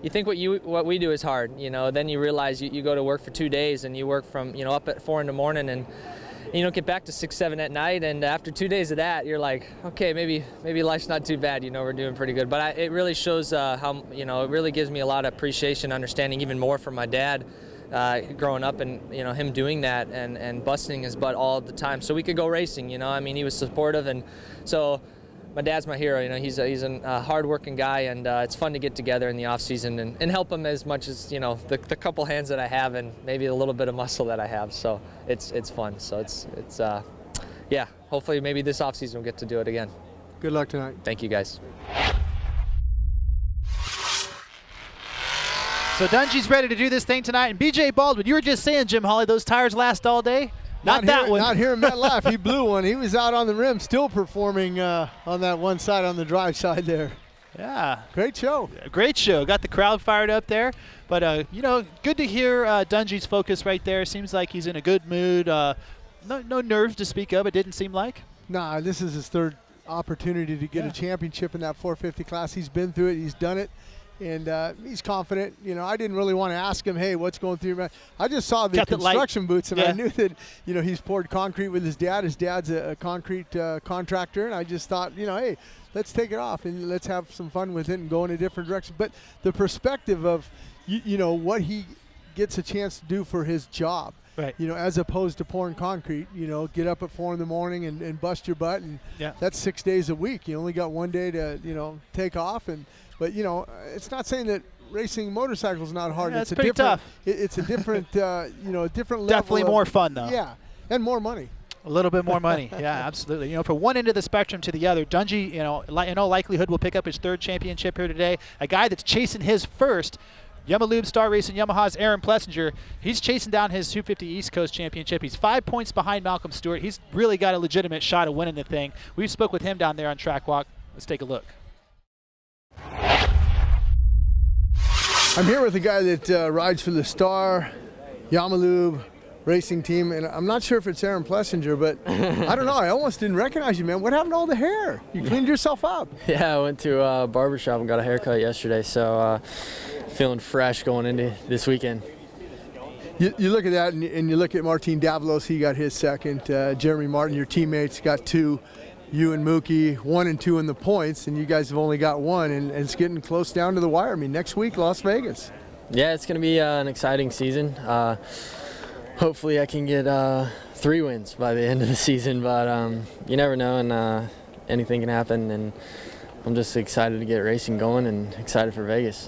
you think what we do is hard, you know, then you realize you go to work for 2 days and you work from, you know, up at 4 in the morning and you don't get back to 6, 7 at night, and after 2 days of that, you're like, okay, maybe life's not too bad. You know, we're doing pretty good. But it really shows how, you know, it really gives me a lot of appreciation, understanding even more from my dad, growing up, and you know, him doing that and busting his butt all the time, so we could go racing. You know, I mean, he was supportive, and so. My dad's my hero, you know, he's a hard-working guy, and it's fun to get together in the off-season and help him as much as, you know, the couple hands that I have and maybe a little bit of muscle that I have, so it's fun. So it's yeah, hopefully maybe this off-season we'll get to do it again. Good luck tonight. Thank you, guys. So Dungey's ready to do this thing tonight, and BJ Baldwin, you were just saying, Jim Hawley, those tires last all day? Not that one. Not here in MetLife. He blew one. He was out on the rim still performing on that one side on the drive side there. Yeah. Great show. Great show. Got the crowd fired up there. But, you know, good to hear Dungey's focus right there. Seems like he's in a good mood. No nerves to speak of, it didn't seem like. Nah, this is his third opportunity to get a championship in that 450 class. He's been through it. He's done it. And he's confident. You know, I didn't really want to ask him, hey, what's going through your mind? I just saw the construction boots, and I knew that, you know, he's poured concrete with his dad. His dad's a concrete contractor, and I just thought, you know, hey, let's take it off and let's have some fun with it and go in a different direction. But the perspective of, you know, what he gets a chance to do for his job, right? You know, as opposed to pouring concrete, you know, get up at 4 in the morning and bust your butt, and that's 6 days a week. You only got 1 day to, you know, take off. But, you know, it's not saying that racing motorcycles is not hard. Yeah, it's pretty tough. It's a different, you know, a different level. Definitely more fun, though. Yeah, and more money. A little bit more money. Yeah, absolutely. You know, from one end of the spectrum to the other, Dungey, you know, in all likelihood will pick up his 3rd championship here today. A guy that's chasing his first. Yamalube Star Racing Yamaha's Aaron Plessinger, he's chasing down his 250 East Coast Championship. He's 5 points behind Malcolm Stewart. He's really got a legitimate shot of winning the thing. We spoke with him down there on track walk. Let's take a look. I'm here with a guy that rides for the Star Yamalube racing team, and I'm not sure if it's Aaron Plessinger, but I don't know. I almost didn't recognize you, man. What happened to all the hair? You cleaned yourself up. Yeah, I went to a barbershop and got a haircut yesterday, so feeling fresh going into this weekend. You look at that, and you look at Martin Davalos. He got his 2nd. Jeremy Martin, your teammates, got 2. you and Mookie 1 and 2 in the points, and you guys have only got 1, and it's getting close down to the wire. I mean, next week, Las Vegas. Yeah, it's going to be an exciting season. Hopefully I can get 3 wins by the end of the season, but you never know, and anything can happen, and I'm just excited to get racing going and excited for Vegas.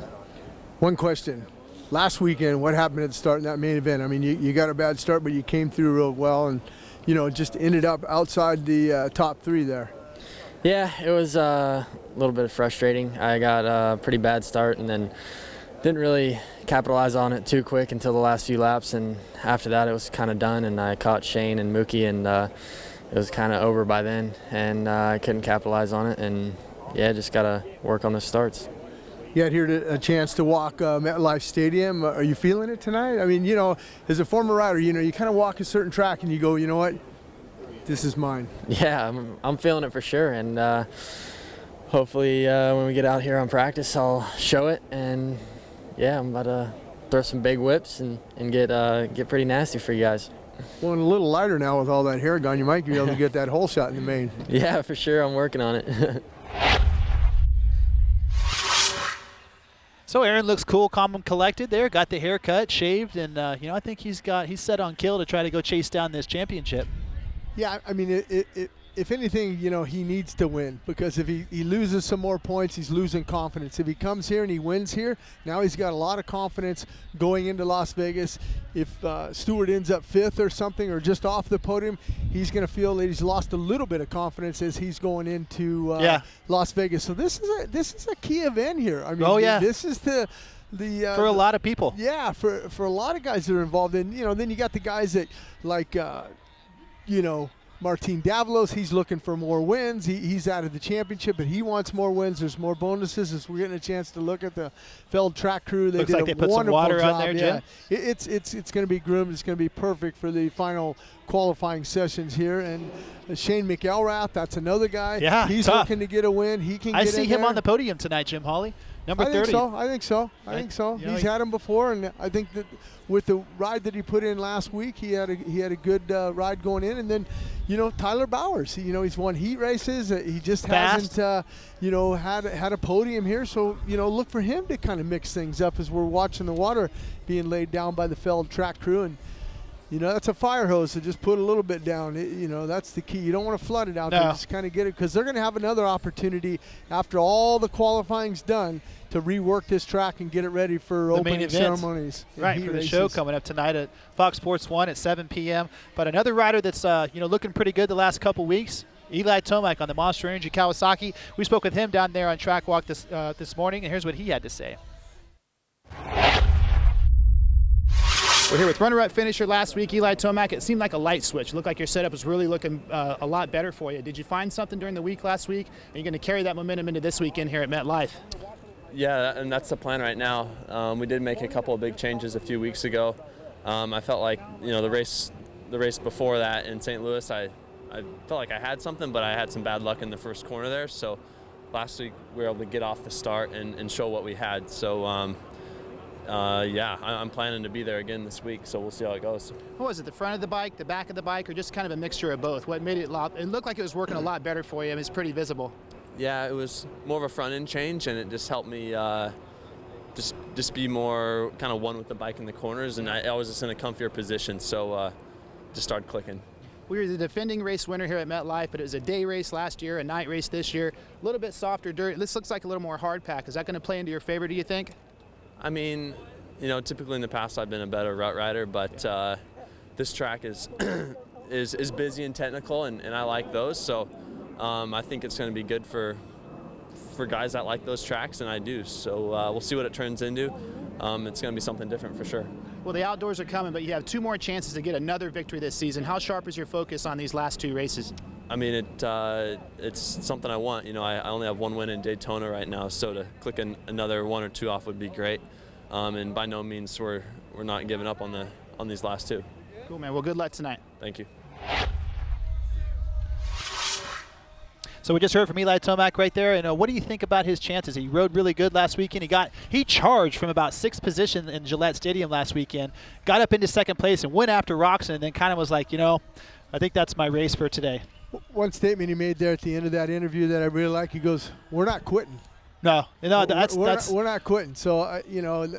One question. Last weekend, what happened at the start in that main event? I mean, you got a bad start, but you came through real well and, just ended up outside the top 3 there. Yeah, it was a little bit frustrating. I got a pretty bad start and then didn't really capitalize on it too quick until the last few laps, and after that it was kind of done, and I caught Shane and Mookie, and it was kind of over by then, and I couldn't capitalize on it, and yeah, just got to work on the starts. You had here a chance to walk MetLife Stadium. Are you feeling it tonight? I mean, as a former rider, you kind of walk a certain track and you go, you know what, this is mine. Yeah, I'm feeling it for sure, and hopefully when we get out here on practice, I'll show it, and yeah, I'm about to throw some big whips and get pretty nasty for you guys. Well, and a little lighter now with all that hair gone, you might be able to get that hole shot in the main. Yeah, for sure, I'm working on it. So Aaron looks cool, calm and collected there. Got the haircut, shaved, and I think he's set on kill to try to go chase down this championship. Yeah, I mean, if anything, he needs to win, because if he loses some more points, he's losing confidence. If he comes here and he wins here, now he's got a lot of confidence going into Las Vegas. If Stewart ends up 5th or something, or just off the podium, he's going to feel that he's lost a little bit of confidence as he's going into Las Vegas. So this is a key event here. I mean, this is the for a lot of people. Yeah, for a lot of guys that are involved in. Then you got the guys that like Martin Davalos, he's looking for more wins. He's out of the championship, but he wants more wins. There's more bonuses. As we're getting a chance to look at the Feld track crew, they looks did like they a put some wonderful water job. on there, yeah. Jim. It's going to be groomed. It's going to be perfect for the final qualifying sessions here. And Shane McElrath, that's another guy. Yeah, he's tough. looking to get a win. He can. I get see in him there. on the podium tonight, Jim Hawley. Number 30. I think so. He's had him before, and I think that with the ride that he put in last week, he had a good ride going in. And then, Tyler Bowers. He's won heat races. He just hasn't, had a podium here. So look for him to kind of mix things up as we're watching the water being laid down by the Feld track crew. And that's a fire hose, so just put a little bit down. That's the key. You don't want to flood it out there. Just kind of get it, because they're going to have another opportunity after all the qualifying's done to rework this track and get it ready for the opening ceremonies. Right, for the show coming up tonight at Fox Sports 1 at 7 p.m. But another rider that's looking pretty good the last couple weeks, Eli Tomac on the Monster Energy Kawasaki. We spoke with him down there on Track Walk this morning, and here's what he had to say. We're here with runner-up finisher last week, Eli Tomac. It seemed like a light switch. It looked like your setup was really looking a lot better for you. Did you find something during the week last week? Are you going to carry that momentum into this weekend here at MetLife? Yeah, and that's the plan right now. We did make a couple of big changes a few weeks ago. I felt like, the race before that in St. Louis, I felt like I had something, but I had some bad luck in the first corner there. So last week we were able to get off the start and show what we had. So I'm planning to be there again this week, so we'll see how it goes. What was it, the front of the bike, the back of the bike, or just kind of a mixture of both? What made it looked like it was working a lot better for you. It's pretty visible. Yeah, it was more of a front end change, and it just helped me just be more kind of one with the bike in the corners, and I was just in a comfier position, so just started clicking. We were the defending race winner here at MetLife, but it was a day race last year, a night race this year. A little bit softer dirt. This looks like a little more hard pack. Is that going to play into your favor, do you think? I mean, typically in the past I've been a better route rider, but this track is is busy and technical, and I like those. So I think it's going to be good for guys that like those tracks, and I do. So we'll see what it turns into. It's going to be something different for sure. Well, the outdoors are coming, but you have 2 more chances to get another victory this season. How sharp is your focus on these last 2 races? I mean, it's something I want. I only have 1 win in Daytona right now, so to click another 1 or 2 off would be great. And by no means we're not giving up on these last 2. Cool, man. Well, good luck tonight. Thank you. So we just heard from Eli Tomac right there. And what do you think about his chances? He rode really good last weekend. He charged from about 6th position in Gillette Stadium last weekend, got up into 2nd place and went after Roczen, and then kind of was like, I think that's my race for today. One statement he made there at the end of that interview that I really like, he goes, "We're not quitting." No, that's we're not quitting. So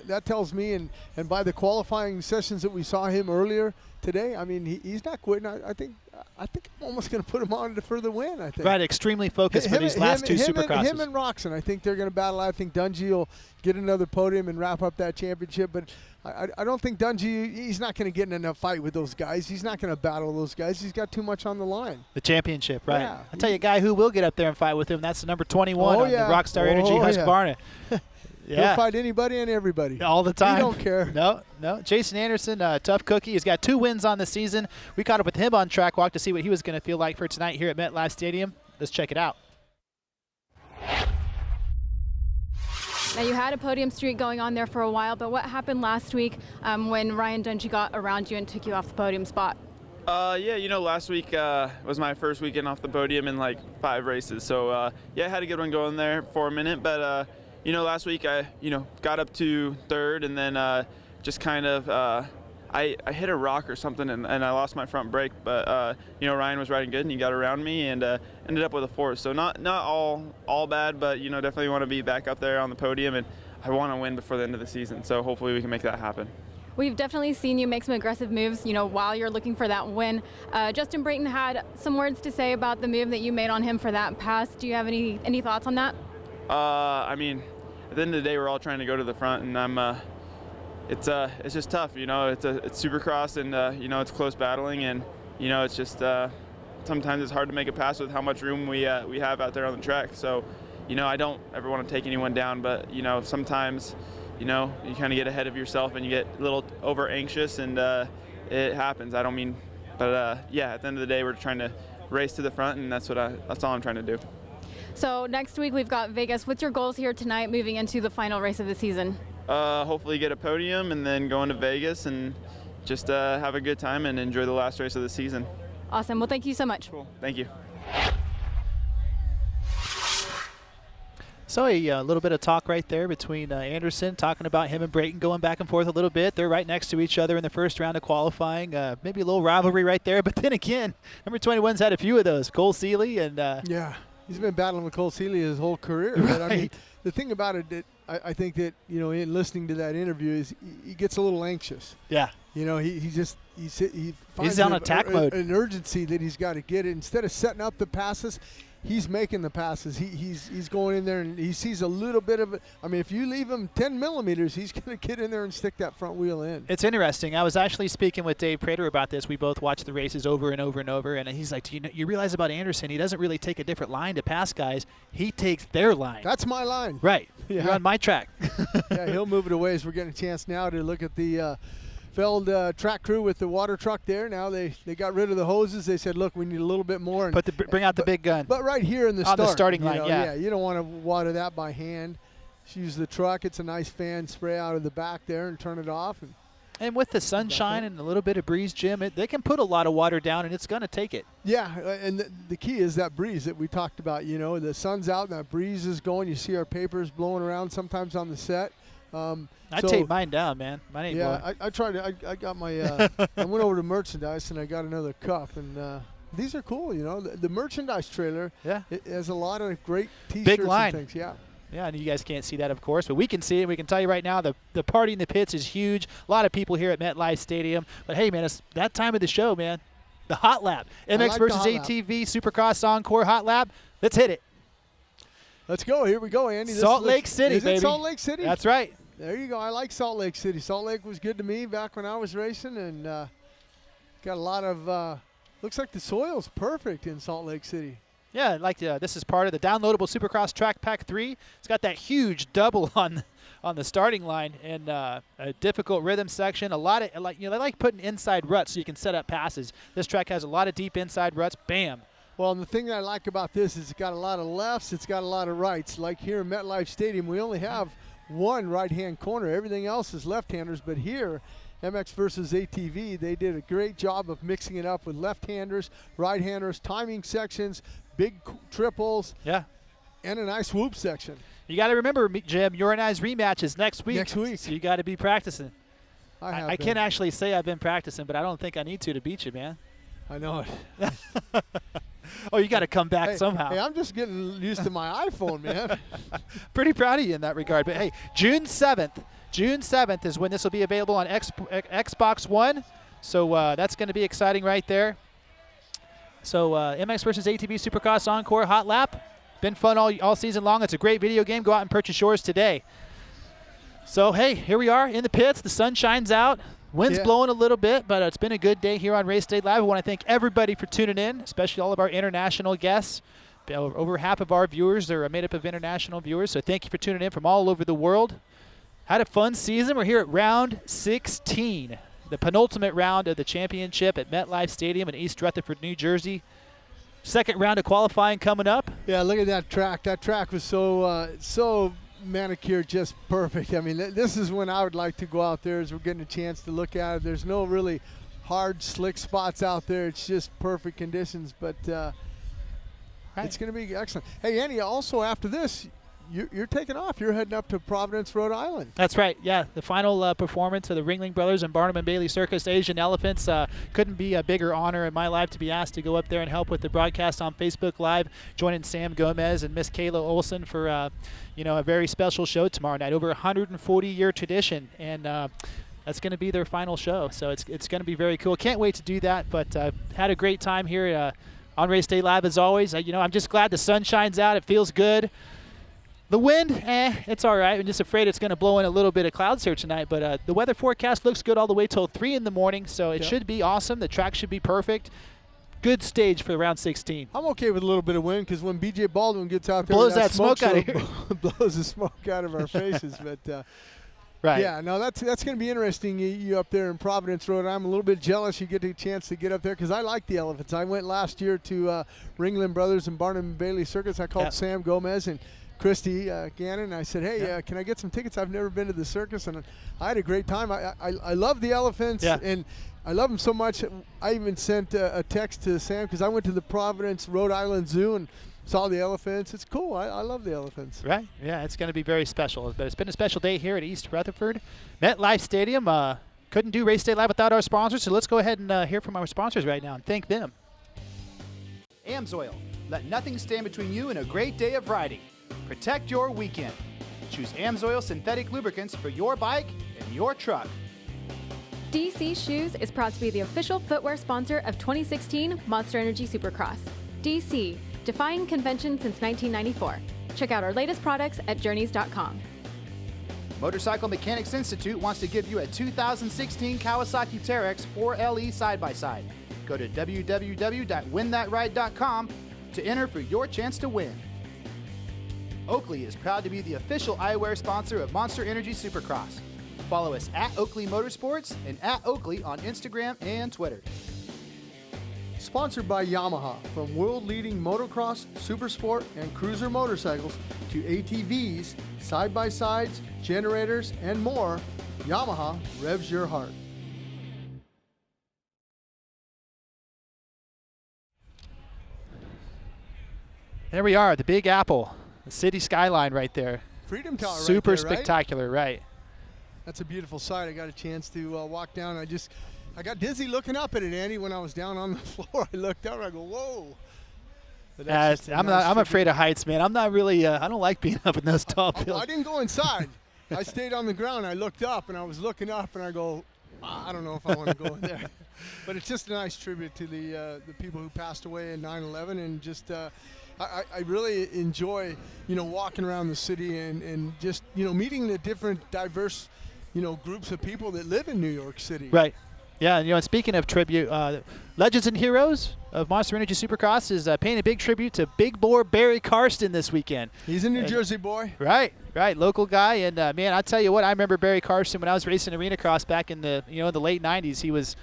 that tells me, and by the qualifying sessions that we saw him earlier today, I mean he's not quitting. I think I'm almost going to put him on for the win. I think. Right, extremely focused for these last two Supercrosses. Him and Roczen, I think they're going to battle. I think Dungey will get another podium and wrap up that championship. But I don't think Dungey, he's not going to get in enough fight with those guys. He's not going to battle those guys. He's got too much on the line. The championship, right? Yeah. I'll tell you a guy who will get up there and fight with him. That's the number 21 on the Rockstar Energy, Husqvarna. Yeah. He'll fight anybody and everybody. All the time. He don't care. No. Jason Anderson, tough cookie. He's got 2 wins on the season. We caught up with him on Track Walk to see what he was going to feel like for tonight here at MetLife Stadium. Let's check it out. Now, you had a podium streak going on there for a while, but what happened last week when Ryan Dungey got around you and took you off the podium spot? Yeah, last week was my first weekend off the podium in like 5 races. So, I had a good one going there for a minute. But, last week I, got up to 3rd and then just kind of I hit a rock or something and I lost my front brake. But, Ryan was riding good and he got around me and ended up with a 4th. So not all bad, but, definitely want to be back up there on the podium. And I want to win before the end of the season. So hopefully we can make that happen. We've definitely seen you make some aggressive moves, while you're looking for that win. Justin Brayton had some words to say about the move that you made on him for that pass. Do you have any thoughts on that? I mean, at the end of the day, we're all trying to go to the front, and it's just tough, it's Supercross, and it's close battling, and it's just sometimes it's hard to make a pass with how much room we have out there on the track. So, I don't ever want to take anyone down, but sometimes. You kind of get ahead of yourself and you get a little over anxious, and it happens. I don't mean, but at the end of the day, we're trying to race to the front, and that's all I'm trying to do. So next week we've got Vegas. What's your goals here tonight, moving into the final race of the season? Hopefully get a podium and then go into Vegas and just have a good time and enjoy the last race of the season. Awesome. Well, thank you so much. Cool. Thank you. So a little bit of talk right there between Anderson, talking about him and Brayton going back and forth a little bit. They're right next to each other in the first round of qualifying. Maybe a little rivalry right there. But then again, number 21's had a few of those. Cole Seeley and yeah, he's been battling with Cole Seeley his whole career. Right. But I mean, the thing about it that I think that in listening to that interview is he gets a little anxious. Yeah. He finds he's on attack mode. An urgency that he's got to get it instead of setting up the passes. He's making the passes. He's going in there and he sees a little bit of it. I mean, if you leave him 10 millimeters, he's going to get in there and stick that front wheel in. It's interesting. I was actually speaking with Dave Prater about this. We both watched the races over and over and over, and he's like, you realize about Anderson, he doesn't really take a different line to pass guys. He takes their line. That's my line. Right. Yeah. You're on my track. Yeah, he'll move it away as we're getting a chance now to look at the Feld track crew with the water truck there. Now they got rid of the hoses. They said, look, we need a little bit more. And bring out the big gun. But right here in the on the starting line, yeah. You don't want to water that by hand. Just use the truck. It's a nice fan spray out of the back there and turn it off. And with the sunshine and a little bit of breeze, Jim, they can put a lot of water down, and it's going to take it. Yeah, and the key is that breeze that we talked about. The sun's out and that breeze is going. You see our papers blowing around sometimes on the set. I take mine down, man. Mine ain't blowing. I tried to. I got my. I went over to merchandise and I got another cup, and these are cool. The merchandise trailer. Yeah. It has a lot of great T-shirts big line. and things. Yeah. Yeah, and you guys can't see that, of course, but we can see it. We can tell you right now the party in the pits is huge. A lot of people here at MetLife Stadium. But hey, man, it's that time of the show, man. The hot lap. MX versus ATV Supercross Encore hot lap. Let's hit it. Let's go. Here we go, Andy. Salt Lake City, baby. Is it Salt Lake City? That's right. There you go. I like Salt Lake City. Salt Lake was good to me back when I was racing, and got a lot of looks like the soil's perfect in Salt Lake City. Yeah, this is part of the downloadable Supercross Track Pack 3. It's got that huge double on the starting line and a difficult rhythm section. They like putting inside ruts so you can set up passes. This track has a lot of deep inside ruts. Bam. Well, and the thing that I like about this is it's got a lot of lefts. It's got a lot of rights. Like here in MetLife Stadium, we only have one right-hand corner. Everything else is left-handers. But here, MX versus ATV, they did a great job of mixing it up with left-handers, right-handers, timing sections, big triples, yeah, and a nice whoop section. You got to remember, Jim, your and I's rematch is next week. Next week. So you got to be practicing. I can't actually say I've been practicing, but I don't think I need to beat you, man. I know it. Oh, you got to come back somehow. Hey, I'm just getting used to my iPhone, man. Pretty proud of you in that regard. But, hey, June 7th is when this will be available on Xbox One. So that's going to be exciting right there. So MX versus ATV Supercross Encore Hot Lap. Been fun all season long. It's a great video game. Go out and purchase yours today. So, hey, here we are in the pits. The sun shines out. Wind's blowing a little bit, but it's been a good day here on Race Day Live. I want to thank everybody for tuning in, especially all of our international guests. Over half of our viewers are made up of international viewers, so thank you for tuning in from all over the world. Had a fun season. We're here at round 16, the penultimate round of the championship at MetLife Stadium in East Rutherford, New Jersey. Second round of qualifying coming up. Yeah, look at that track. That track was so manicured, just perfect. I mean, this is when I would like to go out there as we're getting a chance to look at it. There's no really hard, slick spots out there. It's just perfect conditions, but it's going to be excellent. Hey, Andy, also after this, you're taking off. You're heading up to Providence, Rhode Island. That's right. Yeah, the final performance of the Ringling Brothers and Barnum and Bailey Circus Asian Elephants. Couldn't be a bigger honor in my life to be asked to go up there and help with the broadcast on Facebook Live, joining Sam Gomez and Miss Kayla Olson for a very special show tomorrow night. Over 140-year tradition, and that's going to be their final show. So it's going to be very cool. Can't wait to do that. But had a great time here on Race Day Live as always. I'm just glad the sun shines out. It feels good. The wind, it's all right. I'm just afraid it's going to blow in a little bit of clouds here tonight. But the weather forecast looks good all the way till 3 in the morning, so it should be awesome. The track should be perfect. Good stage for round 16. I'm okay with a little bit of wind because when B.J. Baldwin gets out there, blows that smoke out of here. Blows the smoke out of our faces. But right. Yeah, no, that's going to be interesting. You up there in Providence, Rhode Island. I'm a little bit jealous you get a chance to get up there because I like the elephants. I went last year to Ringling Brothers and Barnum and Bailey Circus. I called Sam Gomez and Christy Gannon. I said, hey, can I get some tickets? I've never been to the circus, and I had a great time. I love the elephants, and I love them so much. I even sent a text to Sam because I went to the Providence, Rhode Island Zoo and saw the elephants. It's cool. I love the elephants. Right. Yeah, it's going to be very special. But it's been a special day here at East Rutherford. MetLife Stadium. Couldn't do Race Day Live without our sponsors, so let's go ahead and hear from our sponsors right now and thank them. AMSOIL. Let nothing stand between you and a great day of riding. Protect your weekend. Choose AMSOIL synthetic lubricants for your bike and your truck. DC Shoes is proud to be the official footwear sponsor of 2016 Monster Energy Supercross. DC, defying convention since 1994. Check out our latest products at journeys.com. Motorcycle Mechanics Institute wants to give you a 2016 Kawasaki Teryx 4LE side-by-side. Go to www.winthatride.com to enter for your chance to win. Oakley is proud to be the official eyewear sponsor of Monster Energy Supercross. Follow us at Oakley Motorsports and at Oakley on Instagram and Twitter. Sponsored by Yamaha, from world-leading motocross, supersport, and cruiser motorcycles to ATVs, side-by-sides, generators, and more, Yamaha revs your heart. There we are, the Big Apple. The city skyline right there. Freedom Tower Super right there, spectacular, right? That's a beautiful sight. I got a chance to walk down. I got dizzy looking up at it, Andy, when I was down on the floor. I looked up and I go, whoa. I'm afraid of heights, man. I'm not really, I don't like being up in those tall buildings. I didn't go inside. I stayed on the ground. I looked up and I was looking up and I go, I don't know if I want to go in there. But it's just a nice tribute to the people who passed away in 9/11 and just I really enjoy, walking around the city and just, meeting the different diverse, groups of people that live in New York City. Right. Yeah, and speaking of tribute, Legends and Heroes of Monster Energy Supercross is paying a big tribute to Big Boar Barry Karsten this weekend. He's a New Jersey boy. Right, local guy, and man, I'll tell you what, I remember Barry Karsten when I was racing arena cross back in the the late '90s. He was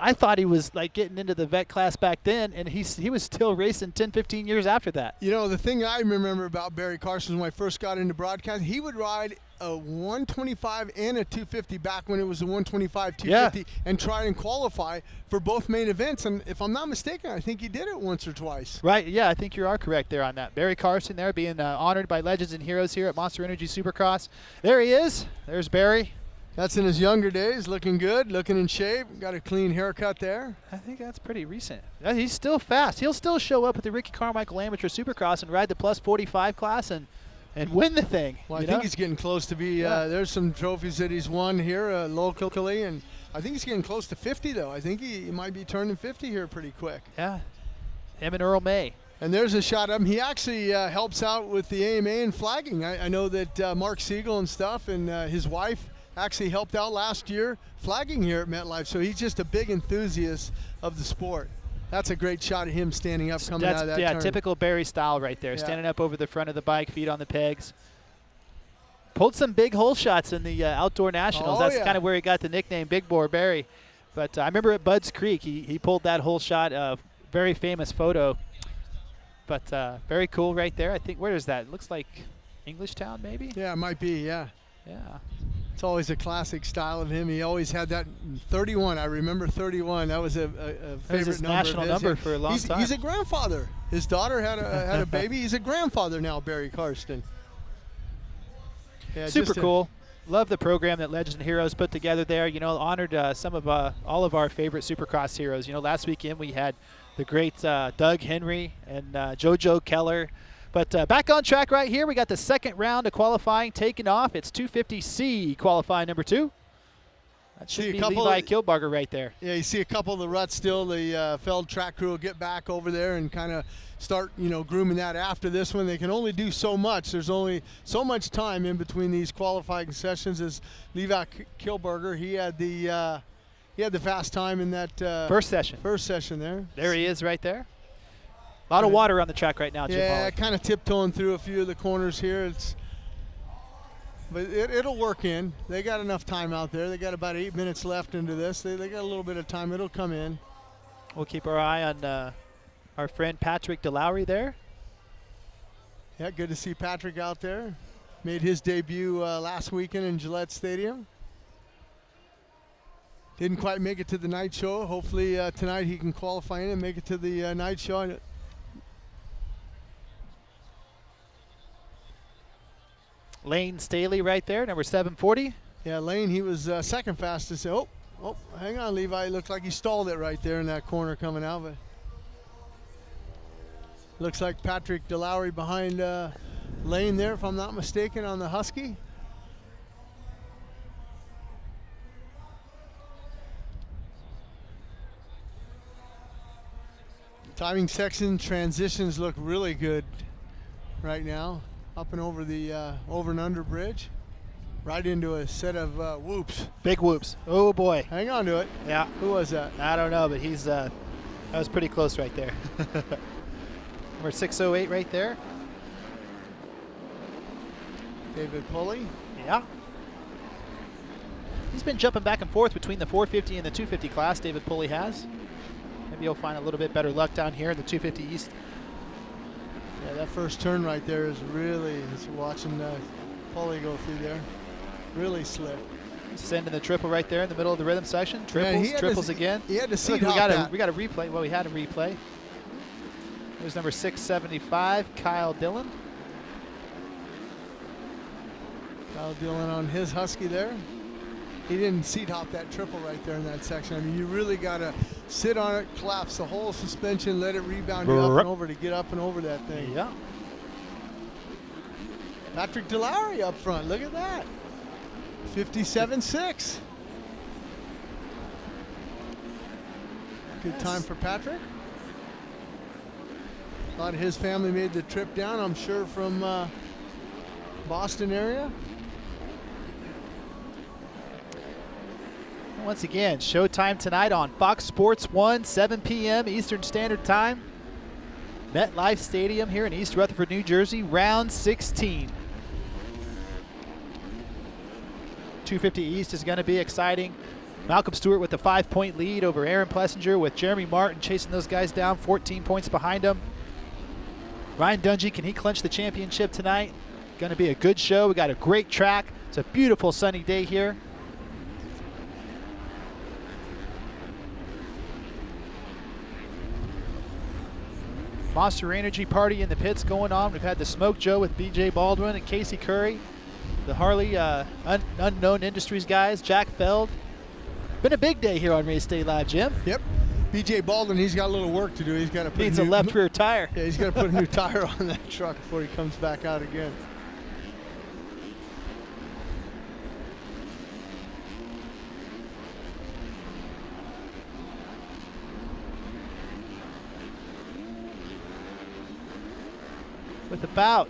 I thought he was like getting into the vet class back then, and he was still racing 10, 15 years after that. The thing I remember about Barry Karsten when I first got into broadcast, he would ride a 125 and a 250 back when it was a 125, 250, and try and qualify for both main events. And if I'm not mistaken, I think he did it once or twice. Right, yeah, I think you are correct there on that. Barry Karsten there being honored by Legends and Heroes here at Monster Energy Supercross. There he is. There's Barry. That's in his younger days, looking good, looking in shape. Got a clean haircut there. I think that's pretty recent. He's still fast. He'll still show up at the Ricky Carmichael Amateur Supercross and ride the plus 45 class and win the thing. Well, I think he's getting close to be, there's some trophies that he's won here locally, and I think he's getting close to 50, though. I think he might be turning 50 here pretty quick. Yeah, him and Earl May. And there's a shot of him. He actually helps out with the AMA and flagging. I know that Mark Siegel and stuff and his wife actually helped out last year flagging here at MetLife, so he's just a big enthusiast of the sport. That's a great shot of him standing up coming out of that turn. Typical Barry style right there, standing up over the front of the bike, feet on the pegs. Pulled some big hole shots in the Outdoor Nationals. That's kind of where he got the nickname Big Bore Barry. But I remember at Budds Creek, he pulled that hole shot, very famous photo. But very cool right there. I think, where is that? It looks like Englishtown maybe? Yeah, it might be, yeah. Yeah. It's always a classic style of him. He always had that 31. I remember 31. That was a favorite his number. National number for a long time. He's a grandfather. His daughter had a baby. He's a grandfather now, Barry Karsten. Yeah, super cool. Love the program that Legends and Heroes put together there. You know, honored some of all of our favorite Supercross heroes. You know, last weekend we had the great Doug Henry and JoJo Keller. But back on track right here, we got the second round of qualifying taking off. It's 250C qualifying number 2. That should be Levi Kilbarger right there. Yeah, you see a couple of the ruts still. The Feld track crew will get back over there and kind of start, grooming that after this one. They can only do so much. There's only so much time in between these qualifying sessions. As Levi Kilbarger, he had the fast time in that first session. First session there. There he is right there. A lot of water on the track right now, Jim. Yeah, kind of tiptoeing through a few of the corners here. But it'll work in. They got enough time out there. They got about 8 minutes left into this. They got a little bit of time. It'll come in. We'll keep our eye on our friend Patrick DeLowry there. Yeah, good to see Patrick out there. Made his debut last weekend in Gillette Stadium. Didn't quite make it to the night show. Hopefully tonight he can qualify in and make it to the night show. Lane Staley right there, number 740. Yeah, Lane, he was second fastest. Oh, hang on, Levi. It looks like he stalled it right there in that corner coming out. But looks like Patrick DeLowry behind Lane there, if I'm not mistaken, on the Husky. Timing section transitions look really good right now. Up and over the over and under bridge, right into a set of whoops. Big whoops. Oh boy. Hang on to it. Yeah. Who was that? I don't know, but he's that was pretty close right there. Number 608 right there. David Pulley. Yeah. He's been jumping back and forth between the 450 and the 250 class. David Pulley has. Maybe he'll find a little bit better luck down here in the 250 East. Yeah, that first turn right there is really, watching Pulley go through there, really slick. Sending the triple right there in the middle of the rhythm section. Triples, triples again. He had to seat hop that. We got a replay. Well, we had a replay. There's number 675, Kyle Dillon. Kyle Dillon on his Husky there. He didn't seat hop that triple right there in that section. I mean, you really got to sit on it, collapse the whole suspension, let it rebound you up and over to get up and over that thing. Yeah. Patrick DeLowry up front. Look at that. 57.6. Good time for Patrick. A lot of his family made the trip down, I'm sure, from Boston area. Once again, showtime tonight on Fox Sports 1, 7 p.m. Eastern Standard Time. MetLife Stadium here in East Rutherford, New Jersey, round 16. 250 East is going to be exciting. Malcolm Stewart with a 5-point lead over Aaron Plessinger, with Jeremy Martin chasing those guys down, 14 points behind him. Ryan Dungey, can he clinch the championship tonight? Going to be a good show. We got a great track. It's a beautiful sunny day here. Monster Energy party in the pits going on. We've had the Smoke Joe with BJ Baldwin and Casey Curry. the Harley Unknown Industries guys, Jack Feld. Been a big day here on Race Day Live, Jim. Yep. BJ Baldwin, he's got a little work to do. He's got to put needs a left rear tire. Yeah, he's got to put a new tire on that truck before he comes back out again. With about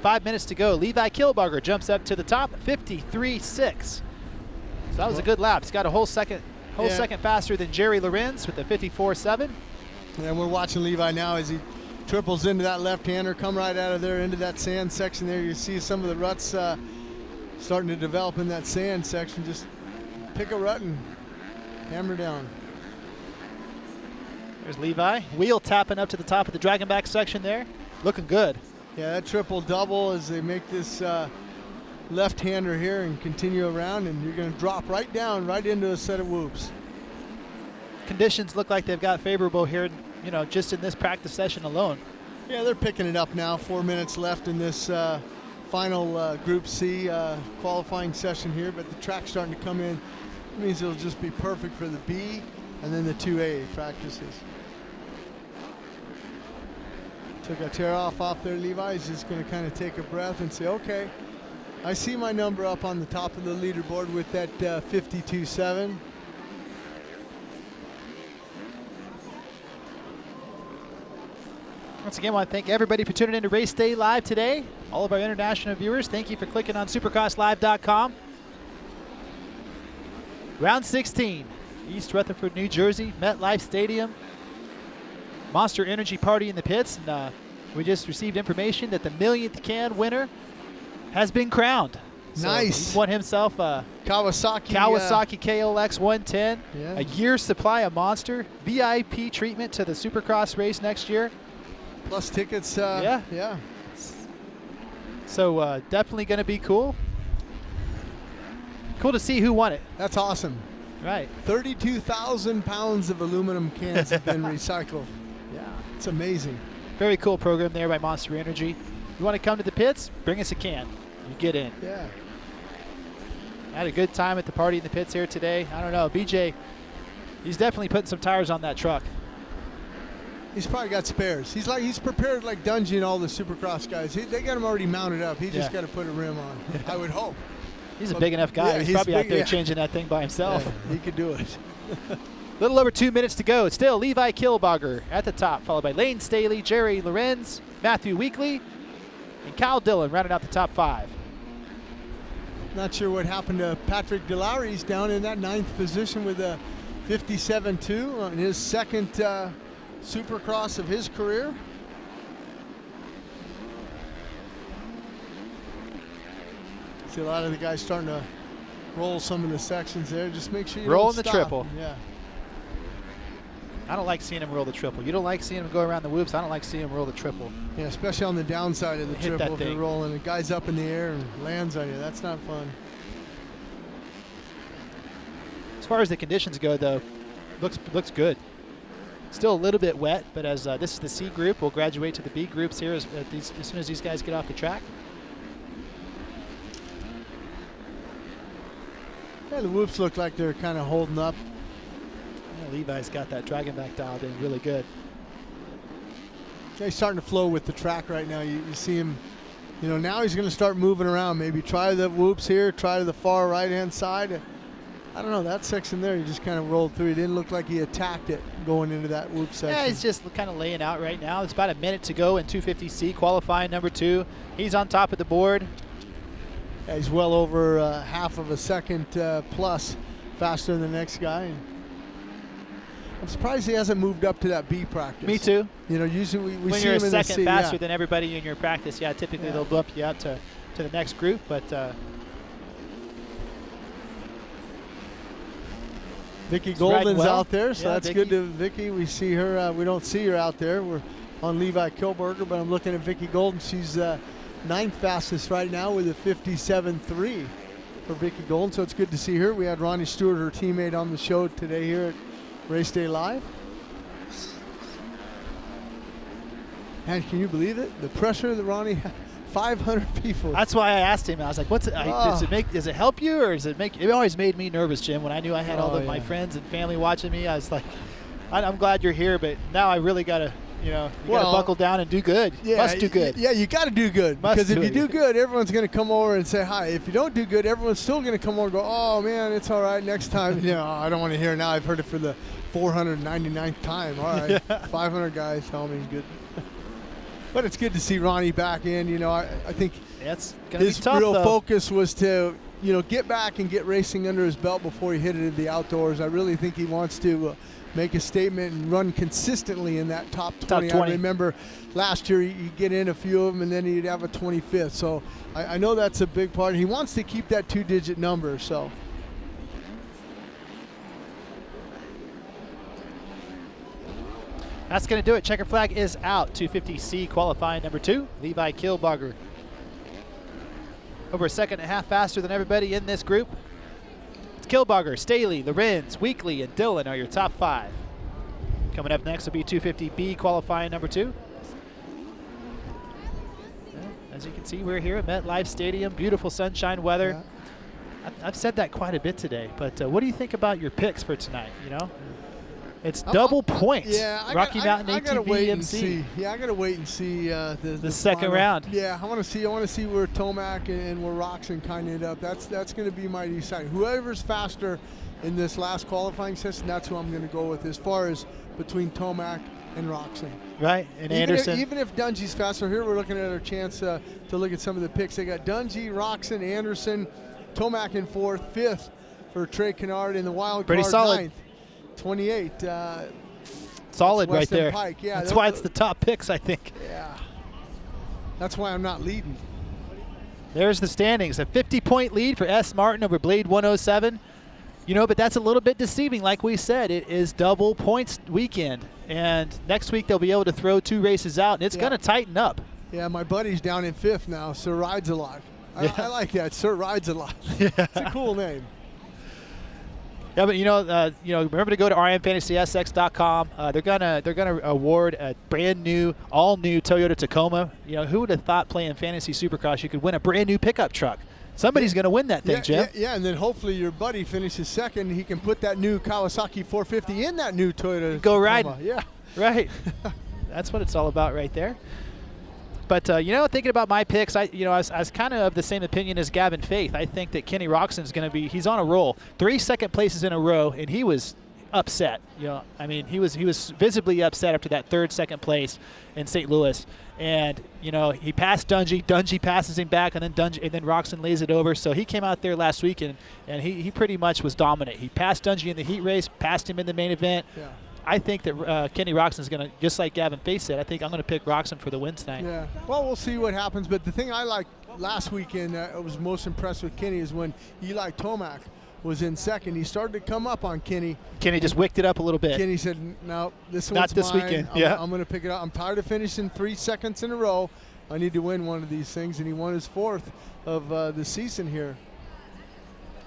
5 minutes to go, Levi Kilbarger jumps up to the top, 53.6. So that was a good lap. He's got a whole second faster than Jerry Lorenz with a 54.7. And we're watching Levi now as he triples into that left-hander, come right out of there into that sand section there. You see some of the ruts starting to develop in that sand section. Just pick a rut and hammer down. There's Levi. Wheel tapping up to the top of the Dragonback section there. Looking good. Yeah, that triple-double as they make this left-hander here and continue around, and you're going to drop right down, right into a set of whoops. Conditions look like they've got favorable here, you know, just in this practice session alone. Yeah, they're picking it up now. 4 minutes left in this final Group C qualifying session here, but the track's starting to come in. It means it'll just be perfect for the B and then the 2A practices. Took a tear off there. Levi's just going to kind of take a breath and say, okay, I see my number up on the top of the leaderboard with that 52.7. Once again, I want to thank everybody for tuning in to Race Day Live today. All of our international viewers, thank you for clicking on supercrosslive.com. Round 16, East Rutherford, New Jersey, MetLife Stadium. Monster Energy party in the pits, and we just received information that the millionth can winner has been crowned. So nice. He won himself a Kawasaki KLX 110, a year's supply of Monster, VIP treatment to the Supercross race next year. Plus tickets. Yeah. So definitely going to be cool. Cool to see who won it. That's awesome. Right. 32,000 pounds of aluminum cans have been recycled. Yeah. It's amazing. Very cool program there by Monster Energy. You want to come to the pits? Bring us a can. You get in. Yeah. I had a good time at the party in the pits here today. I don't know. BJ, he's definitely putting some tires on that truck. He's probably got spares. He's prepared like Dungey and all the Supercross guys. They got him already mounted up. He just got to put a rim on. I would hope. He's a big enough guy. Yeah, he's probably out there changing that thing by himself. Yeah, he could do it. Little over 2 minutes to go. It's still Levi Kilbarger at the top, followed by Lane Staley, Jerry Lorenz, Matthew Weekly, and Kyle Dillon rounding out the top 5. Not sure what happened to Patrick DeLaury. He's down in that 9th position with a 57.2 on his second Supercross of his career. See a lot of the guys starting to roll some of the sections there. Just make sure you rolling don't the stop. triple. Yeah. I don't like seeing him roll the triple. You don't like seeing him go around the whoops. I don't like seeing him roll the triple. Yeah, especially on the downside of the Hit triple. that If you're thing. rolling, the guy's up in the air and lands on you. That's not fun. As far as the conditions go, though, looks good. Still a little bit wet, but as this is the C group, we'll graduate to the B groups here as soon as these guys get off the track. Yeah, the whoops look like they're kind of holding up. Yeah, Levi's got that Dragonback dialed in really good. Yeah, he's starting to flow with the track right now. You see him, you know, now he's going to start moving around. Maybe try the whoops here, try to the far right-hand side. I don't know, that section there, he just kind of rolled through. He didn't look like he attacked it going into that whoop section. Yeah, he's just kind of laying out right now. It's about a minute to go in 250C, qualifying number 2. He's on top of the board. Yeah, he's well over half of a second plus faster than the next guy. I'm surprised he hasn't moved up to that B practice. Me too. You know, usually we when see you're him a in the second C, faster than everybody in your practice, typically they'll bump you up to the next group, but Vicky Golden's well. out there, so Yeah, that's Vicky. good to Vicky. We see her. We don't see her out there. We're on Levi Kilbarger, but I'm looking at Vicky Golden. She's 9th fastest right now with a 57.3 for Vicky Golden, so it's good to see her. We had Ronnie Stewart, her teammate, on the show today here at Race Day Live. And can you believe it? The pressure that Ronnie 500 people. That's why I asked him. I was like, does it help you, or does it make? It always made me nervous, Jim. When I knew I had all of my friends and family watching me, I was like, I'm glad you're here, but now I really got to, you got to buckle down and do good. Yeah, Must do good. Yeah, you got to do good. Because if you do good, everyone's going to come over and say hi. If you don't do good, everyone's still going to come over and go, oh, man, it's all right. Next time, I don't want to hear it now. I've heard it for the 499th time. All right, 500 guys tell me good. But it's good to see Ronnie back in. I think it's gonna his be tough, real though. focus was to, get back and get racing under his belt before he hit it in the outdoors. I really think he wants to make a statement and run consistently in that top 20. I remember last year he'd get in a few of them and then he'd have a 25th. So I know that's a big part. He wants to keep that 2-digit number. So. That's going to do it. Checker flag is out. 250C qualifying number 2, Levi Kilbogger. Over a second and a half faster than everybody in this group. It's Kilbogger, Staley, Lorenz, Weekly, and Dillon are your top 5. Coming up next will be 250B qualifying number 2. As you can see, we're here at MetLife Stadium. Beautiful sunshine weather. Yeah. I've said that quite a bit today, but what do you think about your picks for tonight? It's double points. Yeah, Rocky Mountain ATV gotta wait and MC. see. Yeah, I gotta wait and see the second final round. Yeah, I want to see where Tomac and where Roczen kind of end up. That's going to be my deciding. Whoever's faster in this last qualifying session, that's who I'm going to go with. As far as between Tomac and Roczen. Right, and Anderson. Even if Dungey's faster, here we're looking at our chance to look at some of the picks. They got Dungey, Roczen, Anderson, Tomac in 4th, 5th for Trey Canard in the wild Pretty card, solid. 9th. 28. Solid right Weston there. Pike. Yeah, that's why it's the top picks, I think. Yeah. That's why I'm not leading. There's the standings. A 50-point lead for S. Martin over Blade 107. But that's a little bit deceiving. Like we said, it is double points weekend. And next week they'll be able to throw 2 races out, and it's going to tighten up. Yeah, my buddy's down in 5th now. Sir Rides a Lot. I like that. Sir Rides a Lot. It's a cool name. Yeah, but remember to go to rmfantasysx.com. They're gonna award a brand new, all new Toyota Tacoma. Who would have thought playing Fantasy Supercross you could win a brand new pickup truck? Somebody's gonna win that thing, Jim. Yeah, and then hopefully your buddy finishes second. He can put that new Kawasaki 450 in that new Toyota. Go ride. Yeah, right. That's what it's all about, right there. But, thinking about my picks, I was kind of the same opinion as Gavin Faith. I think that Kenny Roczen is going to he's on a roll. 3 second places in a row, and he was upset. He was visibly upset after that 3rd second place in St. Louis. And, he passed Dungey. Dungey passes him back, and then Roczen lays it over. So he came out there last week, and he pretty much was dominant. He passed Dungey in the heat race, passed him in the main event. Yeah. I think that Kenny Roczen is going to, just like Gavin Faith said, I think I'm going to pick Roczen for the win tonight. Yeah. Well, we'll see what happens. But the thing I liked last weekend, I was most impressed with Kenny, is when Eli Tomac was in second. He started to come up on Kenny. Kenny just wicked it up a little bit. Kenny said, no, this one's not this mine. weekend. I'm going to pick it up. I'm tired of finishing 3 seconds in a row. I need to win one of these things. And he won his 4th of the season here.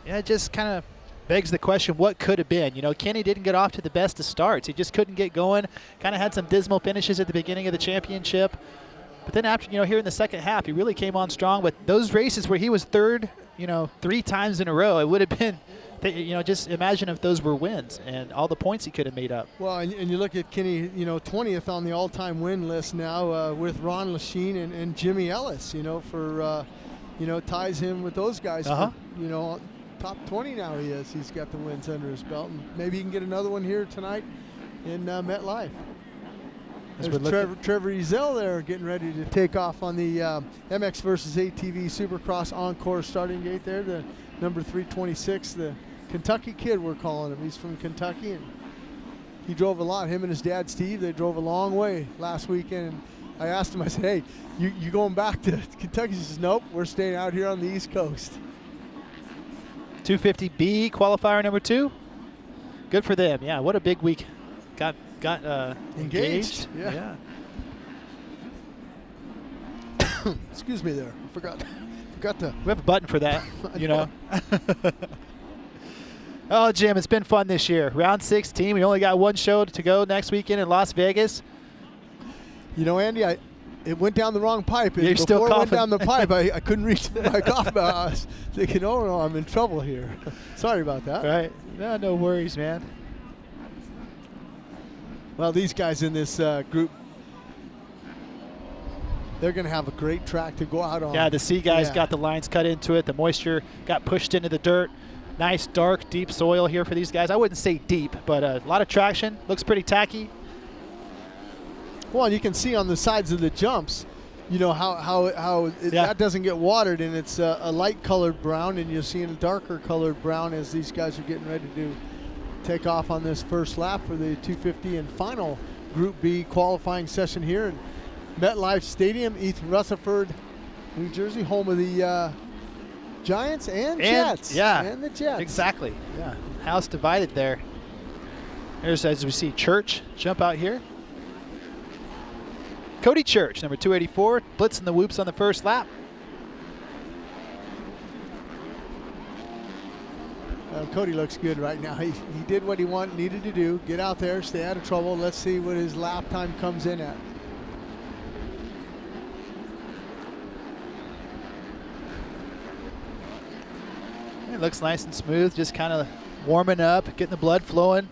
Yeah, it just kind of begs the question, what could have been? Kenny didn't get off to the best of starts. He just couldn't get going. Kind of had some dismal finishes at the beginning of the championship. But then after, here in the second half, he really came on strong. But those races where he was 3rd, 3 times in a row, it would have been, just imagine if those were wins and all the points he could have made up. Well, and you look at Kenny, 20th on the all-time win list now with Ron Lachine and Jimmy Ellis, for, ties him with those guys. Uh-huh. For, top 20 now he is. He's got the wins under his belt. And maybe he can get another one here tonight in MetLife. There's Trevor Ezel there getting ready to take off on the MX versus ATV Supercross Encore starting gate there. The number 326, the Kentucky kid we're calling him. He's from Kentucky, and he drove a lot. Him and his dad, Steve, they drove a long way last weekend. And I asked him, I said, hey, you going back to Kentucky? He says, nope, we're staying out here on the East Coast. 250B qualifier number 2. Good for them. Yeah, what a big week. Got engaged. Yeah. Excuse me there. I forgot to. We have a button for that, Oh, Jim, it's been fun this year. Round 16. We only got one show to go next weekend in Las Vegas. Andy, it went down the wrong pipe. And You're still before it went coughing. down the pipe, I couldn't reach my cough bell. I was thinking, oh no, I'm in trouble here. Sorry about that. Right. No worries, man. Well, these guys in this group, they're going to have a great track to go out on. Yeah, the C guys got the lines cut into it. The moisture got pushed into the dirt. Nice, dark, deep soil here for these guys. I wouldn't say deep, but a lot of traction. Looks pretty tacky. Well, you can see on the sides of the jumps, you know, that doesn't get watered, and it's a light colored brown, and you're seeing a darker colored brown as these guys are getting ready to take off on this first lap for the 250 and final Group B qualifying session here in MetLife Stadium, East Rutherford, New Jersey, home of the Giants and Jets. Yeah, and the Jets. Exactly. Yeah, house divided there. Here's, as we see, Church jump out here. Cody Church, number 284, blitzing the whoops on the first lap. Cody looks good right now. He did what he needed to do. Get out there, stay out of trouble. Let's see what his lap time comes in at. It looks nice and smooth, just kind of warming up, getting the blood flowing.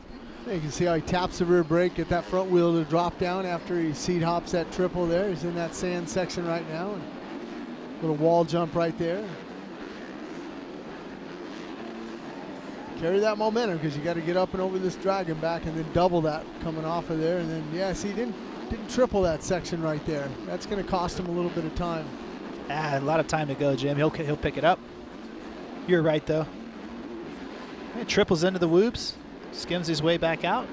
You can see how he taps the rear brake, get that front wheel to drop down after he seat hops that triple there. He's in that sand section right now. And little wall jump right there. Carry that momentum, because you got to get up and over this dragon back and then double that coming off of there. And then, yeah, see, he didn't triple that section right there. That's going to cost him a little bit of time. A lot of time to go, Jim. He'll pick it up. You're right, though. He triples into the whoops, skims his way back out.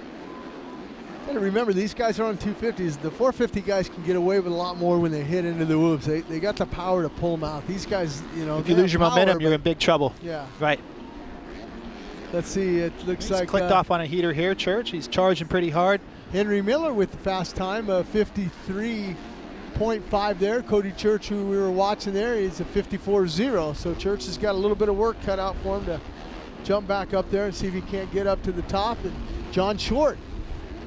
And remember, these guys are on 250s. The 450 guys can get away with a lot more when they hit into the whoops. They got the power to pull them out. These guys, you know, if you lose your momentum, you're in big trouble. Yeah. Right. Let's see. It looks like clicked off on a heater here, Church. He's charging pretty hard. Henry Miller with the fast time, 53.5 there. Cody Church, who we were watching there, is a 54.0. So Church has got a little bit of work cut out for him to jump back up there and see if he can't get up to the top. And John Short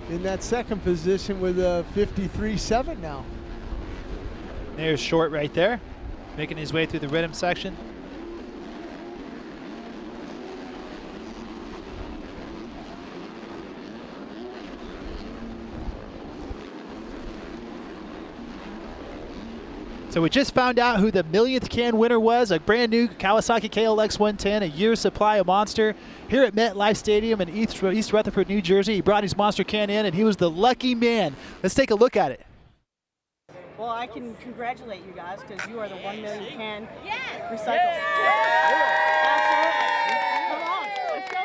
in that second position with a 53.7 now. There's Short right there, making his way through the rhythm section. So we just found out who the millionth can winner was, a brand new Kawasaki KLX 110, a year's supply of Monster, here at MetLife Stadium in East Rutherford, New Jersey. He brought his Monster can in, and he was the lucky man. Let's take a look at it. Well, I can congratulate you guys, because you are the 1 million can recycle. Absolutely. Come on, let's go.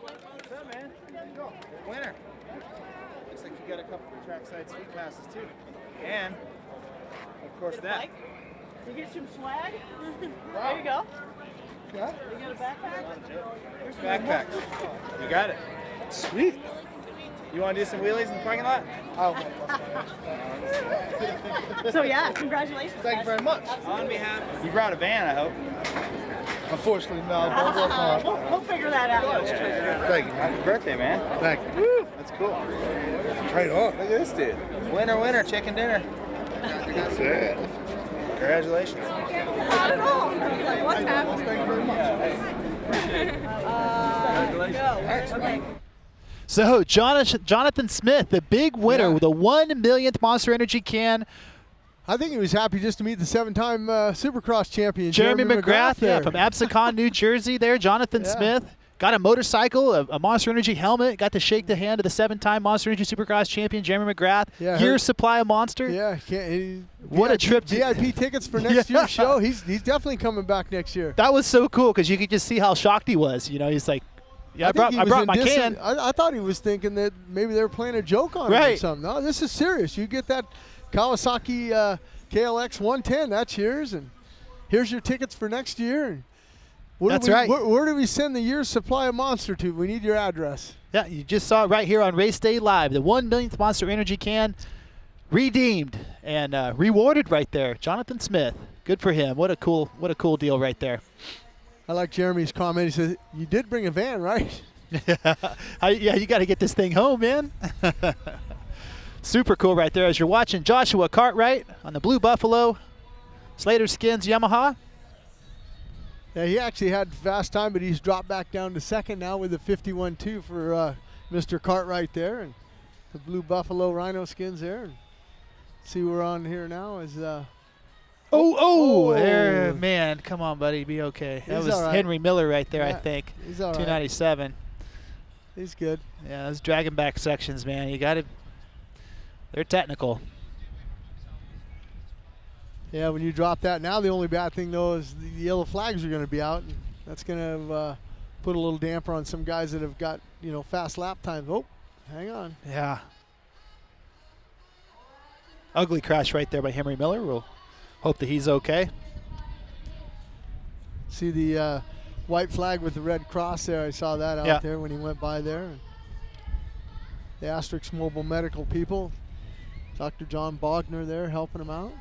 What's up, man? Winner. Looks like you got a couple of trackside sweet passes, too. And, of course, that. You get some swag? There you go. Yeah. You got a backpack? Backpacks. You got it. Sweet. You want to do some wheelies in the parking lot? Oh. So, yeah, congratulations. Thank you very much. On behalf of... You brought a van, I hope. Unfortunately, no. We'll figure that out. Thank you. Happy birthday, man. Thank you. Woo. That's cool. Right on. Look at this dude. Winner, chicken dinner. That's it. Congratulations. Not at all. What's happening? Thank you very much. Okay. So Jonathan Smith, the big winner with a 1 millionth Monster Energy can. I think he was happy just to meet the 7-time Supercross champion, Jeremy McGrath from Absecon, New Jersey there. Jonathan Smith got a motorcycle, a Monster Energy helmet, got to shake the hand of the 7-time Monster Energy Supercross champion, Jeremy McGrath. Yeah, year's supply of Monster. Yeah, what a trip. VIP tickets for next year's show. He's definitely coming back next year. That was so cool, because you could just see how shocked he was. You know, he's like, yeah, I brought my can. I thought he was thinking that maybe they were playing a joke on him or something. No, this is serious. You get that Kawasaki KLX 110, that's yours, and here's your tickets for next year. That's right. Where do we send the year's supply of Monster to? We need your address. Yeah, you just saw it right here on Race Day Live. The 1 millionth Monster Energy can redeemed and rewarded right there. Jonathan Smith, good for him. What a cool deal right there. I like Jeremy's comment. He says, "You did bring a van, right?" Yeah, you got to get this thing home, man. Super cool right there as you're watching Joshua Cartwright on the Blue Buffalo Slater Skins Yamaha. Yeah, he actually had fast time, but he's dropped back down to second now with a 51.2 for Mr. Cartwright there. And the Blue Buffalo Rhino Skins there. And see we're on here now is there, man, come on, buddy, be okay. That was right. Henry Miller right there, yeah, I think. He's all 297. Right. He's good. Yeah, those dragging back sections, man, you got to. They're technical. Yeah, when you drop that now, the only bad thing though is the yellow flags are going to be out. And that's going to put a little damper on some guys that have got fast lap times. Oh, hang on. Yeah. Ugly crash right there by Henry Miller. We'll hope that he's okay. See the white flag with the red cross there. I saw that out there when he went by there. The Asterix Mobile Medical people. Dr. John Bogner there helping him out.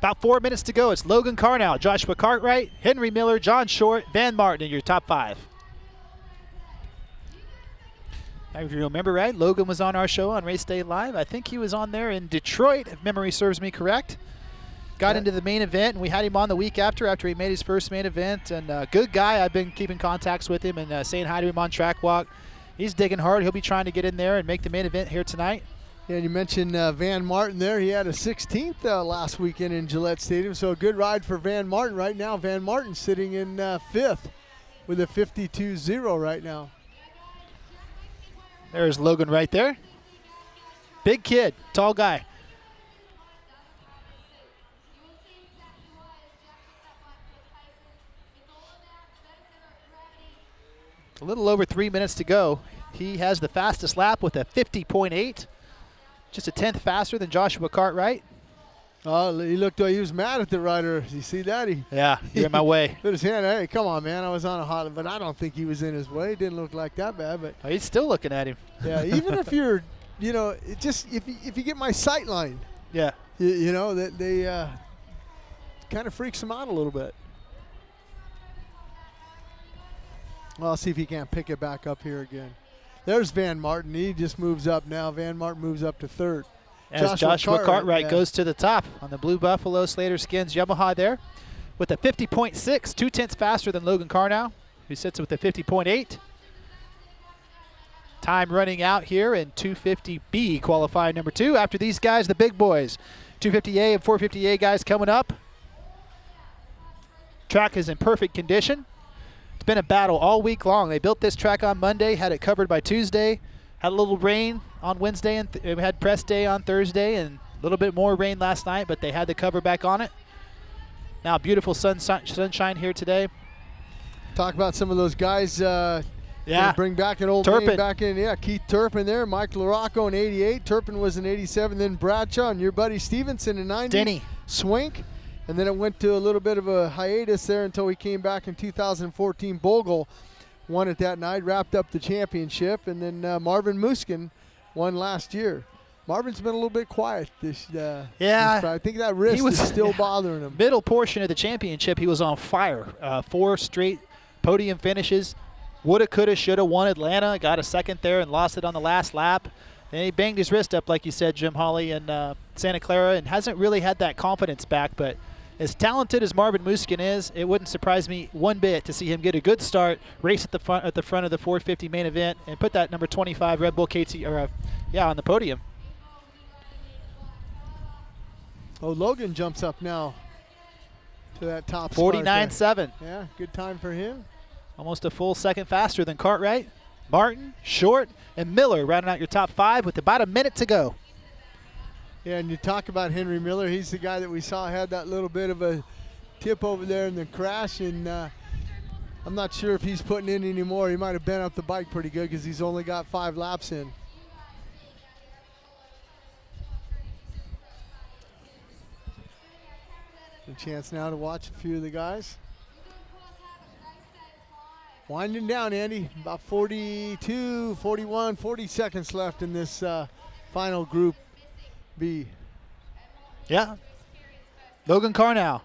About 4 minutes to go. It's Logan Carnow, Joshua Cartwright, Henry Miller, John Short, Van Martin in your top 5. If you remember right, Logan was on our show on Race Day Live. I think he was on there in Detroit, if memory serves me correct. Got into the main event, and we had him on the week after he made his first main event. And good guy. I've been keeping contacts with him and saying hi to him on track walk. He's digging hard. He'll be trying to get in there and make the main event here tonight. Yeah, and you mentioned Van Martin there. He had a 16th last weekend in Gillette Stadium, so a good ride for Van Martin right now. Van Martin sitting in 5th with a 52.0 right now. There's Logan right there. Big kid, tall guy. A little over 3 minutes to go. He has the fastest lap with a 50.8. Just a 10th faster than Joshua Cartwright. Oh, he looked like he was mad at the rider. You see that? You're in my way. Put his hand, hey, come on, man. I was on a hot, but I don't think he was in his way. It didn't look like that bad, but. Oh, he's still looking at him. Yeah, even if you're, it just, if you get my sight line. Yeah. That they kind of freaks him out a little bit. Well, I'll see if he can't pick it back up here again. There's Van Martin. He just moves up now. Van Martin moves up to 3rd. As Joshua Cartwright goes to the top on the Blue Buffalo Slater Skins Yamaha there with a 50.6, 0.2 faster than Logan Carnow, who sits with a 50.8. Time running out here in 250B qualifying number 2. After these guys, the big boys, 250A and 450A guys coming up. Track is in perfect condition. It's been a battle all week long. They built this track on Monday, had it covered by Tuesday, had a little rain on Wednesday, and we had press day on Thursday, and a little bit more rain last night, but they had the cover back on it. Now beautiful sunshine here today. Talk about some of those guys. Bring back an old Turpin. name back in. Yeah, Keith Turpin there. Mike LaRocco in 88. Turpin was in 87. Then Bradshaw and your buddy Stevenson in 90. Denny. Swink. And then it went to a little bit of a hiatus there until we came back in 2014. Bogle won it that night, wrapped up the championship. And then Marvin Muskin won last year. Marvin's been a little bit quiet this I think that wrist is still bothering him. Middle portion of the championship, he was on fire. 4 straight podium finishes. Woulda, coulda, shoulda won Atlanta. Got a second there and lost it on the last lap. And he banged his wrist up, like you said, Jim Hawley, in Santa Clara, and hasn't really had that confidence back. But as talented as Marvin Muskin is, it wouldn't surprise me one bit to see him get a good start, race at the front of the 450 main event, and put that number 25 Red Bull KT on the podium. Oh, Logan jumps up now to that top 49.7. Yeah, good time for him. Almost a full second faster than Cartwright. Martin, Short, and Miller rounding out your top 5 with about a minute to go. Yeah, and you talk about Henry Miller. He's the guy that we saw had that little bit of a tip over there in the crash, and I'm not sure if he's putting in anymore. He might have bent up the bike pretty good because he's only got 5 laps in. A chance now to watch a few of the guys. Winding down, Andy. About 42, 41, 40 seconds left in this final Group B. Yeah. Logan Carnow,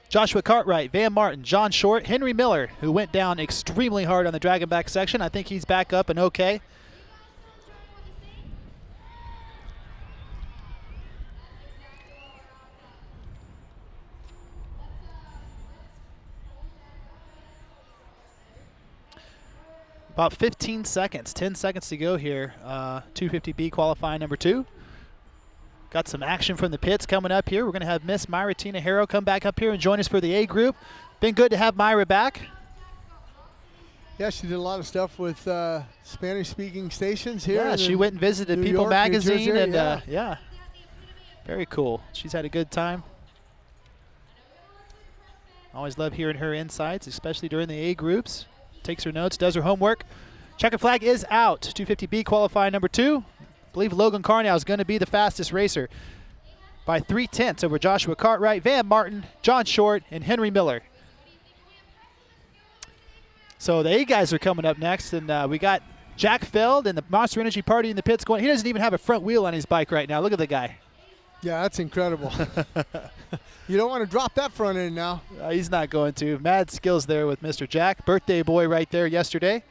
Joshua Cartwright, Van Martin, John Short, Henry Miller, who went down extremely hard on the Dragonback section. I think he's back up and okay. About 15 seconds, 10 seconds to go here. 250B qualifying number 2. Got some action from the pits coming up here. We're going to have Miss Myra Tina Harrow come back up here and join us for the A group. Been good to have Myra back. Yeah, she did a lot of stuff with Spanish-speaking stations here. Yeah, she went and visited New People York, Magazine. New Jersey, And yeah, very cool. She's had a good time. Always love hearing her insights, especially during the A groups. Takes her notes, does her homework. Checkered flag is out. 250B qualifying number 2. I believe Logan Carnow is going to be the fastest racer by 3/10 over Joshua Cartwright, Van Martin, John Short, and Henry Miller. So the A guys are coming up next, and we got Jack Feld and the Monster Energy Party in the pits going. He doesn't even have a front wheel on his bike right now. Look at the guy. Yeah, that's incredible. You don't want to drop that front end now. He's not going to. Mad skills there with Mr. Jack. Birthday boy right there yesterday.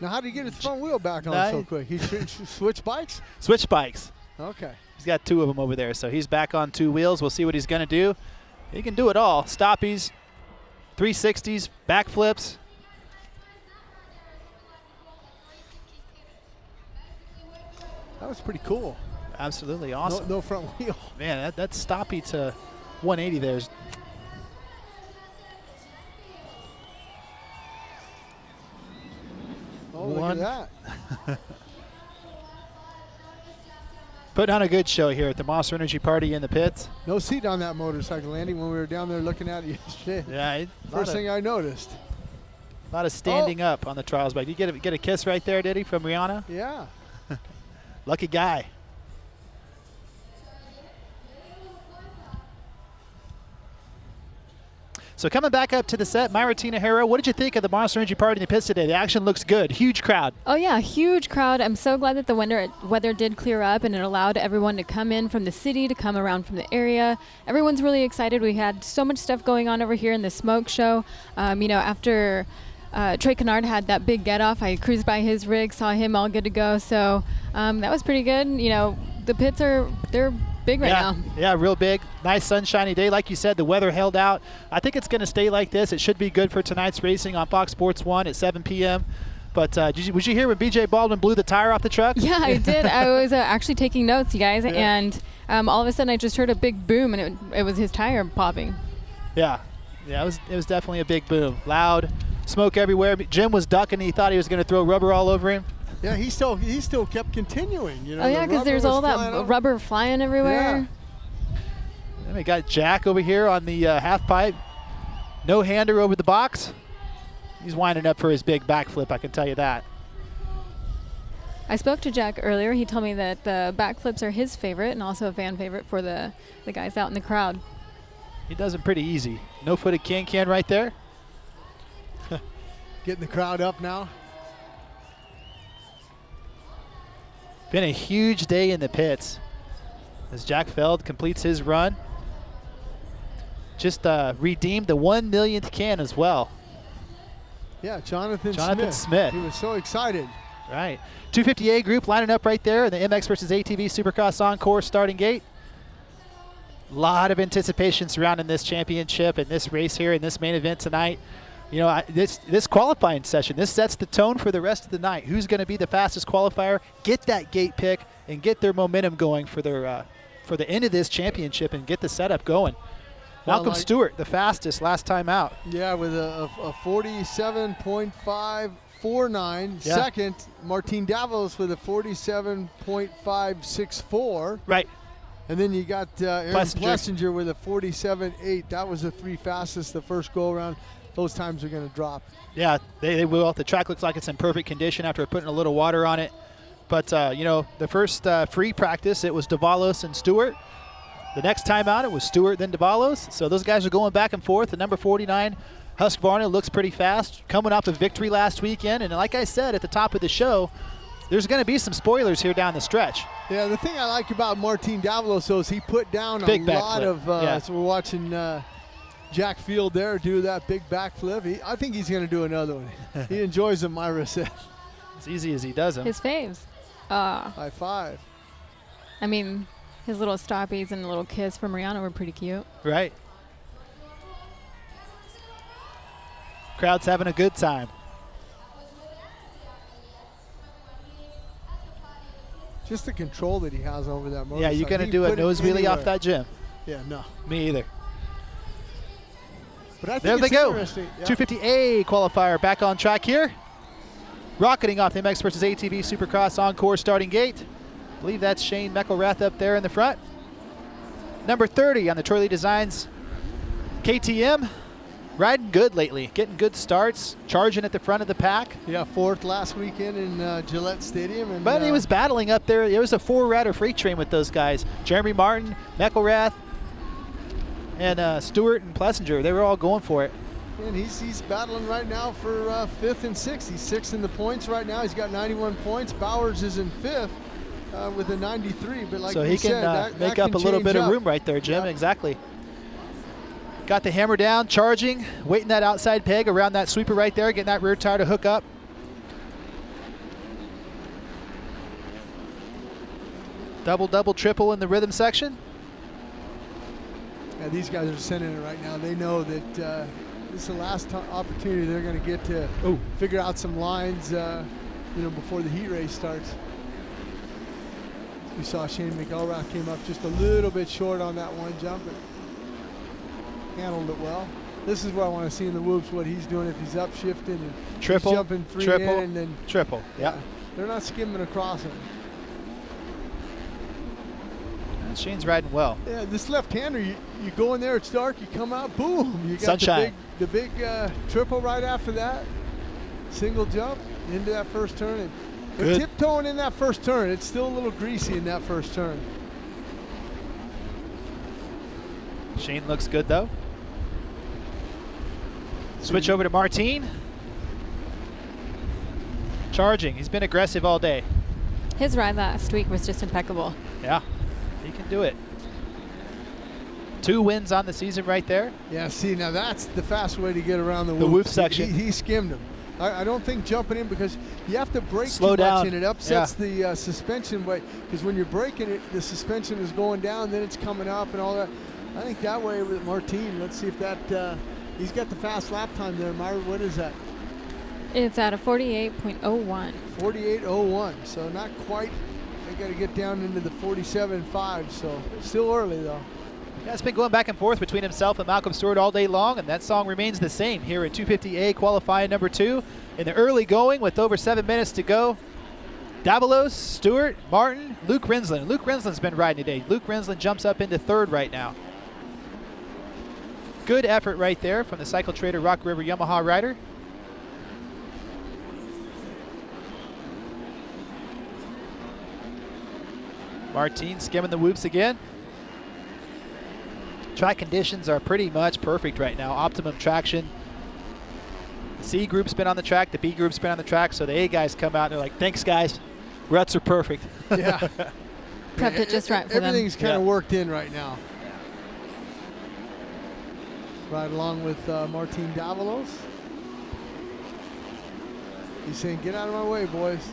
Now, how did he get his front wheel back on so quick? He switched bikes? Switch bikes. Okay. He's got 2 of them over there, so he's back on 2 wheels. We'll see what he's going to do. He can do it all. Stoppies, 360s, backflips. That was pretty cool. Absolutely awesome. No front wheel. Man, that stoppie to 180 there is. Oh, look at that. Putting on a good show here at the Monster Energy Party in the pits. No seat on that motorcycle, Andy, when we were down there looking at it yesterday. Yeah. First thing I noticed. A lot of standing up on the trials bike. You get a kiss right there, did he, from Rihanna? Yeah. Lucky guy. So coming back up to the set, Myra Tina Harrow, what did you think of the Monster Energy Party in the pits today? The action looks good. Huge crowd. Oh, yeah, huge crowd. I'm so glad that the weather did clear up and it allowed everyone to come in from the city, to come around from the area. Everyone's really excited. We had so much stuff going on over here in the smoke show. After Trey Canard had that big get-off, I cruised by his rig, saw him all good to go. So that was pretty good. The pits they're big right now. Yeah, real big. Nice sunshiny day. Like you said, the weather held out. I think it's going to stay like this. It should be good for tonight's racing on Fox Sports 1 at 7 p.m. But was you hear when BJ Baldwin blew the tire off the truck? Yeah, I did. I was actually taking notes, you guys, and all of a sudden I just heard a big boom, and it was his tire popping. Yeah, it was definitely a big boom. Loud, smoke everywhere. Jim was ducking. He thought he was going to throw rubber all over him. Yeah, he still kept continuing. Oh yeah, because there's all that rubber flying everywhere. Yeah. Then we got Jack over here on the half pipe. No hander over the box. He's winding up for his big backflip, I can tell you that. I spoke to Jack earlier. He told me that the backflips are his favorite and also a fan favorite for the guys out in the crowd. He does them pretty easy. No-footed can right there. Getting the crowd up now. Been a huge day in the pits as Jack Feld completes his run. Just redeemed the 1 millionth can as well. Yeah, Jonathan Smith. He was so excited. Right. 250A group lining up right there in the MX versus ATV Supercross Encore starting gate. A lot of anticipation surrounding this championship and this race here in this main event tonight. This qualifying session, this sets the tone for the rest of the night. Who's going to be the fastest qualifier, get that gate pick, and get their momentum going for the end of this championship and get the setup going. Malcolm Stewart, the fastest last time out. Yeah, with a 47.549. Yeah. Second, Martin Davos with a 47.564. Right. And then you got Aaron Plessinger with a 47.8. That was the 3 fastest the first go-around. Those times are going to drop. Yeah, they will. The track looks like it's in perfect condition after putting a little water on it. But, the first free practice, it was Davalos and Stewart. The next time out, it was Stewart, then Davalos. So those guys are going back and forth. The number 49, Husqvarna, looks pretty fast, coming off a victory last weekend. And like I said at the top of the show, there's going to be some spoilers here down the stretch. Yeah, the thing I like about Martin Davalos is he put down a lot of so we're watching Jack Field there do that big backflip. I think he's going to do another one. He enjoys them, Myra said. As easy as he does them. His faves. High five. I mean, His little stoppies and a little kiss from Rihanna were pretty cute. Right. Crowd's having a good time. Just the control that he has over that motorcycle. Yeah, you going to do a nose wheelie off that gym? Yeah, no. Me either. But I think there they go. Yeah. 250A qualifier back on track here. Rocketing off the MX versus ATV Supercross Encore starting gate. I believe that's Shane McGrath up there in the front. Number 30 on the Troy Lee Designs KTM. Riding good lately, getting good starts, charging at the front of the pack. Yeah, 4th last weekend in Gillette Stadium. And, but he was battling up there. It was a 4-rider freight train with those guys. Jeremy Martin, McElrath, and Stewart and Plessinger. They were all going for it. And he's battling right now for 5th and 6th. He's 6th in the points right now. He's got 91 points. Bowers is in 5th with a 93. But like so he can make up a little bit of room right there, Jim. Yep. Exactly. Got the hammer down, charging, waiting that outside peg around that sweeper right there, getting that rear tire to hook up. Double, double, triple in the rhythm section. Yeah, these guys are sending it right now. They know that this is the last opportunity they're going to get to figure out some lines, before the heat race starts. We saw Shane McElrath came up just a little bit short on that one jump, but handled it well. This is what I want to see in the whoops, what he's doing if he's upshifting and triple, he's jumping 3 triple, in and then triple. Yeah. They're not skimming across him. And Shane's riding well. Yeah, this left-hander, you go in there, it's dark, you come out, boom. You got sunshine. The big triple right after that. Single jump into that first turn. And but tiptoeing in that first turn, it's still a little greasy in that first turn. Shane looks good though. Switch over to Martin. Charging. He's been aggressive all day. His ride last week was just impeccable. Yeah, he can do it. 2 wins on the season right there. Yeah, see, now that's the fast way to get around the whoop section. He skimmed him. I don't think jumping in, because you have to brake slow too down. much and it upsets the suspension. Because when you're braking it, the suspension is going down, then it's coming up and all that. I think that way with Martin, let's see if that, he's got the fast lap time there, Myra. What is that? It's at a 48.01. 48.01, so not quite. They got to get down into the 47.5, so still early though. Yeah, it's been going back and forth between himself and Malcolm Stewart all day long, and that song remains the same here at 250A qualifying number 2 in the early going with over 7 minutes to go. Davalos, Stewart, Martin, Luke Rinsland. Luke Rinsland's been riding today. Luke Rinsland jumps up into 3rd right now. Good effort right there from the Cycle Trader Rock River Yamaha rider. Martin skimming the whoops again. Track conditions are pretty much perfect right now. Optimum traction. The C group's been on the track. The B group's been on the track. So the A guys come out and they're like, thanks guys. Ruts are perfect. Yeah. Prepped it just right for them. Everything's kind of worked in right now. Right along with Martin Davalos. He's saying, get out of my way, boys.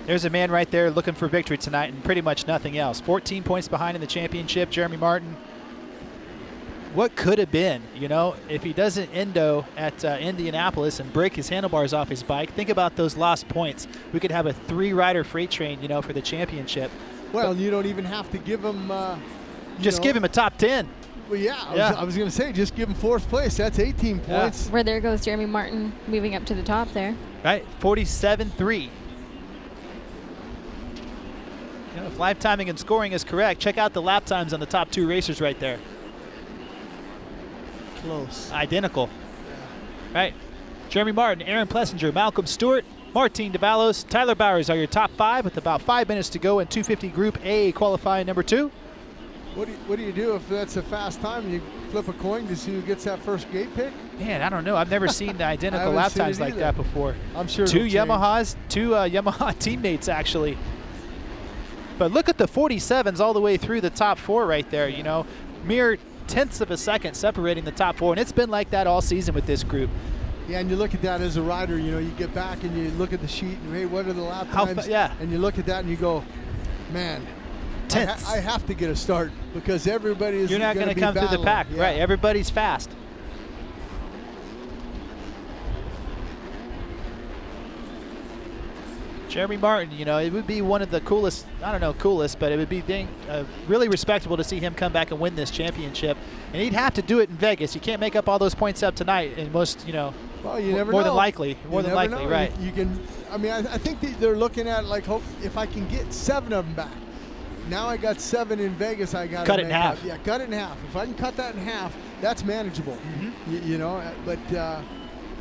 There's a man right there looking for victory tonight and pretty much nothing else. 14 points behind in the championship, Jeremy Martin. What could have been, if he doesn't endo at Indianapolis and break his handlebars off his bike, think about those lost points. We could have a 3-rider freight train, for the championship. Well, you don't even have to give him... just give him a top 10. Well, yeah, I was going to say, just give him 4th place. That's 18 points. Where there goes Jeremy Martin moving up to the top there. Right, 47.3. If live timing and scoring is correct, check out the lap times on the top 2 racers right there. Close. Identical. Yeah. Right. Jeremy Martin, Aaron Plessinger, Malcolm Stewart, Martin Davalos, Tyler Bowers are your top 5 with about 5 minutes to go in 250 Group A qualifying number 2. What do you do if that's a fast time and you flip a coin to see who gets that first gate pick? Man, I don't know. I've never seen the identical lap times like that before. I'm sure 2 Yamahas, 2 Yamaha teammates actually. But look at the 47s all the way through the top 4 right there, mere tenths of a second separating the top 4, and it's been like that all season with this group. Yeah, and you look at that as a rider, you get back and you look at the sheet and, hey, what are the lap times? Yeah. And you look at that and you go, man, tenths. I have to get a start because everybody is. You're not going to come through the pack, right? Everybody's fast. Jeremy Martin, you know, it would be one of the coolest, I don't know, coolest, but it would be really respectable to see him come back and win this championship. And he'd have to do it in Vegas. You can't make up all those points up tonight, and most, you know, well, you never more know. than likely, right? You can. I mean, I think they're looking at like, hope if I can get 7 of them back. Now I got 7 in Vegas. I got to cut it in half. Yeah, cut it in half. If I can cut that in half, that's manageable. You know, but.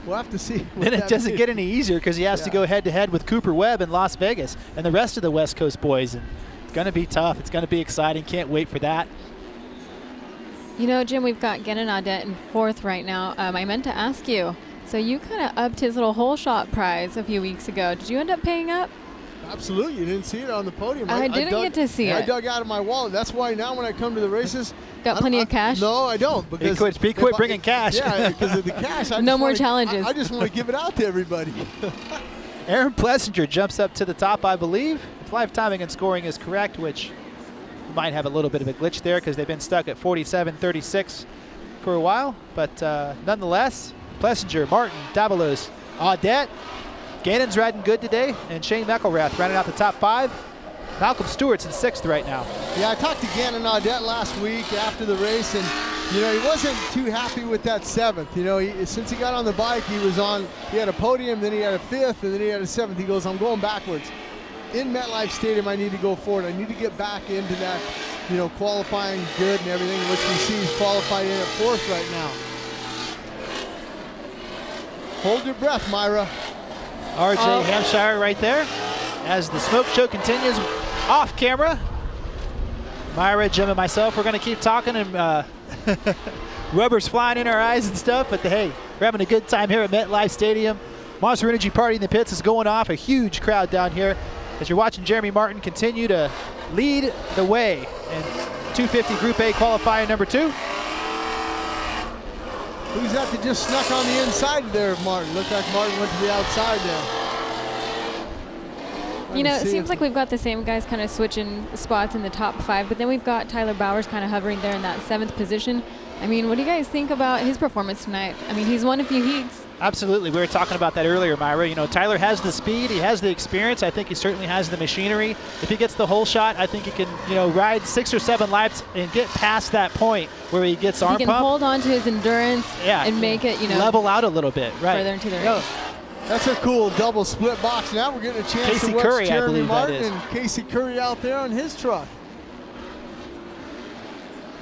We'll have to see. Then it doesn't get any easier because he has to go head-to-head with Cooper Webb in Las Vegas and the rest of the West Coast boys. And it's going to be tough. It's going to be exciting. Can't wait for that. You know, Jim, we've got Gavin Faith in 4th right now. I meant to ask you, so you kind of upped his little hole shot prize a few weeks ago. Did you end up paying up? Absolutely. You didn't see it on the podium. I didn't get to see it. I dug out of my wallet. That's why now when I come to the races. Got plenty of cash? No, I don't. Because he quit bringing cash. Yeah, because of the cash. No more challenges. I just want to give it out to everybody. Aaron Plessinger jumps up to the top, I believe. If live timing and scoring is correct, which might have a little bit of a glitch there because they've been stuck at 47.36 for a while. But nonetheless, Plessinger, Martin, Davalos, Audette. Gannon's riding good today, and Shane McElrath running out the top 5. Malcolm Stewart's in 6th right now. Yeah, I talked to Gannon Audette last week after the race, and you know he wasn't too happy with that 7th. You know, since he got on the bike, he had a podium, then he had a 5th, and then he had a 7th. He goes, I'm going backwards. In MetLife Stadium, I need to go forward. I need to get back into that, you know, qualifying good and everything, which we see he's qualified in at 4th right now. Hold your breath, Myra. RJ Hampshire right there as the smoke show continues off camera. Myra, Jim, and myself, we're going to keep talking and rubber's flying in our eyes and stuff, but hey, we're having a good time here at MetLife Stadium. Monster Energy Party in the pits is going off. A huge crowd down here as you're watching Jeremy Martin continue to lead the way in 250 Group A qualifier number 2. Who's that that just snuck on the inside there of Martin? Looked like Martin went to the outside there. You know, it seems like we've got the same guys kind of switching spots in the top 5, but then we've got Tyler Bowers kind of hovering there in that 7th position. I mean, what do you guys think about his performance tonight? I mean, he's won a few heats. Absolutely. We were talking about that earlier, Myra. You know, Tyler has the speed. He has the experience. I think he certainly has the machinery. If he gets the whole shot, I think he can, you know, ride 6 or 7 laps and get past that point where he gets arm pump. He can hold on to his endurance and make it, you know, level out a little bit. Right. Further into the race. That's a cool double split box. Now we're getting a chance to watch Curry, Jeremy Martin and Casey Curry out there on his truck.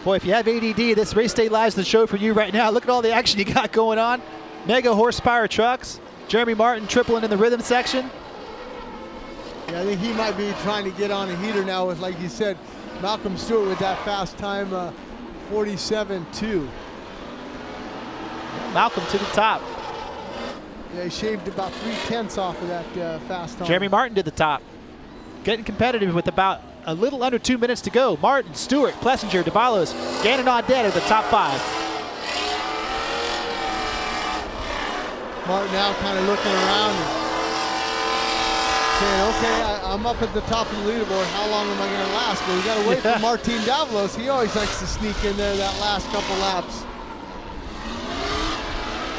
Boy, if you have ADD, this Race Day Live's the show for you right now. Look at all the action you got going on. Mega horsepower trucks. Jeremy Martin tripling in the rhythm section. Yeah, I think he might be trying to get on a heater now with, like you said, Malcolm Stewart with that fast time, 47.2. Malcolm to the top. Yeah, he shaved about 3/10 off of that fast time. Jeremy Martin to the top. Getting competitive with about a little under 2 minutes to go. Martin, Stewart, Plessinger, Davalos, Gannon Audette are the top 5. Martin now kind of looking around and saying, okay, I'm up at the top of the leaderboard. How long am I going to last? But we got to wait for Martin Davalos. He always likes to sneak in there that last couple laps.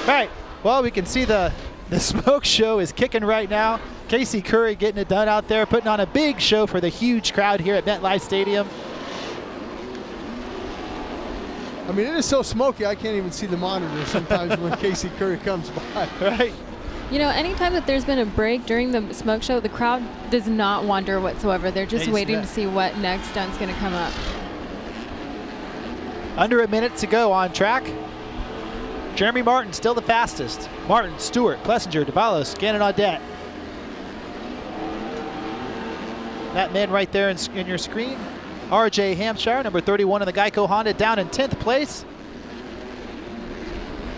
Right. Well, we can see the smoke show is kicking right now. Casey Curry getting it done out there, putting on a big show for the huge crowd here at MetLife Stadium. I mean, it is so smoky, I can't even see the monitor sometimes when Casey Curry comes by. Right. You know, anytime that there's been a break during the smoke show, the crowd does not wander whatsoever. They're just waiting to see what next stunt's going to come up. Under a minute to go on track. Jeremy Martin still the fastest. Martin, Stewart, Plessinger, Davalos, Gannon Audette. That man right there in your screen. RJ Hampshire, number 31 in the Geico Honda, down in 10th place.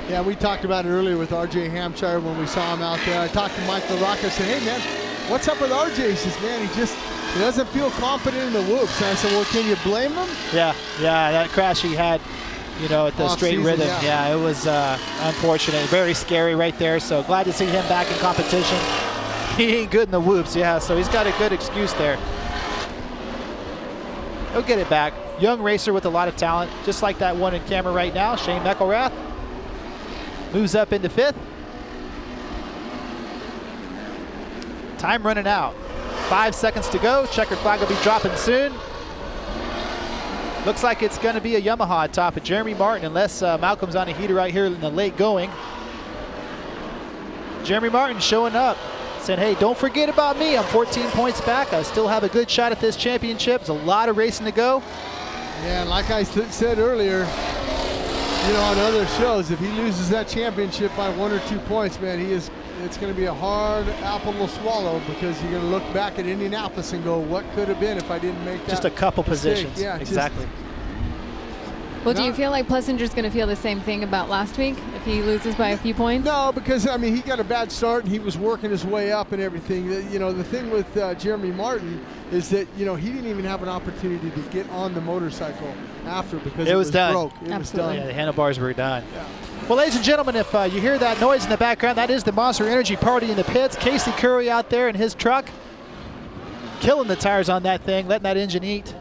Yeah, we talked about it earlier with RJ Hampshire when we saw him out there. I talked to Michael Rocca. I said, hey, man, what's up with RJ? He says, man, he doesn't feel confident in the whoops. And I said, well, can you blame him? Yeah, that crash he had, you know, at the straight rhythm. Yeah, it was unfortunate. Very scary right there. So glad to see him back in competition. He ain't good in the whoops, yeah, so he's got a good excuse there. He'll get it back. Young racer with a lot of talent, just like that one in camera right now. Shane McGrath moves up into 5th. Time running out. 5 seconds to go. Checkered flag will be dropping soon. Looks like it's going to be a Yamaha top of Jeremy Martin, unless Malcolm's on a heater right here in the late going. Jeremy Martin showing up, saying, hey, don't forget about me. I'm 14 points back. I still have a good shot at this championship. There's a lot of racing to go. Yeah, and like I said earlier, you know, on other shows, if he loses that championship by 1 or 2 points, man, it's going to be a hard apple to swallow, because you're going to look back at Indianapolis and go, what could have been if I didn't make that Just a couple mistake? positions. Yeah, exactly. Well, do you feel like Plessinger's going to feel the same thing about last week if he loses by a few points? No, because, I mean, he got a bad start and he was working his way up and everything. You know, the thing with Jeremy Martin is that, you know, he didn't even have an opportunity to get on the motorcycle after, because it was done. broke. It was done. Yeah, the handlebars were done. Yeah. Well, ladies and gentlemen, if you hear that noise in the background, that is the Monster Energy party in the pits. Casey Curry out there in his truck, killing the tires on that thing, letting that engine eat.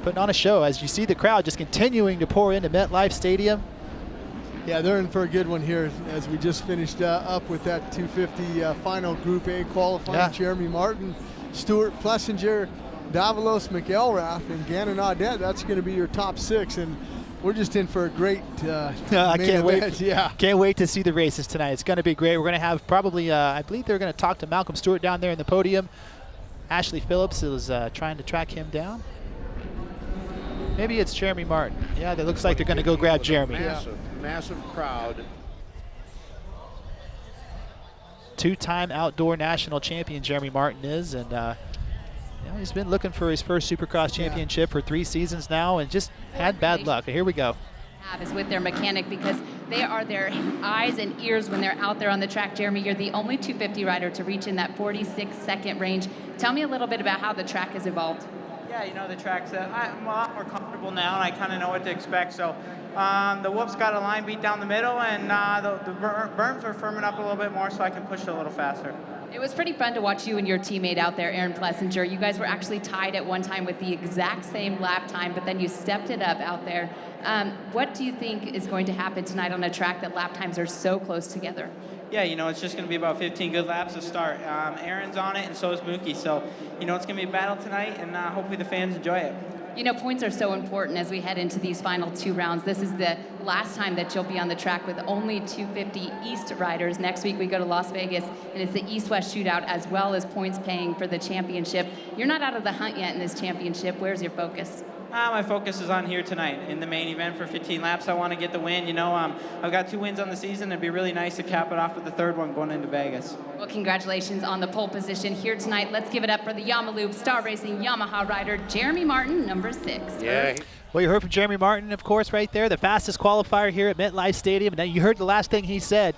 Putting on a show as you see the crowd just continuing to pour into MetLife Stadium. Yeah, they're in for a good one here as we just finished up with that 250 final Group A qualifying. Yeah. Jeremy Martin, Stewart, Plessinger, Davalos, McElrath, and Gannon Audette. That's going to be your top 6, and we're just in for a great I can't wait. Yeah. Can't wait to see the races tonight. It's going to be great. We're going to have probably, I believe they're going to talk to Malcolm Stewart down there in the podium. Ashley Phillips is trying to track him down. Maybe it's Jeremy Martin. Yeah, it looks like they're going to go grab Jeremy. Massive crowd. 2-time outdoor national champion Jeremy Martin is, and you know, he's been looking for his first Supercross championship for 3 seasons now, and just had bad luck. Here we go. Is with their mechanic, because they are their eyes and ears when they're out there on the track. Jeremy, you're the only 250 rider to reach in that 46-second range. Tell me a little bit about how the track has evolved. Yeah, you know, the track's I'm a lot more comfortable now, and I kind of know what to expect. So the whoop's got a line beat down the middle, and the berms are firming up a little bit more, so I can push it a little faster. It was pretty fun to watch you and your teammate out there, Aaron Plessinger. You guys were actually tied at one time with the exact same lap time, but then you stepped it up out there. What do you think is going to happen tonight on a track that lap times are so close together? Yeah, you know, it's just going to be about 15 good laps to start. Aaron's on it, and so is Mookie. So, you know, it's going to be a battle tonight, and hopefully the fans enjoy it. You know, points are so important as we head into these final 2 rounds. This is the last time that you'll be on the track with only 250 East riders. Next week we go to Las Vegas, and it's the East-West shootout as well as points paying for the championship. You're not out of the hunt yet in this championship. Where's your focus? My focus is on here tonight in the main event for 15 laps. I want to get the win. You know, I've got 2 wins on the season. It'd be really nice to cap it off with the 3rd one going into Vegas. Well, congratulations on the pole position here tonight. Let's give it up for the Yamaloop Star Racing Yamaha rider, Jeremy Martin, number 6. Yeah. Well, you heard from Jeremy Martin, of course, right there, the fastest qualifier here at MetLife Stadium. And then you heard the last thing he said.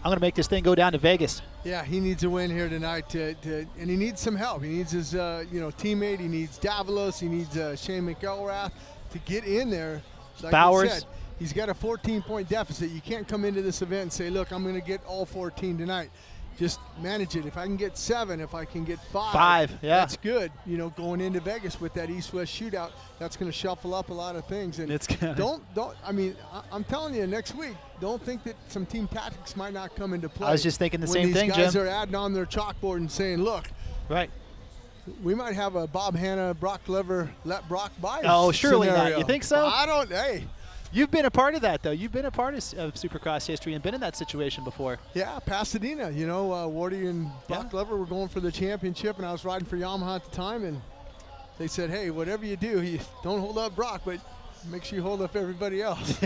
I'm going to make this thing go down to Vegas. Yeah, he needs a win here tonight, and he needs some help. He needs his teammate. He needs Davalos. He needs Shane McElrath to get in there. Like Bowers. Said, he's got a 14-point deficit. You can't come into this event and say, look, I'm going to get all 14 tonight. Just manage it. If I can get 7, if I can get 5, yeah, that's good. You know, going into Vegas with that East-West shootout, that's going to shuffle up a lot of things. And don't. I mean, I'm telling you, next week, don't think that some team tactics might not come into play. I was just thinking the same thing, Jim. These guys are adding on their chalkboard and saying, look, right, we might have a Bob Hanna, Brock Lever, let Brock buy. Oh, surely scenario. not. You think so? I don't. Hey. You've been a part of that, though. You've been a part of Supercross history and been in that situation before. Yeah, Pasadena. You know, Wardy and Brock Lever were going for the championship, and I was riding for Yamaha at the time, and they said, hey, whatever you do, you don't hold up Brock, but make sure you hold up everybody else.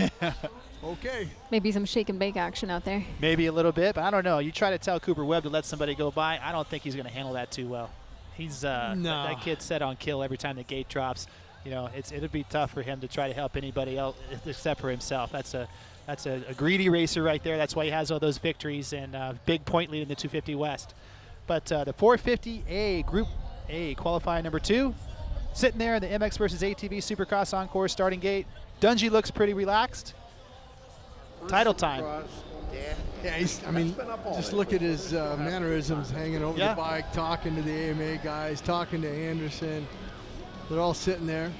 Okay. Maybe some shake and bake action out there. Maybe a little bit, but I don't know. You try to tell Cooper Webb to let somebody go by. I don't think he's going to handle that too well. He's that kid's set on kill every time the gate drops. You know, it'd be tough for him to try to help anybody else except for himself. That's a greedy racer right there. That's why he has all those victories and big point lead in the 250 West. But the 450A Group A qualifying number 2, sitting there in the MX versus ATV Supercross Encore starting gate. Dungey looks pretty relaxed. Title time. Yeah, I mean, just look at his mannerisms hanging over the bike, talking to the AMA guys, talking to Anderson. They're all sitting there.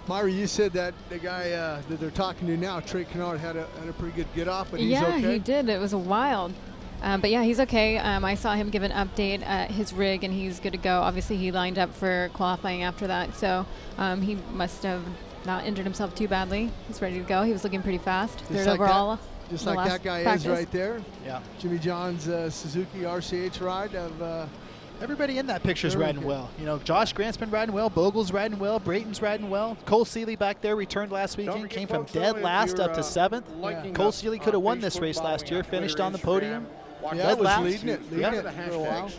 Myra, you said that the guy that they're talking to now, Trey Canard, had a pretty good get off, but he's okay. Yeah, he did. It was wild. But yeah, he's okay. I saw him give an update at his rig, and he's good to go. Obviously, he lined up for qualifying after that, so he must have not injured himself too badly. He's ready to go. He was looking pretty fast. Third overall. Just like that guy practice. is right there. Yeah. Jimmy John's Suzuki RCH ride of. Everybody in that picture is riding well. You know, Josh Grant's been riding well. Bogle's riding well. Brayton's riding well. Cole Seeley back there returned last weekend. Came from dead last up to 7th. Cole Seeley could have won this race last year. Finished on the podium. Yeah, was leading it for a while.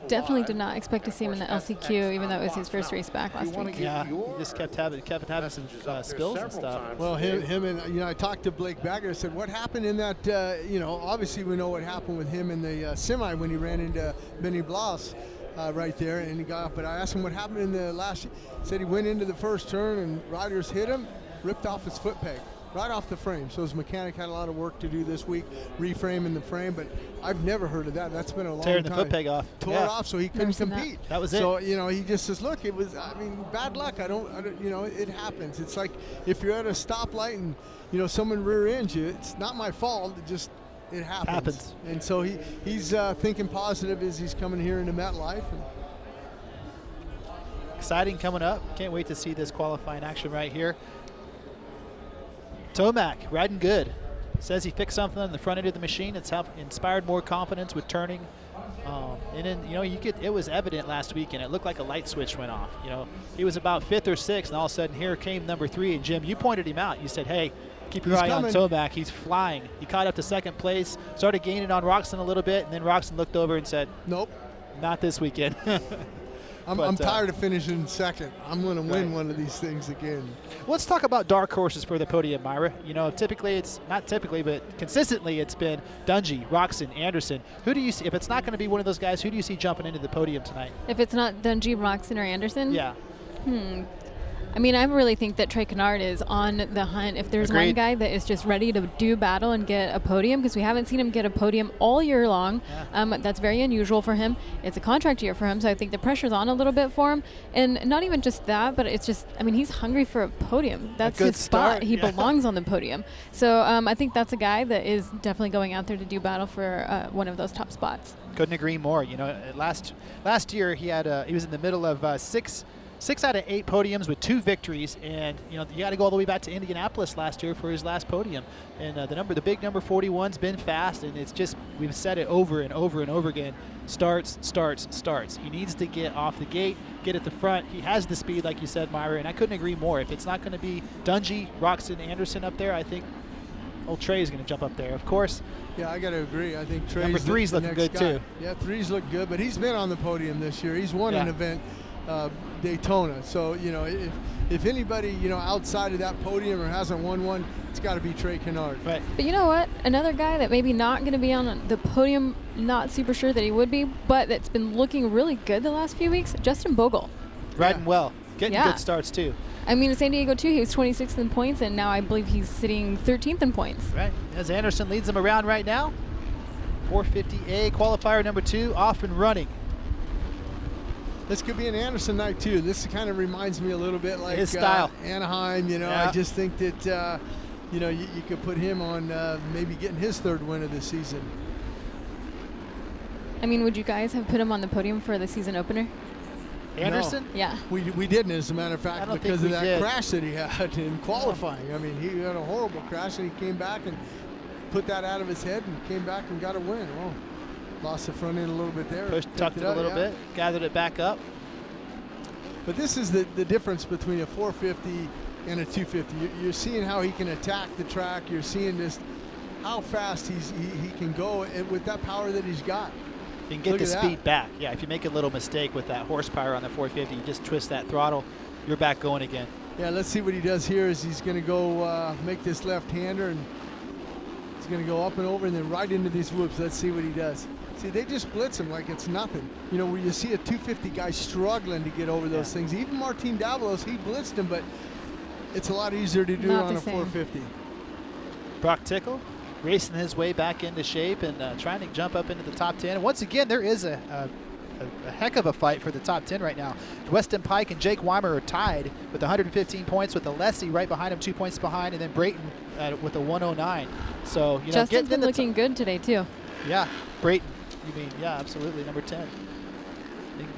Definitely did not expect to see him in the LCQ, even though it was his first race back last week. Yeah, he just kept having some spills and stuff. Well, him and I talked to Blake Bagger. I said, what happened in that? Obviously we know what happened with him in the semi when he ran into Benny Blas right there, and he got up. But I asked him what happened in the last. He said he went into the first turn and riders hit him, ripped off his foot peg. Right off the frame. So his mechanic had a lot of work to do this week, reframing the frame, but I've never heard of that. That's been a long time. Tearing the foot peg off. Tore it off so he couldn't compete. That was it. So, he just says, look, it was, bad luck. I don't, it happens. It's like if you're at a stoplight and, someone rear ends you, it's not my fault. It happens. And so he's thinking positive as he's coming here into MetLife. Exciting coming up. Can't wait to see this qualifying action right here. Tomac riding good. Says he fixed something on the front end of the machine. It's inspired more confidence with turning. And then it was evident last week, and it looked like a light switch went off. He was about 5th or 6th, and all of a sudden here came number 3. And Jim, you pointed him out. You said, "Hey, keep your eye on Tomac. He's flying." He caught up to 2nd place, started gaining on Roczen a little bit, and then Roczen looked over and said, "Nope, not this weekend." I'm tired of finishing 2nd. I'm going to win one of these things again. Let's talk about dark horses for the podium, Myra. Consistently it's been Dungey, Roczen, Anderson. Who do you see, if it's not going to be one of those guys, who do you see jumping into the podium tonight? If it's not Dungey, Roczen, or Anderson? Yeah. I really think that Trey Canard is on the hunt. If there's one guy that is just ready to do battle and get a podium, because we haven't seen him get a podium all year long, that's very unusual for him. It's a contract year for him, so I think the pressure's on a little bit for him. And not even just that, but it's just, he's hungry for a podium. That's his spot. He belongs on the podium. So I think that's a guy that is definitely going out there to do battle for one of those top spots. Couldn't agree more. Last year he was in the middle of 6 out of 8 podiums with 2 victories, and you got to go all the way back to Indianapolis last year for his last podium. And the big number 41's been fast, and it's just, we've said it over and over and over again. Starts. He needs to get off the gate, get at the front. He has the speed, like you said, Myra, and I couldn't agree more. If it's not going to be Dungey, Roczen, Anderson up there, I think old Trey's going to jump up there, of course. Yeah, I got to agree. I think Trey's number 3's looking good guy. too. Yeah, 3's look good, but he's been on the podium this year. He's won an event. Daytona. So, if anybody, outside of that podium or hasn't won one, it's got to be Trey Canard. Right. But you know what? Another guy that maybe not going to be on the podium, not super sure that he would be, but that's been looking really good the last few weeks, Justin Bogle. Riding well. Getting good starts, too. In San Diego, too, he was 26th in points, and now I believe he's sitting 13th in points. Right. As Anderson leads him around right now. 450A qualifier number 2, off and running. This could be an Anderson night too. This kind of reminds me a little bit like his style. Anaheim. I just think that you could put him on maybe getting his 3rd win of the season. Would you guys have put him on the podium for the season opener? Anderson? No. Yeah. We didn't, as a matter of fact, because of that crash that he had in qualifying. He had a horrible crash, and he came back and put that out of his head and came back and got a win. Oh. Lost the front end a little bit there. Tucked it a little bit, gathered it back up. But this is the difference between a 450 and a 250. You're seeing how he can attack the track. You're seeing just how fast he can go with that power that he's got. You can get the speed back. Yeah, if you make a little mistake with that horsepower on the 450, you just twist that throttle, you're back going again. Yeah, let's see what he does here as he's going to go make this left-hander, and he's going to go up and over and then right into these whoops. Let's see what he does. See, they just blitz him like it's nothing. Where you see a 250 guy struggling to get over those things. Even Martin Davalos, he blitzed him, but it's a lot easier to do on a 450. Brock Tickle racing his way back into shape and trying to jump up into the top 10. And once again, there is a a heck of a fight for the top 10 right now. Weston Pike and Jake Weimer are tied with 115 points, with Alessi right behind him, 2 points behind, and then Brayton with a 109. So, you know, Justin's been looking good today, too. Yeah, Brayton, you mean, yeah, absolutely, number 10.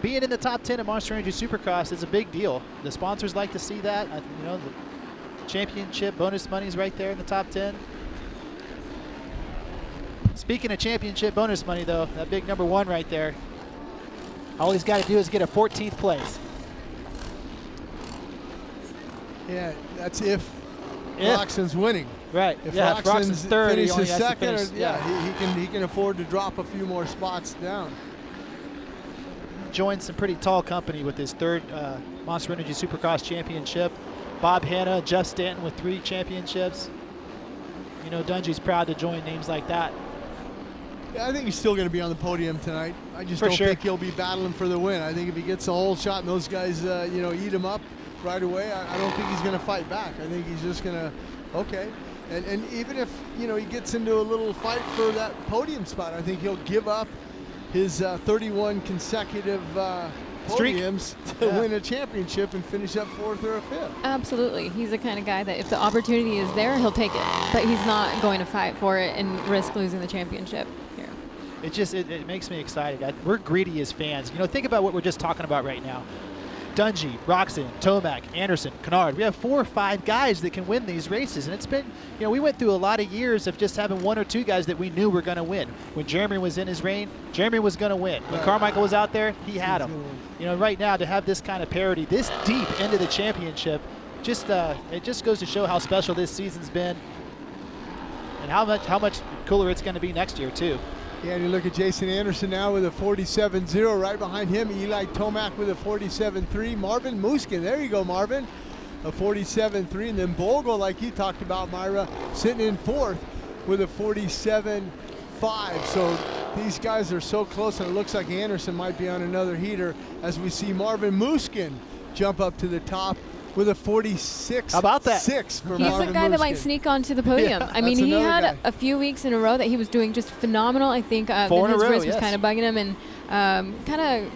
Being in the top 10 at Monster Energy Supercross is a big deal. The sponsors like to see that. You know, the championship bonus money is right there in the top 10. Speaking of championship bonus money, though, that big number 1 right there, all he's got to do is get a 14th place. Yeah, that's if Roczen's winning. Right. If yeah, Roczen's third, finishes he has second, to finish, he can afford to drop a few more spots down. Joined some pretty tall company with his third Monster Energy Supercross championship. Bob Hanna, Jeff Stanton with 3 championships. You know, Dungey's proud to join names like that. Yeah, I think he's still going to be on the podium tonight. I just don't think he'll be battling for the win. I think if he gets a whole shot and those guys, you know, eat him up right away, I don't think he's going to fight back. I think he's just going to, okay. And even if, you know, he gets into a little fight for that podium spot, I think he'll give up his 31 consecutive podiums to win a championship and finish up 4th or 5th. Absolutely. He's the kind of guy that if the opportunity is there, he'll take it. But he's not going to fight for it and risk losing the championship here. It just, it makes me excited. We're greedy as fans. You know, think about what we're just talking about right now. Dungey, Roczen, Tomac, Anderson, Canard. We have 4 or 5 guys that can win these races. And it's been, you know, we went through a lot of years of just having 1 or 2 guys that we knew were going to win. When Jeremy was in his reign, Jeremy was going to win. When Carmichael was out there, he had him. You know, right now to have this kind of parity this deep into the championship, just it just goes to show how special this season's been and how much cooler it's going to be next year too. Yeah, and you look at Jason Anderson now with a 47.0. Right behind him, Eli Tomac with a 47.3. Marvin Muskin, there you go, Marvin, a 47.3. And then Bogle, like you talked about, Myra, sitting in 4th with a 47.5. So these guys are so close, and it looks like Anderson might be on another heater as we see Marvin Muskin jump up to the top with a 46. How about that? 6 for He's Marvin the guy Muskin. that might sneak onto the podium. Yeah, I mean, he had guy. a few weeks in a row that he was doing just phenomenal. I think 4 in a his row, wrist was kind of bugging him, and kind of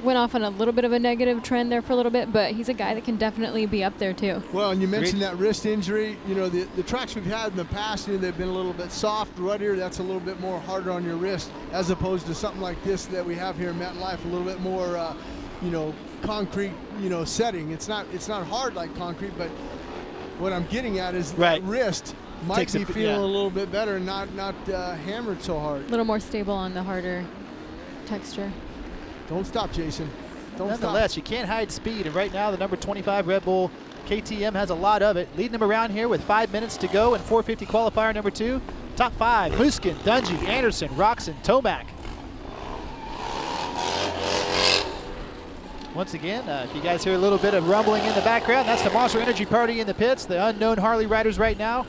went off on a little bit of a negative trend there for a little bit, but he's a guy that can definitely be up there too. Well, and you mentioned that wrist injury. You know, the tracks we've had in the past, you know, they've been a little bit soft, ruddier. That's a little bit more harder on your wrist, as opposed to something like this that we have here in MetLife, a little bit more, you know, concrete, you know, setting. It's not hard like concrete, but what I'm getting at is that wrist might be feeling a little bit better and not hammered so hard. A little more stable on the harder texture. Don't stop, Jason. Nonetheless, you can't hide speed, and right now the number 25 Red Bull KTM has a lot of it. Leading them around here with 5 minutes to go and 450 qualifier number 2. Top 5, Muskin, Dungey, Anderson, Roczen, Tomac. Once again, if you guys hear a little bit of rumbling in the background, that's the Monster Energy party in the pits, the unknown Harley riders right now.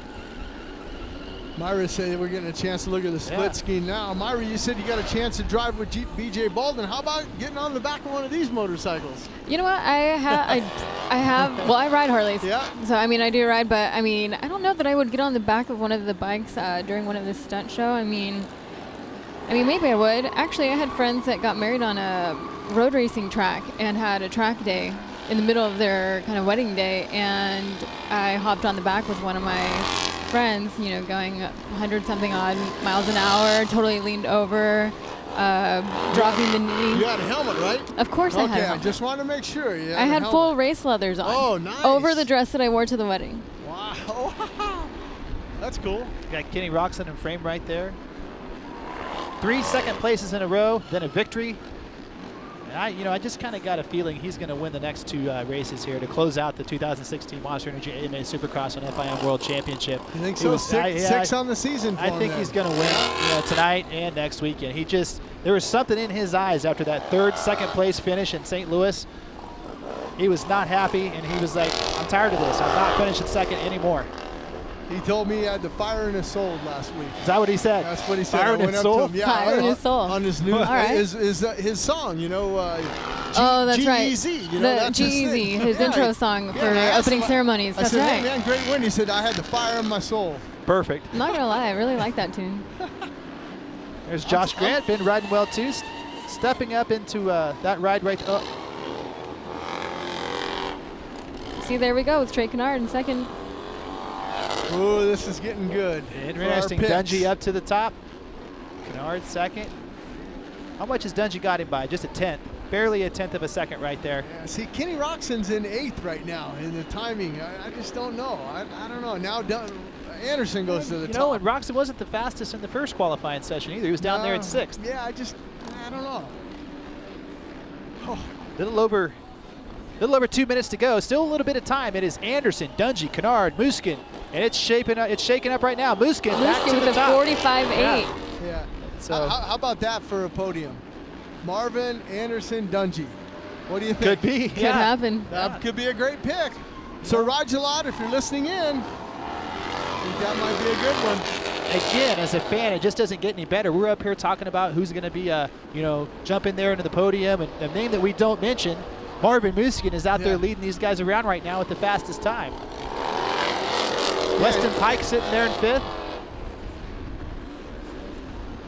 Myra said we're getting a chance to look at the split ski now. Myra, you said you got a chance to drive with BJ Baldwin. How about getting on the back of one of these motorcycles? You know what? I have. Well, I ride Harleys. Yeah. So I mean, I do ride, but I mean, I don't know that I would get on the back of one of the bikes during one of the stunt show. I mean, maybe I would. Actually, I had friends that got married on a road racing track and had a track day in the middle of their kind of wedding day, and I hopped on the back with one of my friends, you know, going 100-something odd miles an hour, totally leaned over, dropping the knee. You had a helmet, right? Of course I had a Okay, I helmet. just wanted to make sure. I had full race leathers on. Oh, nice. Over the dress that I wore to the wedding. Wow. That's cool. You got Kenny Roczen in frame right there. 3 second places in a row, then a victory. And I just kind of got a feeling he's going to win the next 2 races here to close out the 2016 Monster Energy AMA Supercross and FIM World Championship. You think so? Six on the season for I him think then. he's going to win tonight and next weekend. There was something in his eyes after that second place finish in St. Louis. He was not happy, and he was like, I'm tired of this. I'm not finishing second anymore. He told me he had the fire in his soul last week. Is that what he said? That's what he said. Fire I in went his up soul? to him. Yeah, Fire in his soul. On his new, All right. his song, you know. Oh, that's right. G-E-Z, you know, that's his G-Eazy, thing. his intro song for I asked opening him, ceremonies. That's I said, right. hey, man, great win. He said, I had the fire in my soul. Perfect. I'm not gonna lie, I really like that tune. There's Josh Grant, been riding well too. stepping up into that ride right. See, there we go with Trey Canard in second. Oh, this is getting good. Interesting. Dungey up to the top. Canard second. How much has Dungey got him by? Just a 10th. Barely a 10th of a second right there. Yeah, see, Kenny Roczen's in 8th right now in the timing. I just don't know. I don't know. Now Anderson goes to the top. You know, and Roczen wasn't the fastest in the first qualifying session either. He was down there in 6th. Yeah, I don't know. Oh. Little over 2 minutes to go. Still a little bit of time. It is Anderson, Dungey, Canard, Musquin, and it's shaking up right now. Musquin back to the top. 45.8. Yeah. So how about that for a podium? Marvin, Anderson, Dungey. What do you think? Could be. Could happen. That could be a great pick. So Raj-Jalad, if you're listening in, I think that might be a good one. Again, as a fan, it just doesn't get any better. We're up here talking about who's going to be, jump in there into the podium, and the name that we don't mention, Marvin Musquin, is out there leading these guys around right now with the fastest time. Weston Pike sitting there in 5th.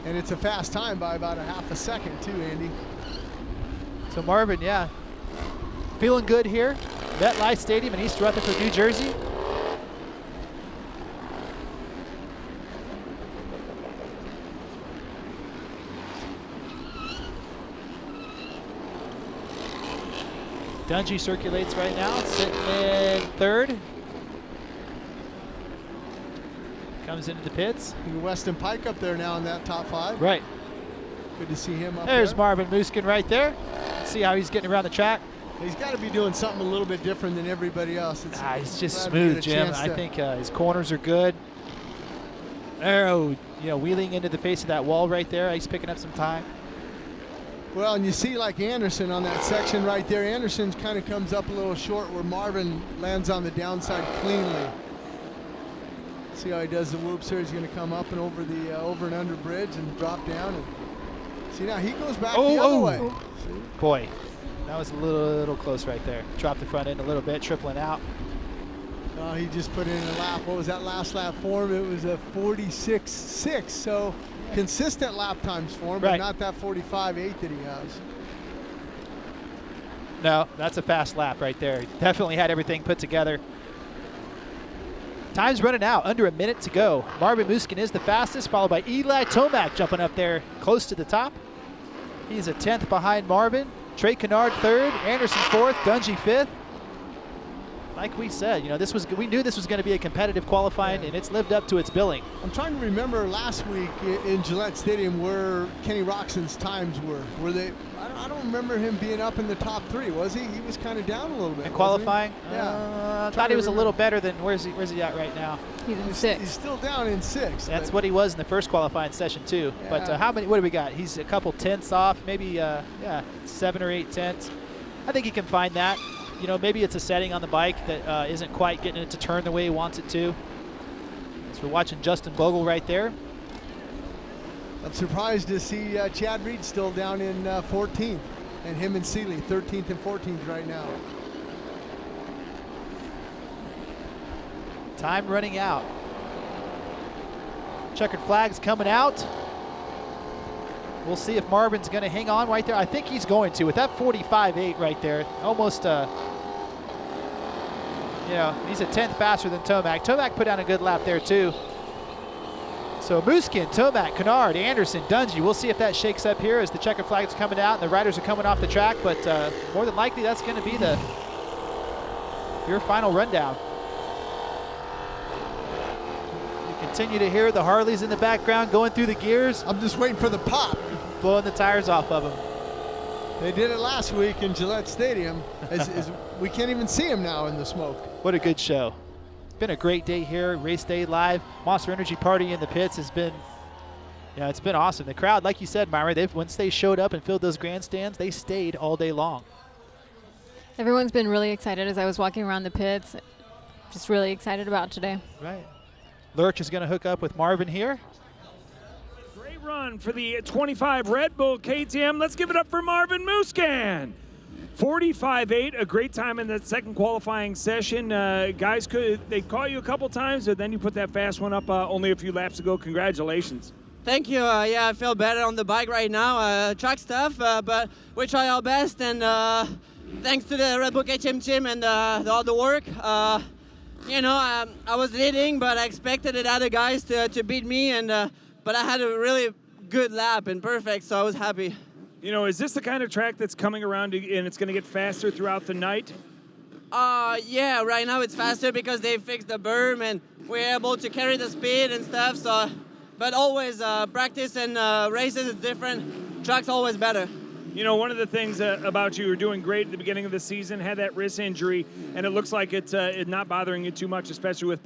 And it's a fast time by about a half a second too, Andy. So Marvin, feeling good here. MetLife Stadium in East Rutherford, New Jersey. Dungey circulates right now, sitting in 3rd. Comes into the pits. Weston Pike up there now in that top 5. Right. Good to see him up There's there. Marvin Musquin right there. Let's see how he's getting around the track. He's got to be doing something a little bit different than everybody else. He's just smooth, Jim. I think his corners are good. Wheeling into the face of that wall right there. He's picking up some time. Well, and you see like Anderson on that section right there. Anderson kind of comes up a little short where Marvin lands on the downside cleanly. See how he does the whoops here. He's going to come up and over the over and under bridge and drop down. And see, now he goes back the other way. Boy, that was a little close right there. Dropped the front end a little bit, tripling out. He just put in a lap. What was that last lap for him? It was a 46.6. So consistent lap times for him, but not that 45.8 that he has. No, that's a fast lap right there. Definitely had everything put together. Time's running out, under a minute to go. Marvin Musquin is the fastest, followed by Eli Tomac jumping up there close to the top. He's a 10th behind Marvin. Trey Canard 3rd, Anderson 4th, Dungey 5th. Like we said, we knew this was going to be a competitive qualifying, and it's lived up to its billing. I'm trying to remember last week in Gillette Stadium where Kenny Roczen's times were. Were they? I don't remember him being up in the top 3, was he? He was kind of down a little bit. In qualifying? Yeah. I thought he was a little better than, where's he at right now? He's in 6th. He's still down in 6th. That's what he was in the first qualifying session too. Yeah. But what do we got? He's a couple tenths off, maybe 7 or 8 tenths. I think he can find that. Maybe it's a setting on the bike that isn't quite getting it to turn the way he wants it to. So we're watching Justin Bogle right there. I'm surprised to see Chad Reed still down in 14th, and him and Seeley 13th and 14th right now. Time running out. Checkered flag's coming out. We'll see if Marvin's going to hang on right there. I think he's going to with that 45.8 right there. Almost, he's a 10th faster than Tomac. Tomac put down a good lap there too. So Musquin, Tomac, Canard, Anderson, Dungey. We'll see if that shakes up here as the checkered flag's coming out and the riders are coming off the track. But more than likely, that's going to be your final rundown. Continue to hear the Harleys in the background going through the gears. I'm just waiting for the pop. Blowing the tires off of them. They did it last week in Gillette Stadium. We can't even see them now in the smoke. What a good show. Been a great day here, race day live. Monster Energy Party in the pits has been, it's been awesome. The crowd, like you said, Myra, once they showed up and filled those grandstands, they stayed all day long. Everyone's been really excited as I was walking around the pits. Just really excited about today. Right. Lurch is going to hook up with Marvin here. Great run for the 25 Red Bull KTM. Let's give it up for Marvin Musquin. 45.8, a great time in that second qualifying session. Guys, they caught you a couple times, but then you put that fast one up only a few laps ago. Congratulations. Thank you. Yeah, I feel better on the bike right now. Track stuff, but we try our best. And thanks to the Red Bull KTM team and all the work. You know, I was leading, but I expected the other guys to beat me. And but I had a really good lap and perfect, so I was happy. You know, is this the kind of track that's coming around and it's going to get faster throughout the night? Yeah, right now it's faster because they fixed the berm and we're able to carry the speed and stuff. So, but always practice and races is different. Track's always better. You know, one of the things about you, were doing great at the beginning of the season, had that wrist injury, and it looks like it's not bothering you too much, especially with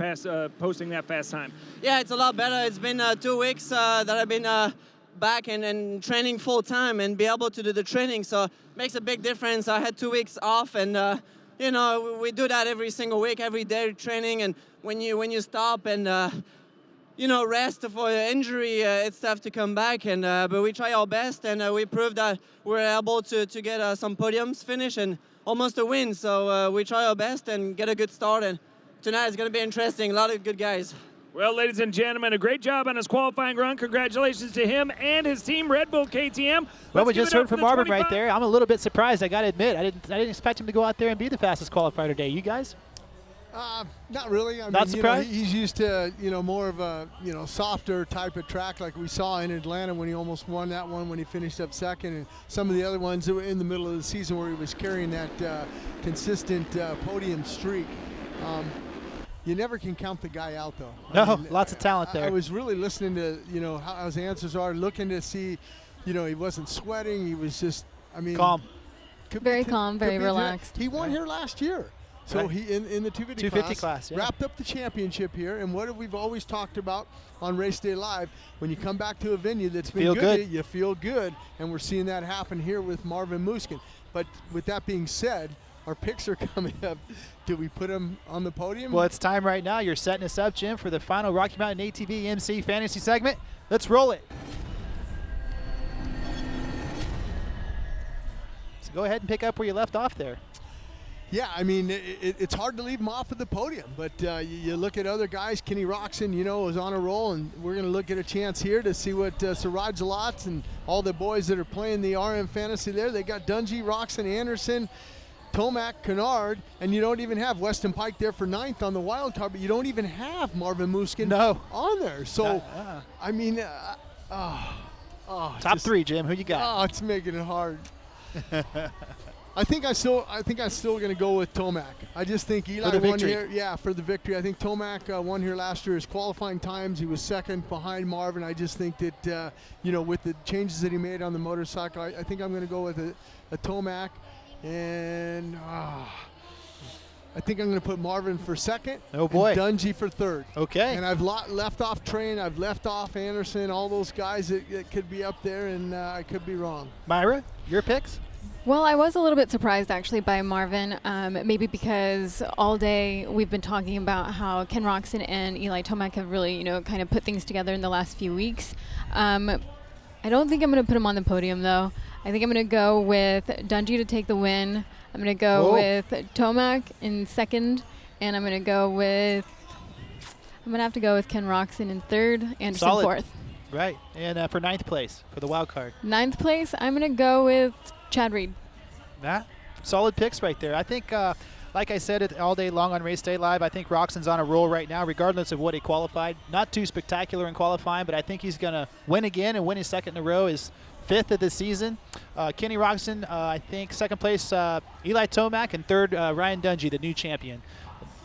posting that fast time. Yeah, it's a lot better. It's been 2 weeks that I've been back and training full time and be able to do the training, so it makes a big difference. I had 2 weeks off, and you know, we do that every single week, every day training, and when you stop and you know, rest for injury, it's tough to come back, and but we try our best, and we proved that we're able to get some podiums finish and almost a win. So we try our best and get a good start, and tonight is going to be interesting. A lot of good guys. Well, ladies and gentlemen, a great job on his qualifying run. Congratulations to him and his team, Red Bull KTM. Well, we just heard from Marvin right there. I'm a little bit surprised. I got to admit, I didn't expect him to go out there and be the fastest qualifier today. You guys? Not really. I Not mean, surprised? You know, he's used to, you know, more of a, you know, softer type of track like we saw in Atlanta when he almost won that one when he finished up second, and some of the other ones that were in the middle of the season where he was carrying that consistent podium streak. You never can count the guy out, though. No, lots of talent there. I was really listening to, you know, how his answers are, looking to see, you know, he wasn't sweating. He was just, I mean, calm. Very calm, very relaxed. He won here last year. So right. he in the 250 class yeah. wrapped up the championship here, and what we've always talked about on Race Day Live, when you come back to a venue that's been good, you feel good, and we're seeing that happen here with Marvin Musquin. But with that being said, our picks are coming up. Do we put him on the podium? Well, it's time right now. You're setting us up, Jim, for the final Rocky Mountain ATV MC Fantasy segment. Let's roll it. So go ahead and pick up where you left off there. Yeah, I mean, it's hard to leave him off of the podium, but you look at other guys. Kenny Roczen, you know, is on a roll, and we're going to look at a chance here to see what Siraj Latz and all the boys that are playing the RM Fantasy there. They got Dungey, Roczen, Anderson, Tomac, Canard, and you don't even have Weston Pike there for 9th on the wild card, but you don't even have Marvin Musquin on there. So, I mean, top three, Jim. Who you got? Oh, it's making it hard. I think I'm still going to go with Tomac. I just think Eli won here. Yeah, for the victory. I think Tomac won here last year. His qualifying times, he was second behind Marvin. I just think that, you know, with the changes that he made on the motorcycle, I think I'm going to go with a Tomac. And I think I'm going to put Marvin for second. Oh, boy. And Dungey for third. Okay. And I've left off Train. I've left off Anderson, all those guys that could be up there, and I could be wrong. Myra, your picks? Well, I was a little bit surprised actually by Marvin, maybe because all day we've been talking about how Ken Roczen and Eli Tomac have really, you know, kind of put things together in the last few weeks. I don't think I'm going to put him on the podium, though. I think I'm going to go with Dungey to take the win. I'm going to go with Tomac in second, and I'm going to have to go with Ken Roczen in third, Anderson fourth. Right, and for 9th place for the wild card. 9th place, I'm going to go with Chad Reed. Solid picks right there. I think, like I said all day long on Race Day Live, I think Roxon's on a roll right now, regardless of what he qualified. Not too spectacular in qualifying, but I think he's going to win again and win his second in a row, his 5th of the season. Kenny Roczen, I think, 2nd place, Eli Tomac, and 3rd, Ryan Dungey, the new champion.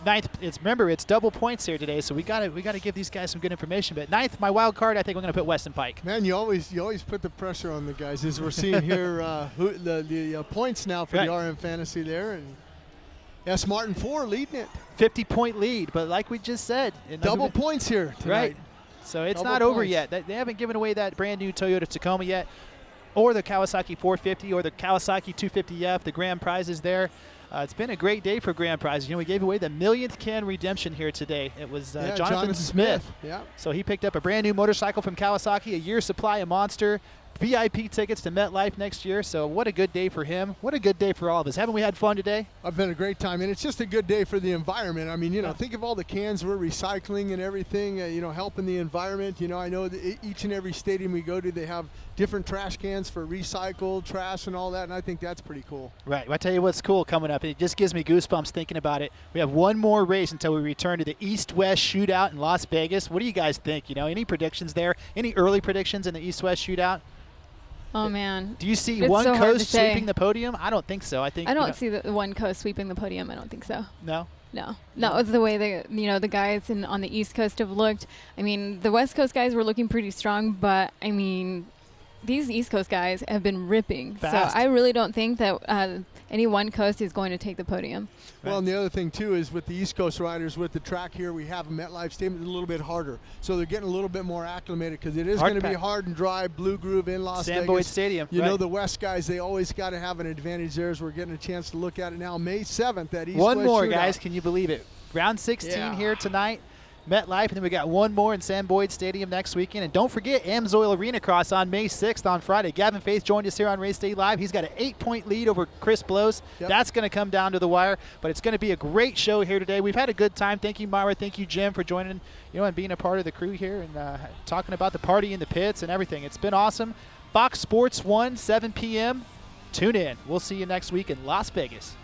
9th, remember, it's double points here today, so we got to give these guys some good information. But 9th, my wild card, I think we're going to put Weston Pike. Man, you always put the pressure on the guys, as we're seeing here the points now for the RM Fantasy there, and S. Martin 4 leading it. 50-point lead, but like we just said, double points here tonight. Right. So it's not over yet. They haven't given away that brand new Toyota Tacoma yet, or the Kawasaki 450, or the Kawasaki 250F. The grand prizes there. It's been a great day for grand prizes. You know, we gave away the 1,000,000th can redemption here today. It was Jonathan Smith. Yeah. So he picked up a brand new motorcycle from Kawasaki, a year's supply of Monster, VIP tickets to MetLife next year. So what a good day for him. What a good day for all of us. Haven't we had fun today? I've been a great time, and it's just a good day for the environment. I mean, you know, think of all the cans we're recycling and everything, you know, helping the environment. You know, I know that each and every stadium we go to, they have different trash cans for recycled trash and all that, and I think that's pretty cool. Right. Well, I tell you what's cool coming up. It just gives me goosebumps thinking about it. We have one more race until we return to the East-West Shootout in Las Vegas. What do you guys think? You know, any predictions there? Any early predictions in the East-West Shootout? Oh, man. Do you see it's one so coast sweeping the podium? I don't think so. I don't see the one coast sweeping the podium. I don't think so. No? No. Not with the way the guys on the East Coast have looked. I mean, the West Coast guys were looking pretty strong, but, I mean, these East Coast guys have been ripping. Fast. So I really don't think that any one coast is going to take the podium. Well, and the other thing, too, is with the East Coast riders, with the track here, we have a MetLife Stadium, a little bit harder. So they're getting a little bit more acclimated because it is going to be hard and dry, Blue Groove in Las Vegas. Sam Boyd Stadium. You know, the West guys, they always got to have an advantage there as we're getting a chance to look at it now. May 7th at East-West One more, Shootout. guys. Can you believe it? Round 16 here tonight. MetLife, and then we got one more in Sam Boyd Stadium next weekend. And don't forget Amsoil Arena Cross on May 6th on Friday. Gavin Faith joined us here on Race Day Live. He's got an 8-point lead over Chris Blows. That's going to come down to the wire, but it's going to be a great show here today. We've had a good time. Thank you, Myra. Thank you, Jim, for joining, and being a part of the crew here and talking about the party in the pits and everything. It's been awesome. Fox Sports 1, 7 p.m. Tune in. We'll see you next week in Las Vegas.